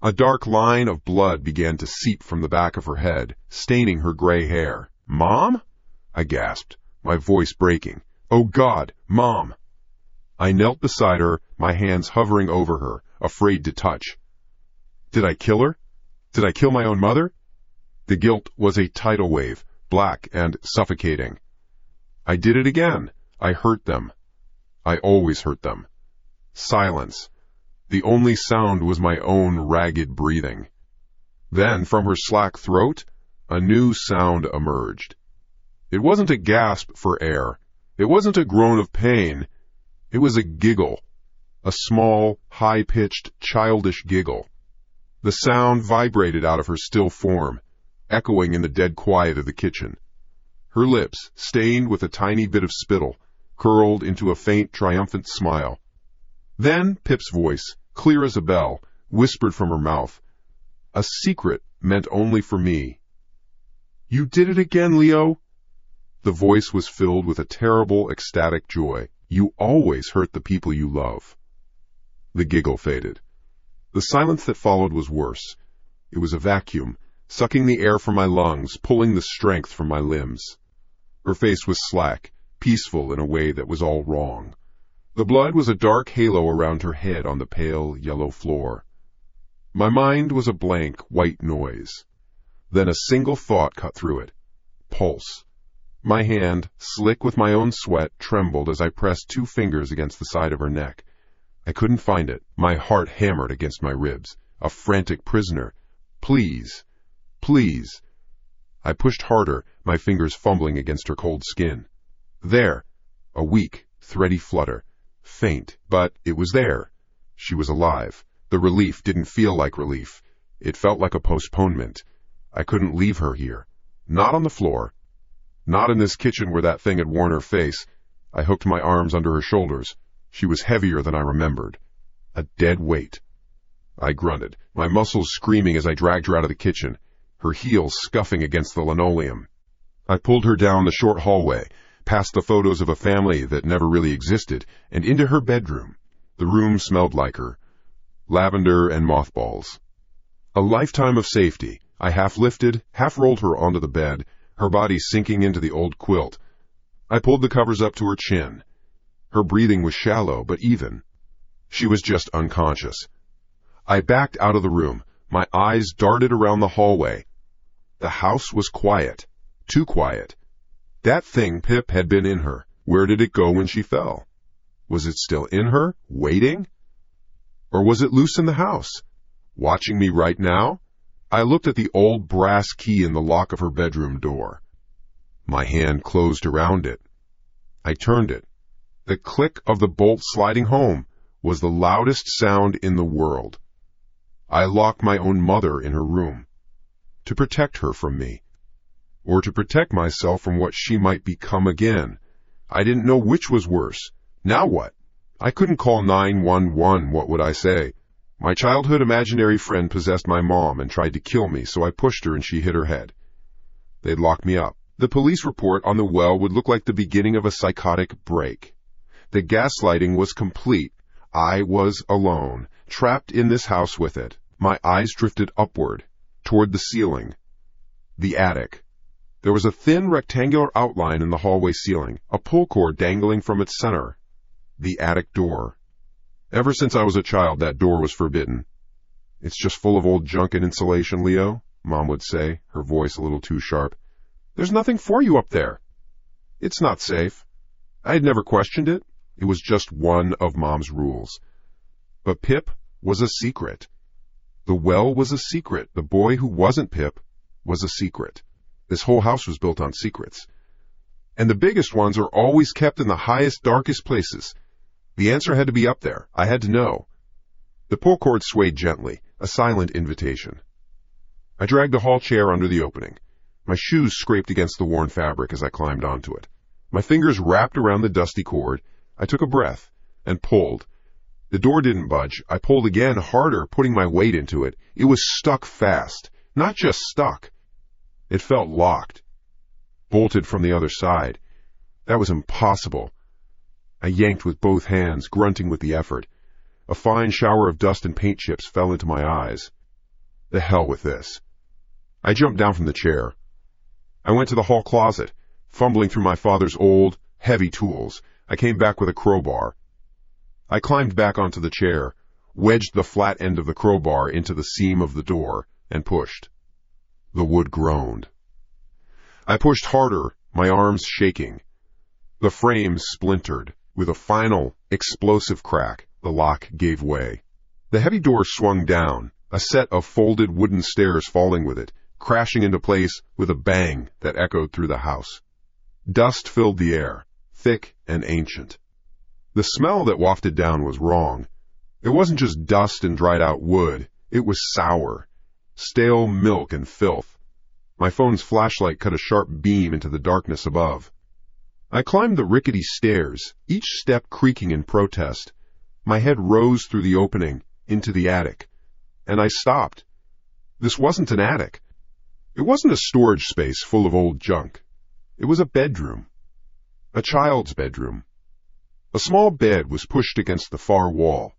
A dark line of blood began to seep from the back of her head, staining her gray hair. "Mom?" I gasped, my voice breaking. "Oh God, Mom!" I knelt beside her, my hands hovering over her, afraid to touch. Did I kill her? Did I kill my own mother? The guilt was a tidal wave, black and suffocating. I did it again. I hurt them. I always hurt them. Silence. The only sound was my own ragged breathing. Then, from her slack throat, a new sound emerged. It wasn't a gasp for air. It wasn't a groan of pain. It was a giggle, a small, high-pitched, childish giggle. The sound vibrated out of her still form, echoing in the dead quiet of the kitchen. Her lips, stained with a tiny bit of spittle, curled into a faint, triumphant smile. Then Pip's voice, clear as a bell, whispered from her mouth, a secret meant only for me. "You did it again, Leo." The voice was filled with a terrible, ecstatic joy. "You always hurt the people you love." The giggle faded. The silence that followed was worse. It was a vacuum, sucking the air from my lungs, pulling the strength from my limbs. Her face was slack, peaceful in a way that was all wrong. The blood was a dark halo around her head on the pale yellow floor. My mind was a blank white noise. Then a single thought cut through it. Pulse. My hand, slick with my own sweat, trembled as I pressed 2 fingers against the side of her neck. I couldn't find it. My heart hammered against my ribs. A frantic prisoner. Please. Please. I pushed harder, my fingers fumbling against her cold skin. There. A weak, thready flutter. Faint, but it was there. She was alive. The relief didn't feel like relief. It felt like a postponement. I couldn't leave her here. Not on the floor. Not in this kitchen where that thing had worn her face. I hooked my arms under her shoulders. She was heavier than I remembered. A dead weight. I grunted, my muscles screaming as I dragged her out of the kitchen, her heels scuffing against the linoleum. I pulled her down the short hallway, past the photos of a family that never really existed, and into her bedroom. The room smelled like her. Lavender and mothballs. A lifetime of safety. I half lifted, half rolled her onto the bed, her body sinking into the old quilt. I pulled the covers up to her chin. Her breathing was shallow but even. She was just unconscious. I backed out of the room. My eyes darted around the hallway. The house was quiet. Too quiet. That thing Pip had been in her. Where did it go when she fell? Was it still in her, waiting? Or was it loose in the house, watching me right now? I looked at the old brass key in the lock of her bedroom door. My hand closed around it. I turned it. The click of the bolt sliding home was the loudest sound in the world. I locked my own mother in her room. To protect her from me. Or to protect myself from what she might become again. I didn't know which was worse. Now what? I couldn't call 911. What would I say? My childhood imaginary friend possessed my mom and tried to kill me, so I pushed her and she hit her head. They'd lock me up. The police report on the well would look like the beginning of a psychotic break. The gaslighting was complete. I was alone, trapped in this house with it. My eyes drifted upward, toward the ceiling. The attic. There was a thin rectangular outline in the hallway ceiling, a pull cord dangling from its center. The attic door. Ever since I was a child, that door was forbidden. It's just full of old junk and insulation, Leo, Mom would say, her voice a little too sharp. There's nothing for you up there. It's not safe. I had never questioned it. It was just one of Mom's rules. But Pip was a secret. The well was a secret. The boy who wasn't Pip was a secret. This whole house was built on secrets. And the biggest ones are always kept in the highest, darkest places. The answer had to be up there. I had to know. The pull cord swayed gently, a silent invitation. I dragged the hall chair under the opening. My shoes scraped against the worn fabric as I climbed onto it. My fingers wrapped around the dusty cord. I took a breath and pulled. The door didn't budge. I pulled again, harder, putting my weight into it. It was stuck fast. Not just stuck. It felt locked. Bolted from the other side. That was impossible. I yanked with both hands, grunting with the effort. A fine shower of dust and paint chips fell into my eyes. The hell with this. I jumped down from the chair. I went to the hall closet, fumbling through my father's old, heavy tools. I came back with a crowbar. I climbed back onto the chair, wedged the flat end of the crowbar into the seam of the door, and pushed. The wood groaned. I pushed harder, my arms shaking. The frame splintered. With a final, explosive crack, the lock gave way. The heavy door swung down, a set of folded wooden stairs falling with it, crashing into place with a bang that echoed through the house. Dust filled the air, thick and ancient. The smell that wafted down was wrong. It wasn't just dust and dried-out wood. It was sour. Stale milk and filth. My phone's flashlight cut a sharp beam into the darkness above. I climbed the rickety stairs, each step creaking in protest. My head rose through the opening, into the attic. And I stopped. This wasn't an attic. It wasn't a storage space full of old junk. It was a bedroom. A child's bedroom. A small bed was pushed against the far wall.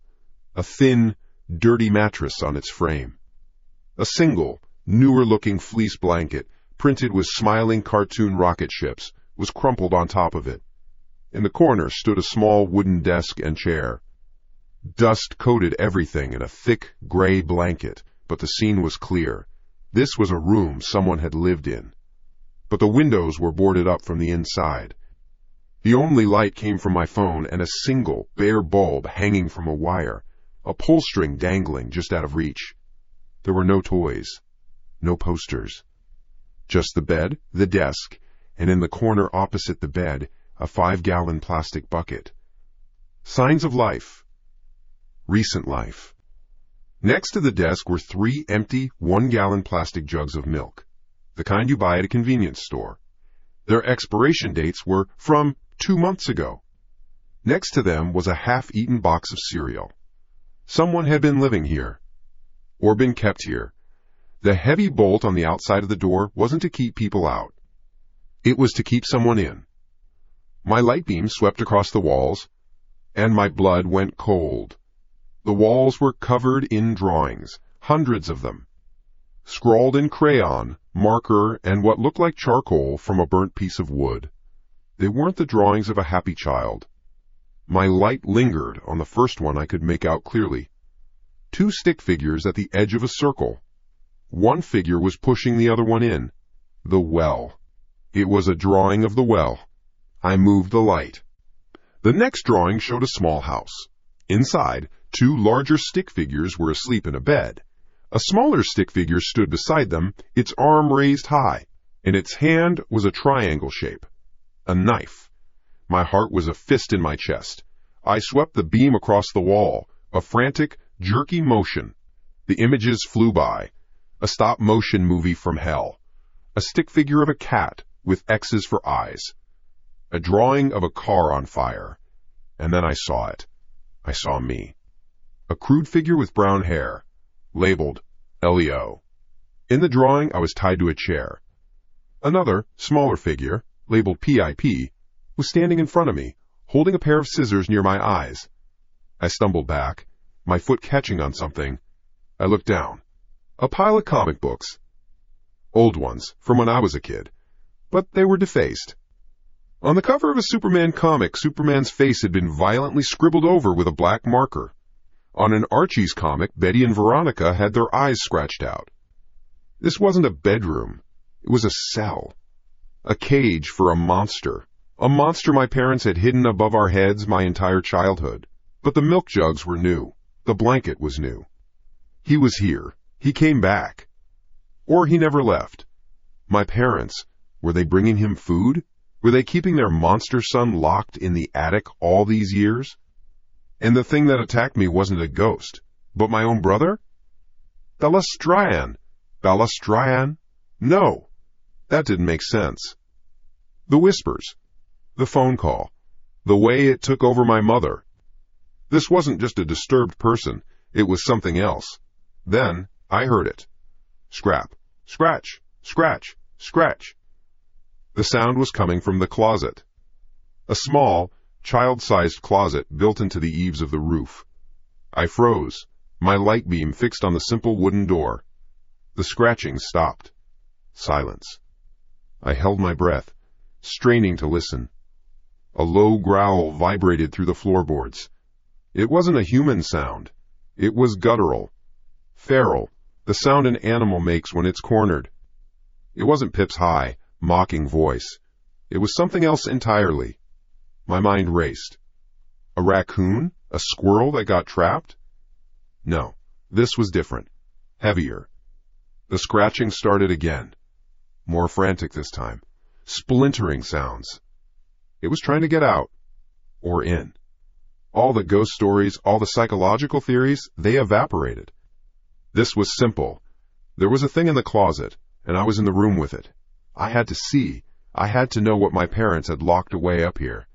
A thin, dirty mattress on its frame. A single, newer-looking fleece blanket, printed with smiling cartoon rocket ships, was crumpled on top of it. In the corner stood a small wooden desk and chair. Dust coated everything in a thick, gray blanket, but the scene was clear. This was a room someone had lived in. but the windows were boarded up from the inside. The only light came from my phone and a single, bare bulb hanging from a wire, a pull string dangling just out of reach. There were no toys, no posters. Just the bed, the desk, and in the corner opposite the bed, a 5-gallon plastic bucket. Signs of life. Recent life. Next to the desk were 3 empty 1-gallon plastic jugs of milk, the kind you buy at a convenience store. Their expiration dates were from 2 months ago. Next to them was a half-eaten box of cereal. Someone had been living here, or been kept here. The heavy bolt on the outside of the door wasn't to keep people out. It was to keep someone in. My light beam swept across the walls, and my blood went cold. The walls were covered in drawings, hundreds of them, scrawled in crayon, marker, and what looked like charcoal from a burnt piece of wood. They weren't the drawings of a happy child. My light lingered on the first one I could make out clearly. 2 stick figures at the edge of a circle. One figure was pushing the other one in. The well. It was a drawing of the well. I moved the light. The next drawing showed a small house. Inside, 2 larger stick figures were asleep in a bed. A smaller stick figure stood beside them, its arm raised high. In its hand was a triangle shape. A knife. My heart was a fist in my chest. I swept the beam across the wall, a frantic, jerky motion. The images flew by. A stop-motion movie from hell. A stick figure of a cat with X's for eyes. A drawing of a car on fire. And then I saw it. I saw me. A crude figure with brown hair, labeled Leo. In the drawing, I was tied to a chair. Another, smaller figure, labeled PIP, was standing in front of me, holding a pair of scissors near my eyes. I stumbled back, my foot catching on something. I looked down. A pile of comic books. Old ones, from when I was a kid, but they were defaced. On the cover of a Superman comic, Superman's face had been violently scribbled over with a black marker. On an Archie's comic, Betty and Veronica had their eyes scratched out. This wasn't a bedroom. It was a cell. A cage for a monster. A monster my parents had hidden above our heads my entire childhood. But the milk jugs were new. The blanket was new. He was here. He came back. Or he never left. My parents, were they bringing him food? Were they keeping their monster son locked in the attic all these years? And the thing that attacked me wasn't a ghost, but my own brother? Balastrian. Balastrian? No, that didn't make sense. The whispers. The phone call. The way it took over my mother. This wasn't just a disturbed person. It was something else. Then I heard it. Scrap. Scratch. Scratch. Scratch. The sound was coming from the closet. A small, child-sized closet built into the eaves of the roof. I froze, my light beam fixed on the simple wooden door. The scratching stopped. Silence. I held my breath, straining to listen. A low growl vibrated through the floorboards. It wasn't a human sound. It was guttural, feral, the sound an animal makes when it's cornered. It wasn't Pip's high, mocking voice. It was something else entirely. My mind raced. A raccoon? A squirrel that got trapped? No, this was different. Heavier. The scratching started again. More frantic this time. Splintering sounds. It was trying to get out. Or in. All the ghost stories, all the psychological theories, they evaporated. This was simple. There was a thing in the closet, and I was in the room with it. I had to see. I had to know what my parents had locked away up here.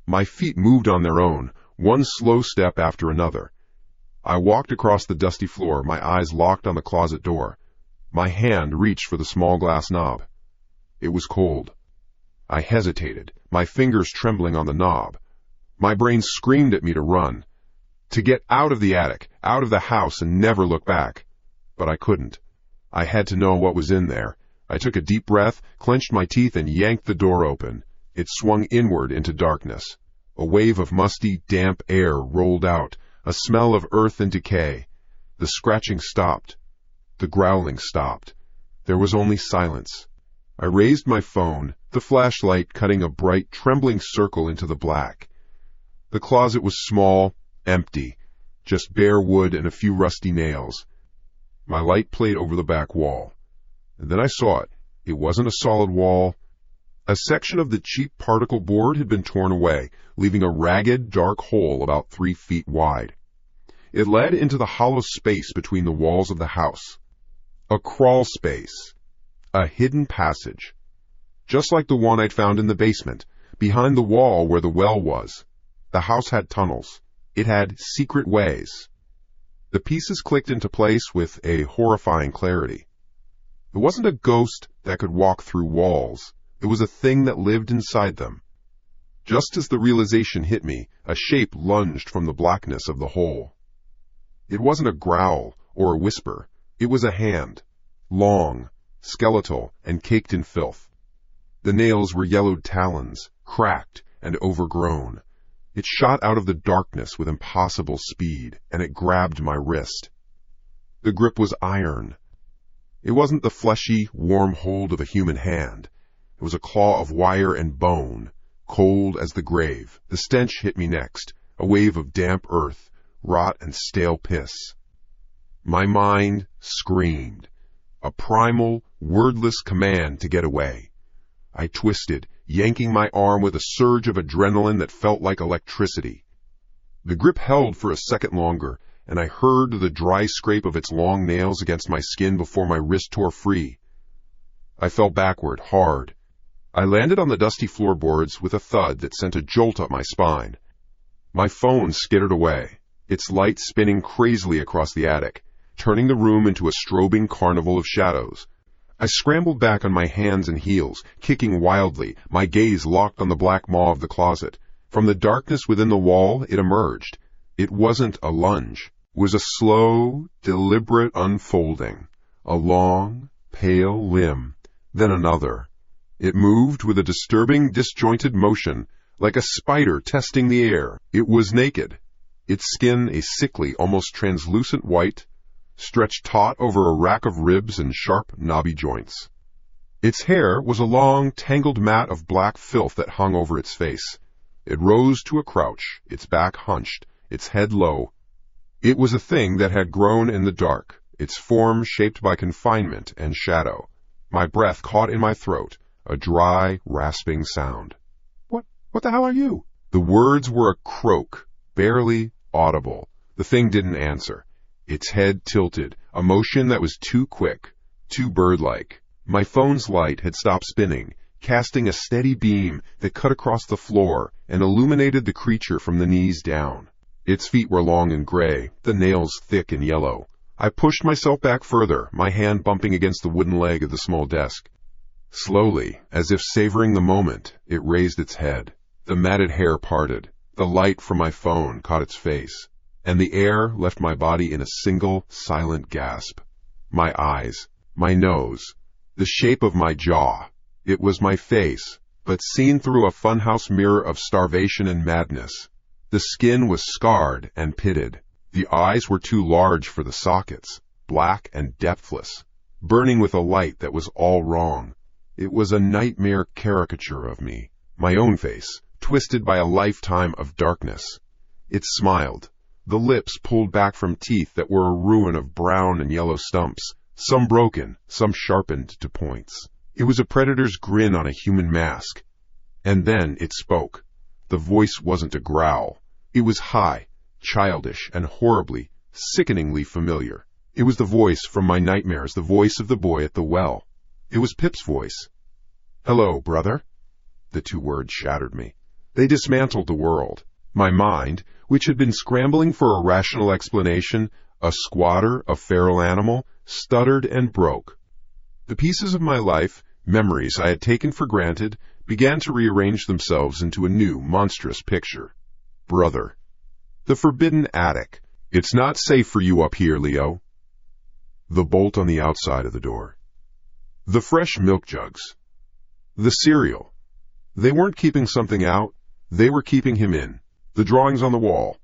My feet moved on their own, one slow step after another. I walked across the dusty floor, my eyes locked on the closet door. My hand reached for the small glass knob. It was cold. I hesitated, my fingers trembling on the knob. My brain screamed at me to run, to get out of the attic, out of the house, and never look back. But I couldn't. I had to know what was in there. I took a deep breath, clenched my teeth, and yanked the door open. It swung inward into darkness. A wave of musty, damp air rolled out, a smell of earth and decay. The scratching stopped. The growling stopped. There was only silence. I raised my phone, the flashlight cutting a bright, trembling circle into the black. The closet was small, empty, just bare wood and a few rusty nails. My light played over the back wall. And then I saw it. It wasn't a solid wall. A section of the cheap particle board had been torn away, leaving a ragged, dark hole about 3 feet wide. It led into the hollow space between the walls of the house. A crawl space. A hidden passage. Just like the one I'd found in the basement, behind the wall where the well was. The house had tunnels. It had secret ways. The pieces clicked into place with a horrifying clarity. It wasn't a ghost that could walk through walls. It was a thing that lived inside them. Just as the realization hit me, a shape lunged from the blackness of the hole. It wasn't a growl or a whisper. It was a hand, long, skeletal, and caked in filth. The nails were yellowed talons, cracked and overgrown. It shot out of the darkness with impossible speed, and it grabbed my wrist. The grip was iron. It wasn't the fleshy, warm hold of a human hand. It was a claw of wire and bone, cold as the grave. The stench hit me next, a wave of damp earth, rot and stale piss. My mind screamed, a primal, wordless command to get away. I twisted, yanking my arm with a surge of adrenaline that felt like electricity. The grip held for a second longer, and I heard the dry scrape of its long nails against my skin before my wrist tore free. I fell backward, hard. I landed on the dusty floorboards with a thud that sent a jolt up my spine. My phone skittered away, its light spinning crazily across the attic, turning the room into a strobing carnival of shadows. I scrambled back on my hands and heels, kicking wildly, my gaze locked on the black maw of the closet. From the darkness within the wall, it emerged. It wasn't a lunge. It was a slow, deliberate unfolding. A long, pale limb, then another. It moved with a disturbing, disjointed motion, like a spider testing the air. It was naked, its skin a sickly, almost translucent white, stretched taut over a rack of ribs and sharp, knobby joints. Its hair was a long, tangled mat of black filth that hung over its face. It rose to a crouch, its back hunched, its head low. It was a thing that had grown in the dark, its form shaped by confinement and shadow. My breath caught in my throat, a dry, rasping sound. What the hell are you?" The words were a croak, barely audible. The thing didn't answer. Its head tilted, a motion that was too quick, too bird-like. My phone's light had stopped spinning, casting a steady beam that cut across the floor and illuminated the creature from the knees down. Its feet were long and gray, the nails thick and yellow. I pushed myself back further, my hand bumping against the wooden leg of the small desk. Slowly, as if savoring the moment, it raised its head. The matted hair parted. The light from my phone caught its face, and the air left my body in a single, silent gasp. My eyes, my nose, the shape of my jaw. It was my face, but seen through a funhouse mirror of starvation and madness. The skin was scarred and pitted. The eyes were too large for the sockets, black and depthless, burning with a light that was all wrong. It was a nightmare caricature of me, my own face, twisted by a lifetime of darkness. It smiled, the lips pulled back from teeth that were a ruin of brown and yellow stumps, some broken, some sharpened to points. It was a predator's grin on a human mask. And then it spoke. The voice wasn't a growl. It was high, childish, and horribly, sickeningly familiar. It was the voice from my nightmares, the voice of the boy at the well. It was Pip's voice. "Hello, brother." The two words shattered me. They dismantled the world. My mind, which had been scrambling for a rational explanation, a squatter, a feral animal, stuttered and broke. The pieces of my life, memories I had taken for granted, began to rearrange themselves into a new, monstrous picture. Brother. The forbidden attic. "It's not safe for you up here, Leo." The bolt on the outside of the door. The fresh milk jugs. The cereal. They weren't keeping something out. They were keeping him in. The drawings on the wall.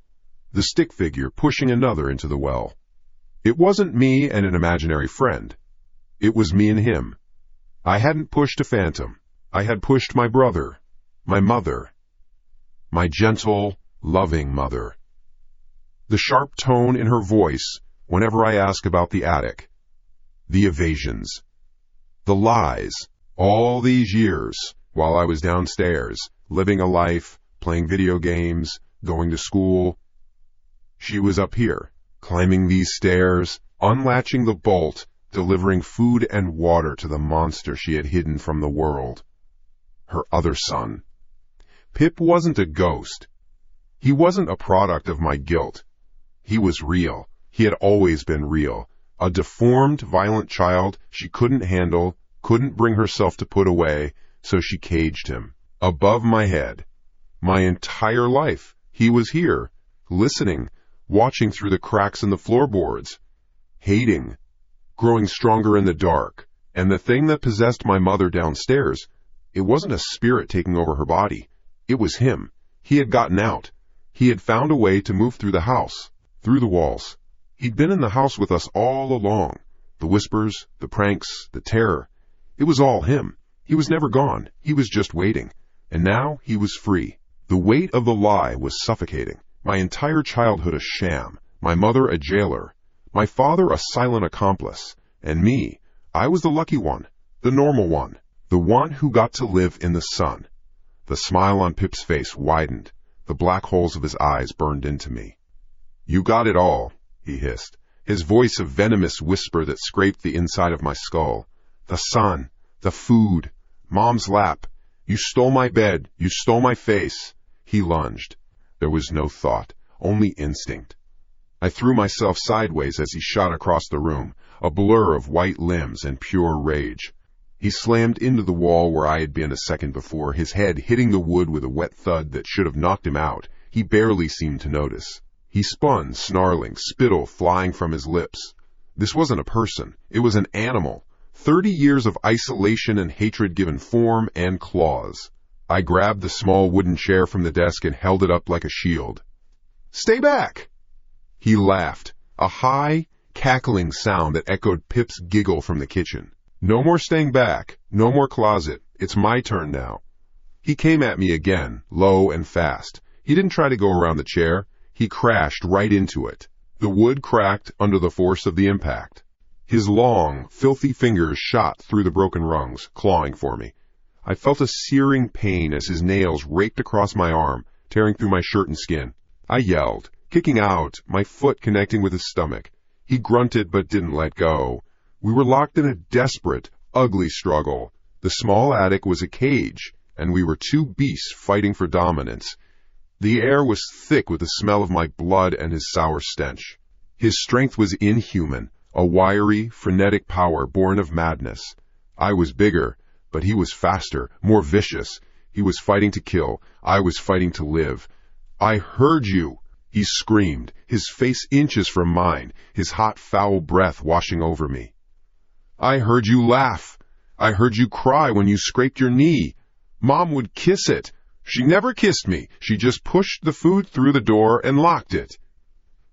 The stick figure pushing another into the well. It wasn't me and an imaginary friend. It was me and him. I hadn't pushed a phantom. I had pushed my brother, my mother, my gentle, loving mother. The sharp tone in her voice whenever I ask about the attic, the evasions, the lies, all these years while I was downstairs, living a life, playing video games, going to school. She was up here, climbing these stairs, unlatching the bolt, delivering food and water to the monster she had hidden from the world. Her other son. Pip wasn't a ghost. He wasn't a product of my guilt. He was real. He had always been real. A deformed, violent child she couldn't handle, couldn't bring herself to put away, so she caged him. Above my head. My entire life, he was here, listening, watching through the cracks in the floorboards, hating, growing stronger in the dark. And the thing that possessed my mother downstairs, it wasn't a spirit taking over her body. It was him. He had gotten out. He had found a way to move through the house, through the walls. He'd been in the house with us all along. The whispers, the pranks, the terror. It was all him. He was never gone. He was just waiting. And now he was free. The weight of the lie was suffocating. My entire childhood a sham. My mother a jailer. My father a silent accomplice. And me, I was the lucky one. The normal one. The one who got to live in the sun. The smile on Pip's face widened. The black holes of his eyes burned into me. "You got it all," he hissed, his voice a venomous whisper that scraped the inside of my skull. "The sun, the food, Mom's lap. You stole my bed, you stole my face." He lunged. There was no thought, only instinct. I threw myself sideways as he shot across the room, a blur of white limbs and pure rage. He slammed into the wall where I had been a second before, his head hitting the wood with a wet thud that should have knocked him out. He barely seemed to notice. He spun, snarling, spittle flying from his lips. This wasn't a person. It was an animal. 30 years of isolation and hatred given form and claws. I grabbed the small wooden chair from the desk and held it up like a shield. "Stay back!" He laughed, a high, cackling sound that echoed Pip's giggle from the kitchen. "No more staying back, no more closet. It's my turn now." He came at me again, low and fast. He didn't try to go around the chair. He crashed right into it. The wood cracked under the force of the impact. His long, filthy fingers shot through the broken rungs, clawing for me. I felt a searing pain as his nails raked across my arm, tearing through my shirt and skin. I yelled, kicking out, my foot connecting with his stomach. He grunted but didn't let go. We were locked in a desperate, ugly struggle. The small attic was a cage, and we were two beasts fighting for dominance. The air was thick with the smell of my blood and his sour stench. His strength was inhuman, a wiry, frenetic power born of madness. I was bigger, but he was faster, more vicious. He was fighting to kill. I was fighting to live. "I heard you!" he screamed, his face inches from mine, his hot, foul breath washing over me. "I heard you laugh. I heard you cry when you scraped your knee. Mom would kiss it. She never kissed me. She just pushed the food through the door and locked it."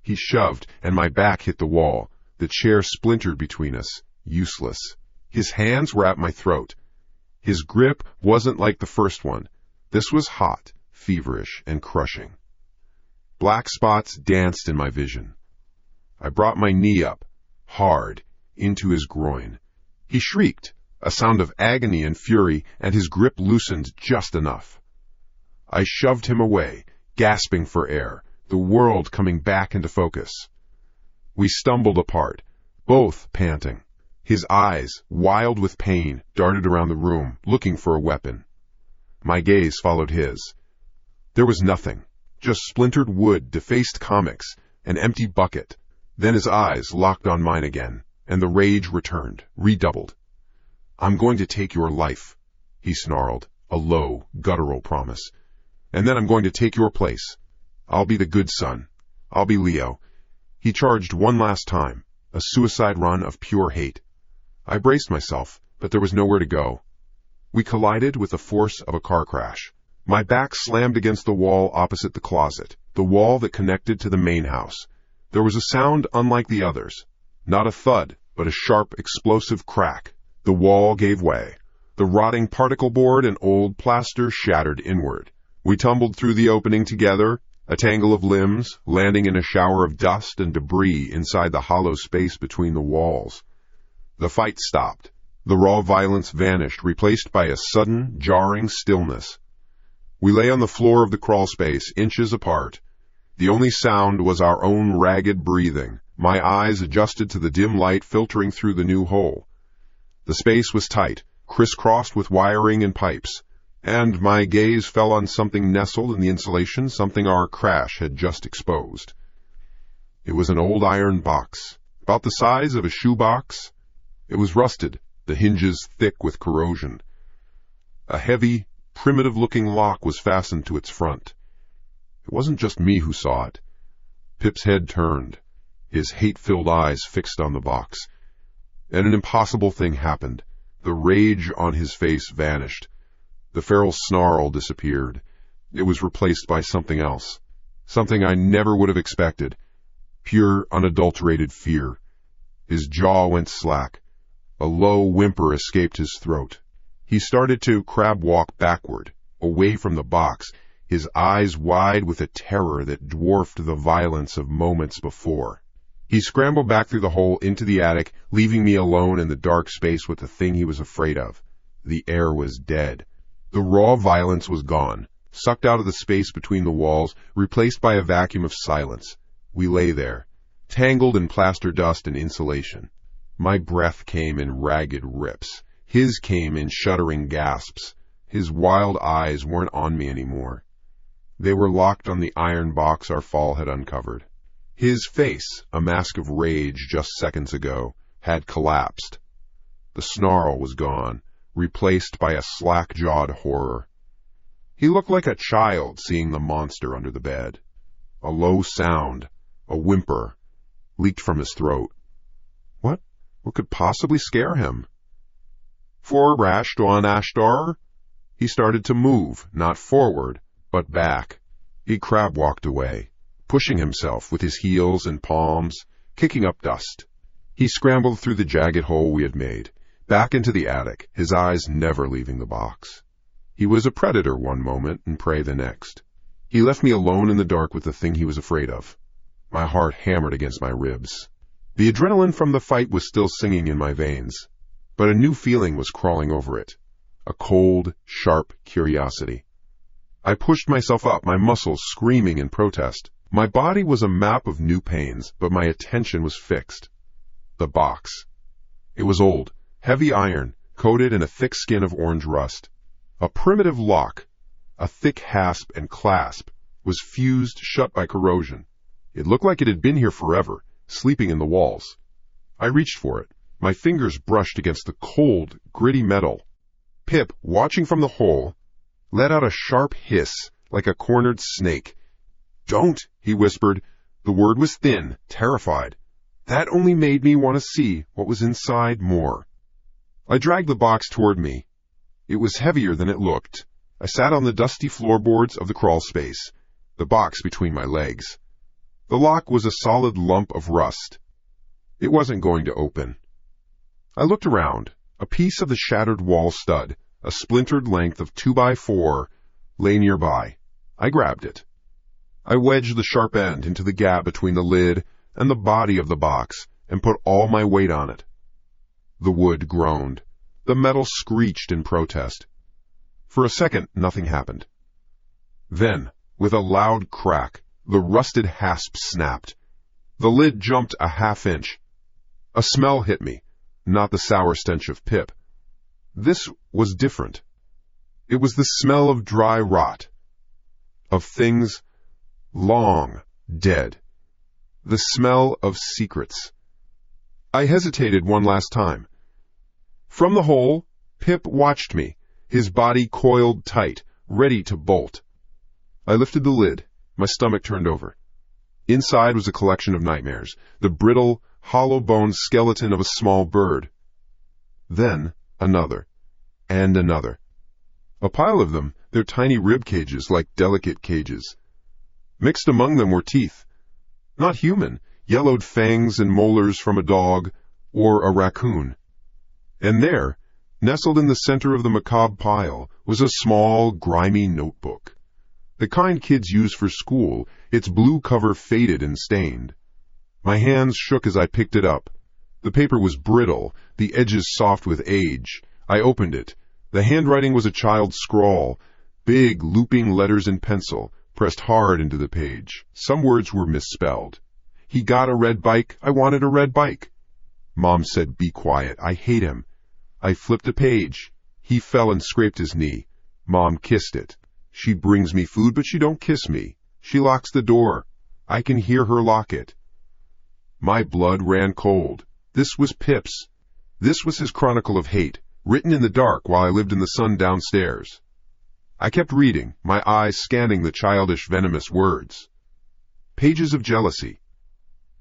He shoved, and my back hit the wall. The chair splintered between us, useless. His hands were at my throat. His grip wasn't like the first one. This was hot, feverish, and crushing. Black spots danced in my vision. I brought my knee up, hard, into his groin. He shrieked, a sound of agony and fury, and his grip loosened just enough. I shoved him away, gasping for air, the world coming back into focus. We stumbled apart, both panting. His eyes, wild with pain, darted around the room, looking for a weapon. My gaze followed his. There was nothing, just splintered wood, defaced comics, an empty bucket. Then his eyes locked on mine again, and the rage returned, redoubled. "I'm going to take your life," he snarled, a low, guttural promise. "And then I'm going to take your place. I'll be the good son. I'll be Leo." He charged one last time, a suicide run of pure hate. I braced myself, but there was nowhere to go. We collided with the force of a car crash. My back slammed against the wall opposite the closet, the wall that connected to the main house. There was a sound unlike the others. Not a thud, but a sharp, explosive crack. The wall gave way. The rotting particle board and old plaster shattered inward. We tumbled through the opening together, a tangle of limbs, landing in a shower of dust and debris inside the hollow space between the walls. The fight stopped. The raw violence vanished, replaced by a sudden, jarring stillness. We lay on the floor of the crawl space, inches apart. The only sound was our own ragged breathing, my eyes adjusted to the dim light filtering through the new hole. The space was tight, crisscrossed with wiring and pipes, and my gaze fell on something nestled in the insulation, something our crash had just exposed. It was an old iron box, about the size of a shoebox. It was rusted, the hinges thick with corrosion. A heavy, primitive-looking lock was fastened to its front. It wasn't just me who saw it. Pip's head turned, his hate-filled eyes fixed on the box. And an impossible thing happened. The rage on his face vanished. The feral snarl disappeared. It was replaced by something else. Something I never would have expected. Pure, unadulterated fear. His jaw went slack. A low whimper escaped his throat. He started to crab walk backward, away from the box, his eyes wide with a terror that dwarfed the violence of moments before. He scrambled back through the hole into the attic, leaving me alone in the dark space with the thing he was afraid of. The air was dead. The raw violence was gone, sucked out of the space between the walls, replaced by a vacuum of silence. We lay there, tangled in plaster dust and insulation. My breath came in ragged rips. His came in shuddering gasps. His wild eyes weren't on me anymore. They were locked on the iron box our fall had uncovered. His face, a mask of rage just seconds ago, had collapsed. The snarl was gone, replaced by a slack-jawed horror. He looked like a child seeing the monster under the bed. A low sound, a whimper, leaked from his throat. What could possibly scare him? For Rashton Ashtar? He started to move, not forward, but back. He crab-walked away, pushing himself with his heels and palms, kicking up dust. He scrambled through the jagged hole we had made, back into the attic, his eyes never leaving the box. He was a predator one moment and prey the next. He left me alone in the dark with the thing he was afraid of. My heart hammered against my ribs. The adrenaline from the fight was still singing in my veins, but a new feeling was crawling over it, a cold, sharp curiosity. I pushed myself up, my muscles screaming in protest. My body was a map of new pains, but my attention was fixed. The box. It was old, heavy iron, coated in a thick skin of orange rust. A primitive lock, a thick hasp and clasp, was fused shut by corrosion. It looked like it had been here forever, sleeping in the walls. I reached for it. My fingers brushed against the cold, gritty metal. Pip, watching from the hole, let out a sharp hiss, like a cornered snake. "Don't," he whispered. The word was thin, terrified. That only made me want to see what was inside more. I dragged the box toward me. It was heavier than it looked. I sat on the dusty floorboards of the crawl space, the box between my legs. The lock was a solid lump of rust. It wasn't going to open. I looked around. A piece of the shattered wall stud, a splintered length of 2x4, lay nearby. I grabbed it. I wedged the sharp end into the gap between the lid and the body of the box and put all my weight on it. The wood groaned. The metal screeched in protest. For a second, nothing happened. Then, with a loud crack, the rusted hasp snapped. The lid jumped a half-inch. A smell hit me, not the sour stench of Pip. This was different. It was the smell of dry rot, of things long dead, the smell of secrets. I hesitated one last time. From the hole, Pip watched me, his body coiled tight, ready to bolt. I lifted the lid. My stomach turned over. Inside was a collection of nightmares, the brittle, hollow-boned skeleton of a small bird. Then another, and another. A pile of them, their tiny rib cages like delicate cages. Mixed among them were teeth. Not human, yellowed fangs and molars from a dog or a raccoon. And there, Nestled in the center of the macabre pile was a small, grimy notebook. The kind kids use for school, its blue cover faded and stained. My hands shook as I picked it up. The paper was brittle, the edges soft with age. I opened it. The handwriting was a child's scrawl, big, looping letters in pencil, pressed hard into the page. Some words were misspelled. He got a red bike. I wanted a red bike. Mom said, "Be quiet. I hate him." I flipped a page. He fell and scraped his knee. Mom kissed it. She brings me food, but she don't kiss me. She locks the door. I can hear her lock it. My blood ran cold. This was Pip's. This was his chronicle of hate, written in the dark while I lived in the sun downstairs. I kept reading, my eyes scanning the childish, venomous words. Pages of jealousy.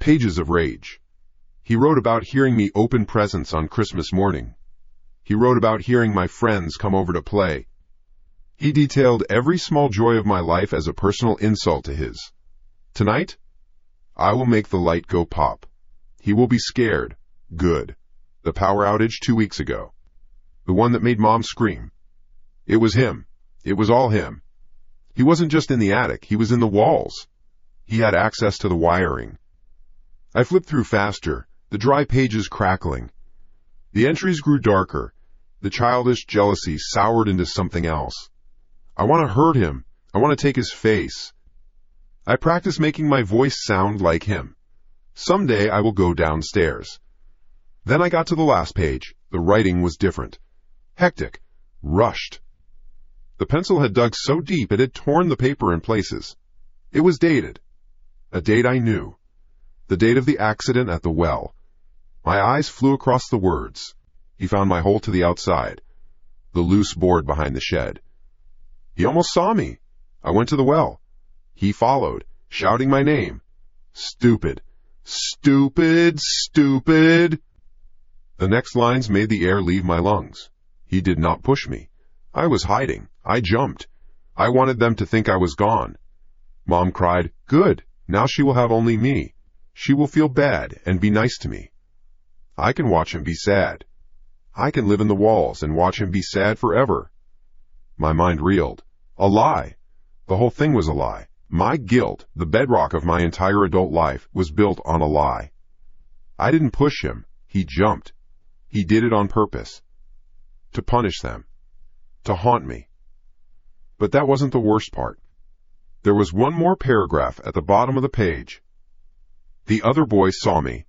Pages of rage. He wrote about hearing me open presents on Christmas morning. He wrote about hearing my friends come over to play. He detailed every small joy of my life as a personal insult to his. Tonight, I will make the light go pop. He will be scared. Good. The power outage 2 weeks ago. The one that made Mom scream. It was him. It was all him. He wasn't just in the attic, he was in the walls. He had access to the wiring. I flipped through faster, the dry pages crackling. The entries grew darker. The childish jealousy soured into something else. I want to hurt him. I want to take his face. I practiced making my voice sound like him. Someday I will go downstairs. Then I got to the last page. The writing was different. Hectic. Rushed. The pencil had dug so deep it had torn the paper in places. It was dated. A date I knew. The date of the accident at the well. My eyes flew across the words. He found my hole to the outside. The loose board behind the shed. He almost saw me. I went to the well. He followed, shouting my name. Stupid. Stupid. Stupid. The next lines made the air leave my lungs. He did not push me. I was hiding. I jumped. I wanted them to think I was gone. Mom cried, "Good. Now she will have only me. She will feel bad and be nice to me. I can watch him be sad. I can live in the walls and watch him be sad forever." My mind reeled. A lie. The whole thing was a lie. My guilt, the bedrock of my entire adult life, was built on a lie. I didn't push him. He jumped. He did it on purpose. To punish them. To haunt me. But that wasn't the worst part. There was one more paragraph at the bottom of the page. The other boy saw me.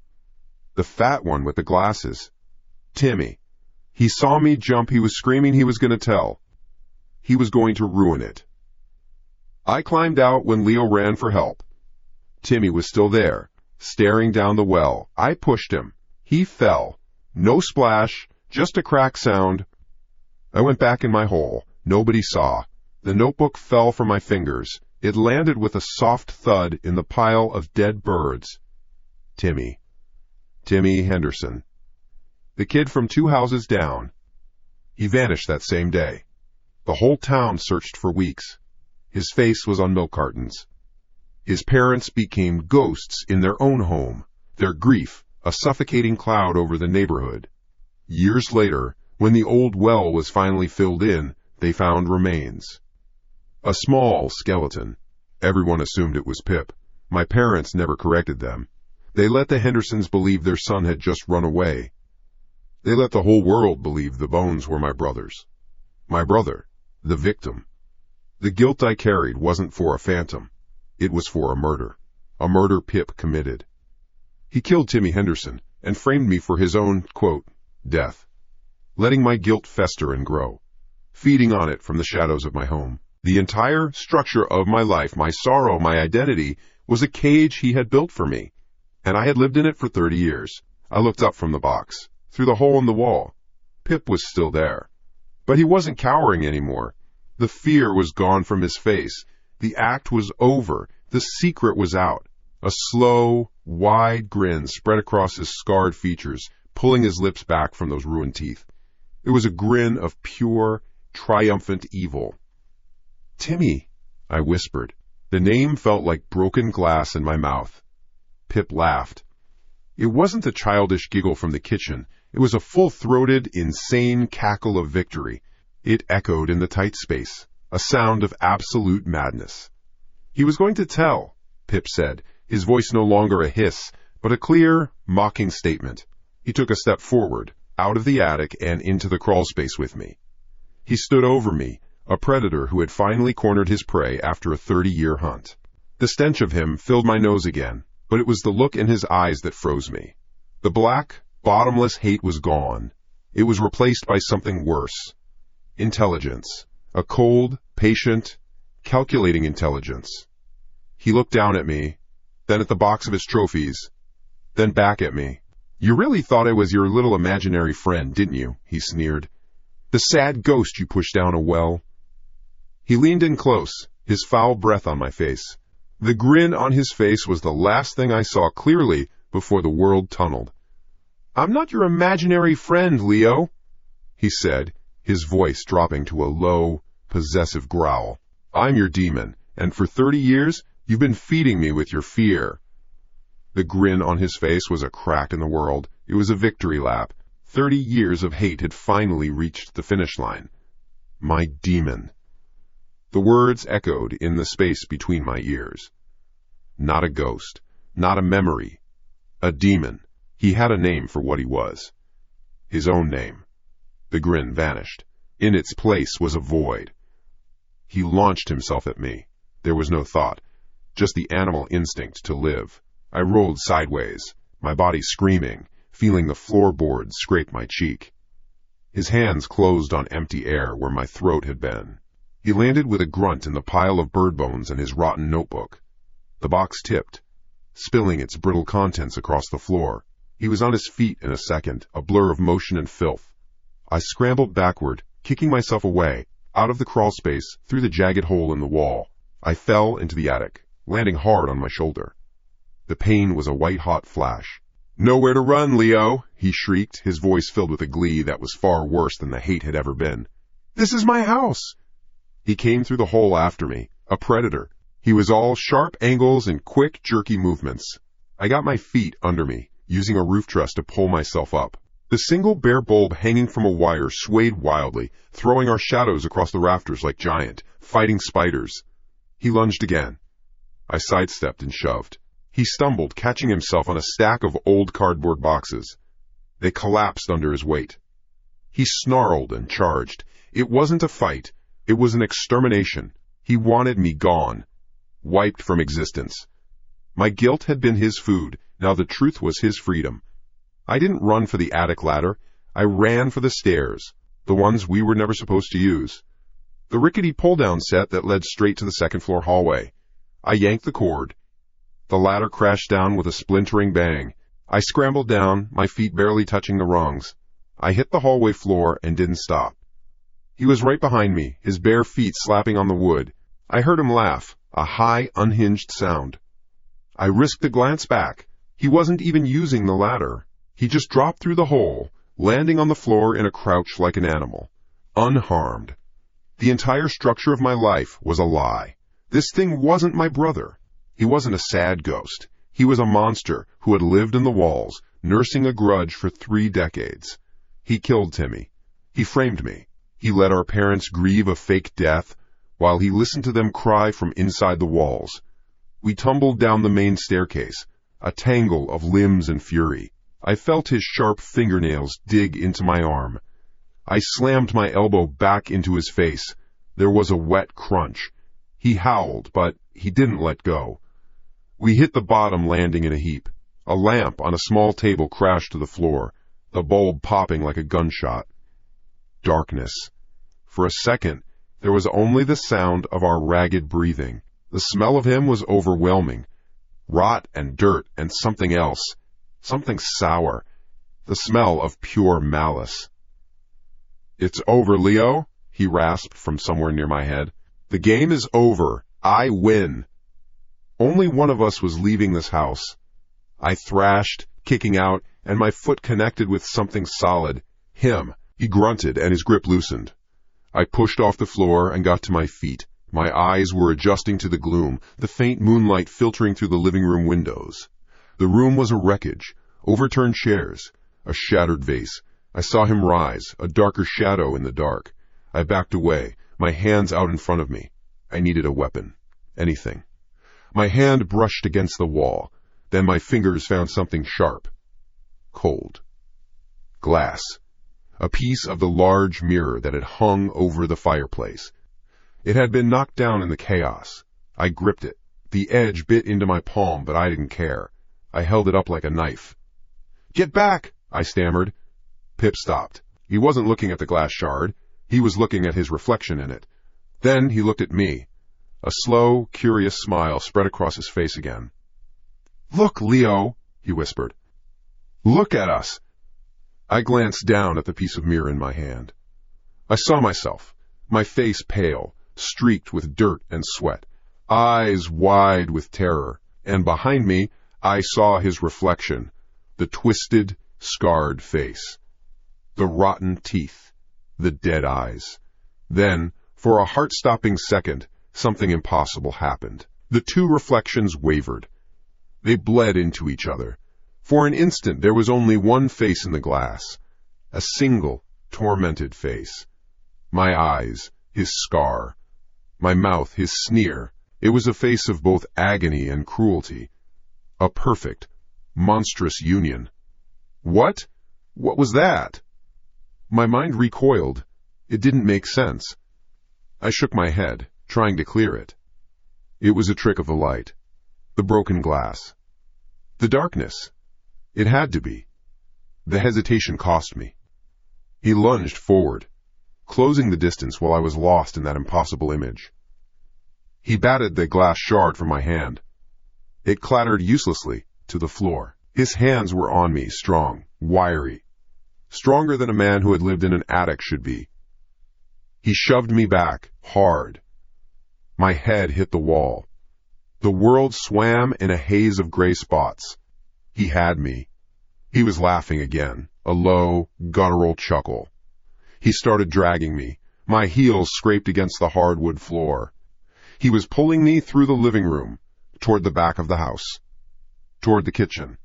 The fat one with the glasses. Timmy. He saw me jump. He was screaming he was going to tell. He was going to ruin it. I climbed out when Leo ran for help. Timmy was still there, staring down the well. I pushed him. He fell. No splash, just a crack sound. I went back in my hole. Nobody saw. The notebook fell from my fingers. It landed with a soft thud in the pile of dead birds. Timmy. Timmy Henderson. The kid from 2 houses down. He vanished that same day. The whole town searched for weeks. His face was on milk cartons. His parents became ghosts in their own home, their grief a suffocating cloud over the neighborhood. Years later, when the old well was finally filled in, they found remains. A small skeleton. Everyone assumed it was Pip. My parents never corrected them. They let the Hendersons believe their son had just run away. They let the whole world believe the bones were my brother's. My brother, the victim. The guilt I carried wasn't for a phantom. It was for a murder Pip committed. He killed Timmy Henderson and framed me for his own, quote, death, letting my guilt fester and grow, feeding on it from the shadows of my home. The entire structure of my life, my sorrow, my identity, was a cage he had built for me, and I had lived in it for 30 years. I looked up from the box, through the hole in the wall. Pip was still there, but he wasn't cowering anymore. The fear was gone from his face. The act was over. The secret was out. A slow, wide grin spread across his scarred features, pulling his lips back from those ruined teeth. It was a grin of pure, triumphant evil. "Timmy," I whispered. The name felt like broken glass in my mouth. Pip laughed. It wasn't the childish giggle from the kitchen. It was a full-throated, insane cackle of victory. It echoed in the tight space, a sound of absolute madness. "He was going to tell," Pip said, his voice no longer a hiss, but a clear, mocking statement. He took a step forward, out of the attic and into the crawlspace with me. He stood over me, a predator who had finally cornered his prey after a 30-year hunt. The stench of him filled my nose again, but it was the look in his eyes that froze me. The black, bottomless hate was gone. It was replaced by something worse. Intelligence. A cold, patient, calculating intelligence. He looked down at me, then at the box of his trophies, then back at me. "You really thought I was your little imaginary friend, didn't you?" he sneered. "The sad ghost you pushed down a well." He leaned in close, his foul breath on my face. The grin on his face was the last thing I saw clearly before the world tunneled. "I'm not your imaginary friend, Leo," he said, his voice dropping to a low, possessive growl. "I'm your demon, and for 30 years, you've been feeding me with your fear." The grin on his face was a crack in the world. It was a victory lap. 30 years of hate had finally reached the finish line. My demon. The words echoed in the space between my ears. Not a ghost, not a memory, a demon. He had a name for what he was. His own name. The grin vanished. In its place was a void. He launched himself at me. There was no thought, just the animal instinct to live. I rolled sideways, my body screaming, feeling the floorboards scrape my cheek. His hands closed on empty air where my throat had been. He landed with a grunt in the pile of bird bones and his rotten notebook. The box tipped, spilling its brittle contents across the floor. He was on his feet in a second, a blur of motion and filth. I scrambled backward, kicking myself away, out of the crawlspace, through the jagged hole in the wall. I fell into the attic, landing hard on my shoulder. The pain was a white-hot flash. "Nowhere to run, Leo," he shrieked, his voice filled with a glee that was far worse than the hate had ever been. "This is my house." He came through the hole after me, a predator. He was all sharp angles and quick, jerky movements. I got my feet under me, using a roof truss to pull myself up. The single bare bulb hanging from a wire swayed wildly, throwing our shadows across the rafters like giant, fighting spiders. He lunged again. I sidestepped and shoved. He stumbled, catching himself on a stack of old cardboard boxes. They collapsed under his weight. He snarled and charged. It wasn't a fight. It was an extermination. He wanted me gone, wiped from existence. My guilt had been his food. Now the truth was his freedom. I didn't run for the attic ladder. I ran for the stairs, the ones we were never supposed to use. The rickety pull-down set that led straight to the second-floor hallway. I yanked the cord. The ladder crashed down with a splintering bang. I scrambled down, my feet barely touching the rungs. I hit the hallway floor and didn't stop. He was right behind me, his bare feet slapping on the wood. I heard him laugh, a high, unhinged sound. I risked a glance back. He wasn't even using the ladder. He just dropped through the hole, landing on the floor in a crouch like an animal, unharmed. The entire structure of my life was a lie. This thing wasn't my brother. He wasn't a sad ghost. He was a monster who had lived in the walls, nursing a grudge for 3 decades. He killed Timmy. He framed me. He let our parents grieve a fake death, while he listened to them cry from inside the walls. We tumbled down the main staircase, a tangle of limbs and fury. I felt his sharp fingernails dig into my arm. I slammed my elbow back into his face. There was a wet crunch. He howled, but he didn't let go. We hit the bottom, landing in a heap. A lamp on a small table crashed to the floor, the bulb popping like a gunshot. Darkness. For a second, there was only the sound of our ragged breathing. The smell of him was overwhelming. Rot and dirt and something else. Something sour. The smell of pure malice. "It's over, Leo," he rasped from somewhere near my head. "The game is over. I win." Only one of us was leaving this house. I thrashed, kicking out, and my foot connected with something solid. Him. He grunted and his grip loosened. I pushed off the floor and got to my feet. My eyes were adjusting to the gloom, the faint moonlight filtering through the living room windows. The room was a wreckage, overturned chairs, a shattered vase. I saw him rise, a darker shadow in the dark. I backed away, my hands out in front of me. I needed a weapon. Anything. My hand brushed against the wall. Then my fingers found something sharp. Cold. Glass. A piece of the large mirror that had hung over the fireplace. It had been knocked down in the chaos. I gripped it. The edge bit into my palm, but I didn't care. I held it up like a knife. "Get back!" I stammered. Pip stopped. He wasn't looking at the glass shard. He was looking at his reflection in it. Then he looked at me. A slow, curious smile spread across his face again. "Look, Leo," he whispered. "Look at us." I glanced down at the piece of mirror in my hand. I saw myself, my face pale, streaked with dirt and sweat, eyes wide with terror, and behind me I saw his reflection, the twisted, scarred face, the rotten teeth, the dead eyes. Then, for a heart-stopping second, something impossible happened. The two reflections wavered. They bled into each other. For an instant there was only one face in the glass, a single, tormented face. My eyes, his scar. My mouth, his sneer. It was a face of both agony and cruelty. A perfect, monstrous union. What? What was that? My mind recoiled. It didn't make sense. I shook my head, trying to clear it. It was a trick of the light. The broken glass. The darkness. It had to be. The hesitation cost me. He lunged forward, closing the distance while I was lost in that impossible image. He batted the glass shard from my hand. It clattered uselessly to the floor. His hands were on me, strong, wiry, stronger than a man who had lived in an attic should be. He shoved me back, hard. My head hit the wall. The world swam in a haze of gray spots. He had me. He was laughing again, a low, guttural chuckle. He started dragging me. My heels scraped against the hardwood floor. He was pulling me through the living room, toward the back of the house, toward the kitchen,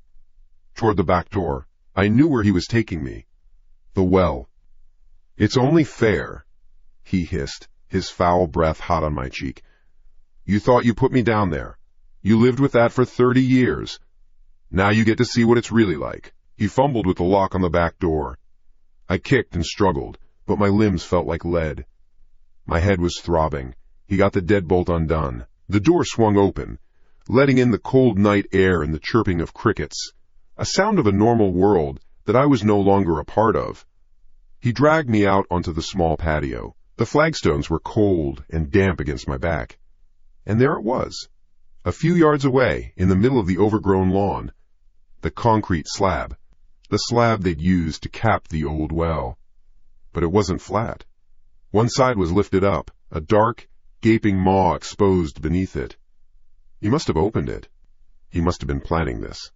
toward the back door. I knew where he was taking me. The well. "It's only fair," he hissed, his foul breath hot on my cheek. "You thought you put me down there. You lived with that for 30 years. Now you get to see what it's really like." He fumbled with the lock on the back door. I kicked and struggled, but my limbs felt like lead. My head was throbbing. He got the deadbolt undone. The door swung open, letting in the cold night air and the chirping of crickets, a sound of a normal world that I was no longer a part of. He dragged me out onto the small patio. The flagstones were cold and damp against my back. And there it was, a few yards away, in the middle of the overgrown lawn, the concrete slab, the slab they'd used to cap the old well. But it wasn't flat. One side was lifted up, a dark, gaping maw exposed beneath it. He must have opened it. He must have been planning this.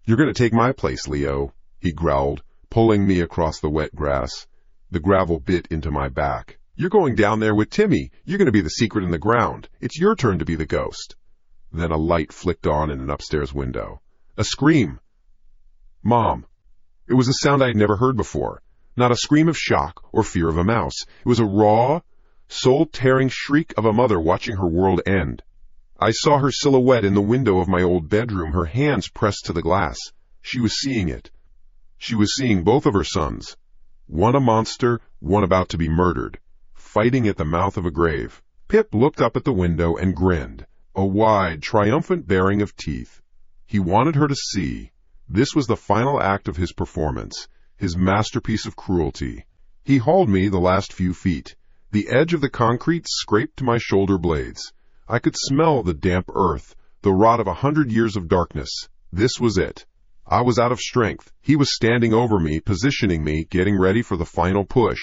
"You're going to take my place, Leo," he growled, pulling me across the wet grass. The gravel bit into my back. "You're going down there with Timmy. You're going to be the secret in the ground. It's your turn to be the ghost." Then a light flicked on in an upstairs window. A scream. Mom. It was a sound I had never heard before. Not a scream of shock or fear of a mouse. It was a raw, soul-tearing shriek of a mother watching her world end. I saw her silhouette in the window of my old bedroom, her hands pressed to the glass. She was seeing it. She was seeing both of her sons. One a monster, one about to be murdered, fighting at the mouth of a grave. Pip looked up at the window and grinned, a wide, triumphant baring of teeth. He wanted her to see. This was the final act of his performance, his masterpiece of cruelty. He hauled me the last few feet. The edge of the concrete scraped to my shoulder blades. I could smell the damp earth, the rot of 100 years of darkness. This was it. I was out of strength. He was standing over me, positioning me, getting ready for the final push.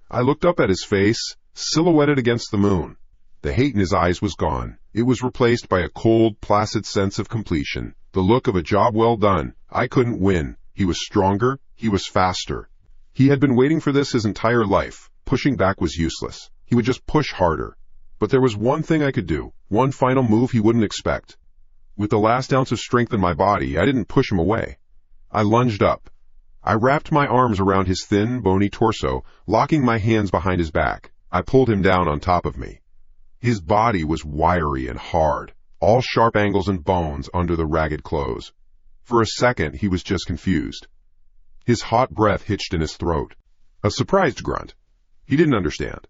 I looked up at his face, silhouetted against the moon. The hate in his eyes was gone. It was replaced by a cold, placid sense of completion, the look of a job well done. I couldn't win. He was stronger. He was faster. He had been waiting for this his entire life. Pushing back was useless. He would just push harder. But there was one thing I could do, one final move he wouldn't expect. With the last ounce of strength in my body, I didn't push him away. I lunged up. I wrapped my arms around his thin, bony torso, locking my hands behind his back. I pulled him down on top of me. His body was wiry and hard, all sharp angles and bones under the ragged clothes. For a second, he was just confused. His hot breath hitched in his throat. A surprised grunt. He didn't understand.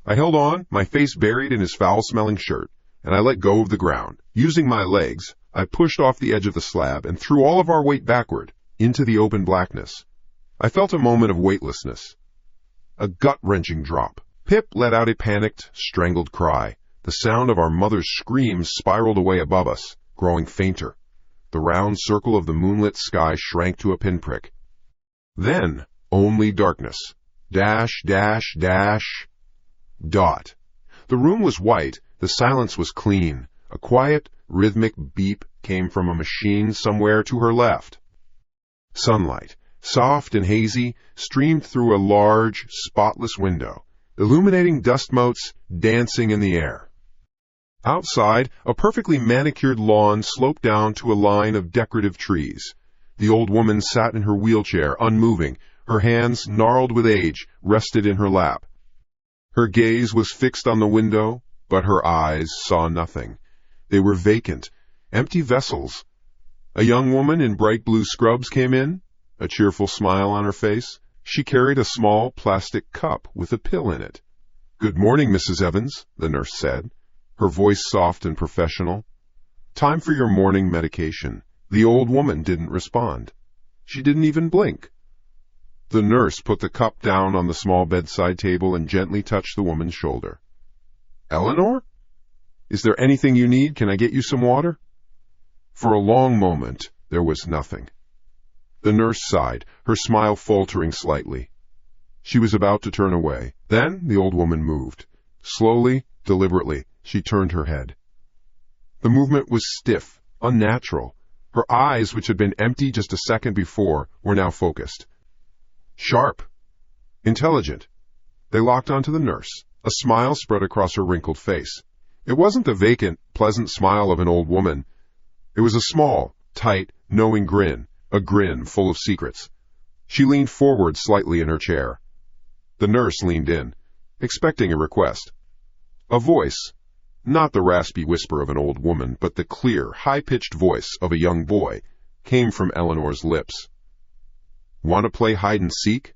I held on, my face buried in his foul-smelling shirt, and I let go of the ground. Using my legs, I pushed off the edge of the slab and threw all of our weight backward, into the open blackness. I felt a moment of weightlessness. A gut-wrenching drop. Pip let out a panicked, strangled cry. The sound of our mother's screams spiraled away above us, growing fainter. The round circle of the moonlit sky shrank to a pinprick. Then, only darkness. Dash, dash, dash. Dot. The room was white. The silence was clean. A quiet, rhythmic beep came from a machine somewhere to her left. Sunlight, soft and hazy, streamed through a large, spotless window, illuminating dust motes dancing in the air. Outside, a perfectly manicured lawn sloped down to a line of decorative trees. The old woman sat in her wheelchair, unmoving. Her hands, gnarled with age, rested in her lap. Her gaze was fixed on the window, but her eyes saw nothing. They were vacant, empty vessels. A young woman in bright blue scrubs came in, a cheerful smile on her face. She carried a small plastic cup with a pill in it. "Good morning, Mrs. Evans," the nurse said, her voice soft and professional. "Time for your morning medication." The old woman didn't respond. She didn't even blink. The nurse put the cup down on the small bedside table and gently touched the woman's shoulder. "Eleanor? Is there anything you need? Can I get you some water?" For a long moment, there was nothing. The nurse sighed, her smile faltering slightly. She was about to turn away. Then the old woman moved. Slowly, deliberately, she turned her head. The movement was stiff, unnatural. Her eyes, which had been empty just a second before, were now focused. Sharp. Intelligent. They locked onto the nurse. A smile spread across her wrinkled face. It wasn't the vacant, pleasant smile of an old woman. It was a small, tight, knowing grin, a grin full of secrets. She leaned forward slightly in her chair. The nurse leaned in, expecting a request. A voice, not the raspy whisper of an old woman, but the clear, high-pitched voice of a young boy, came from Eleanor's lips. "Want to play hide-and-seek?"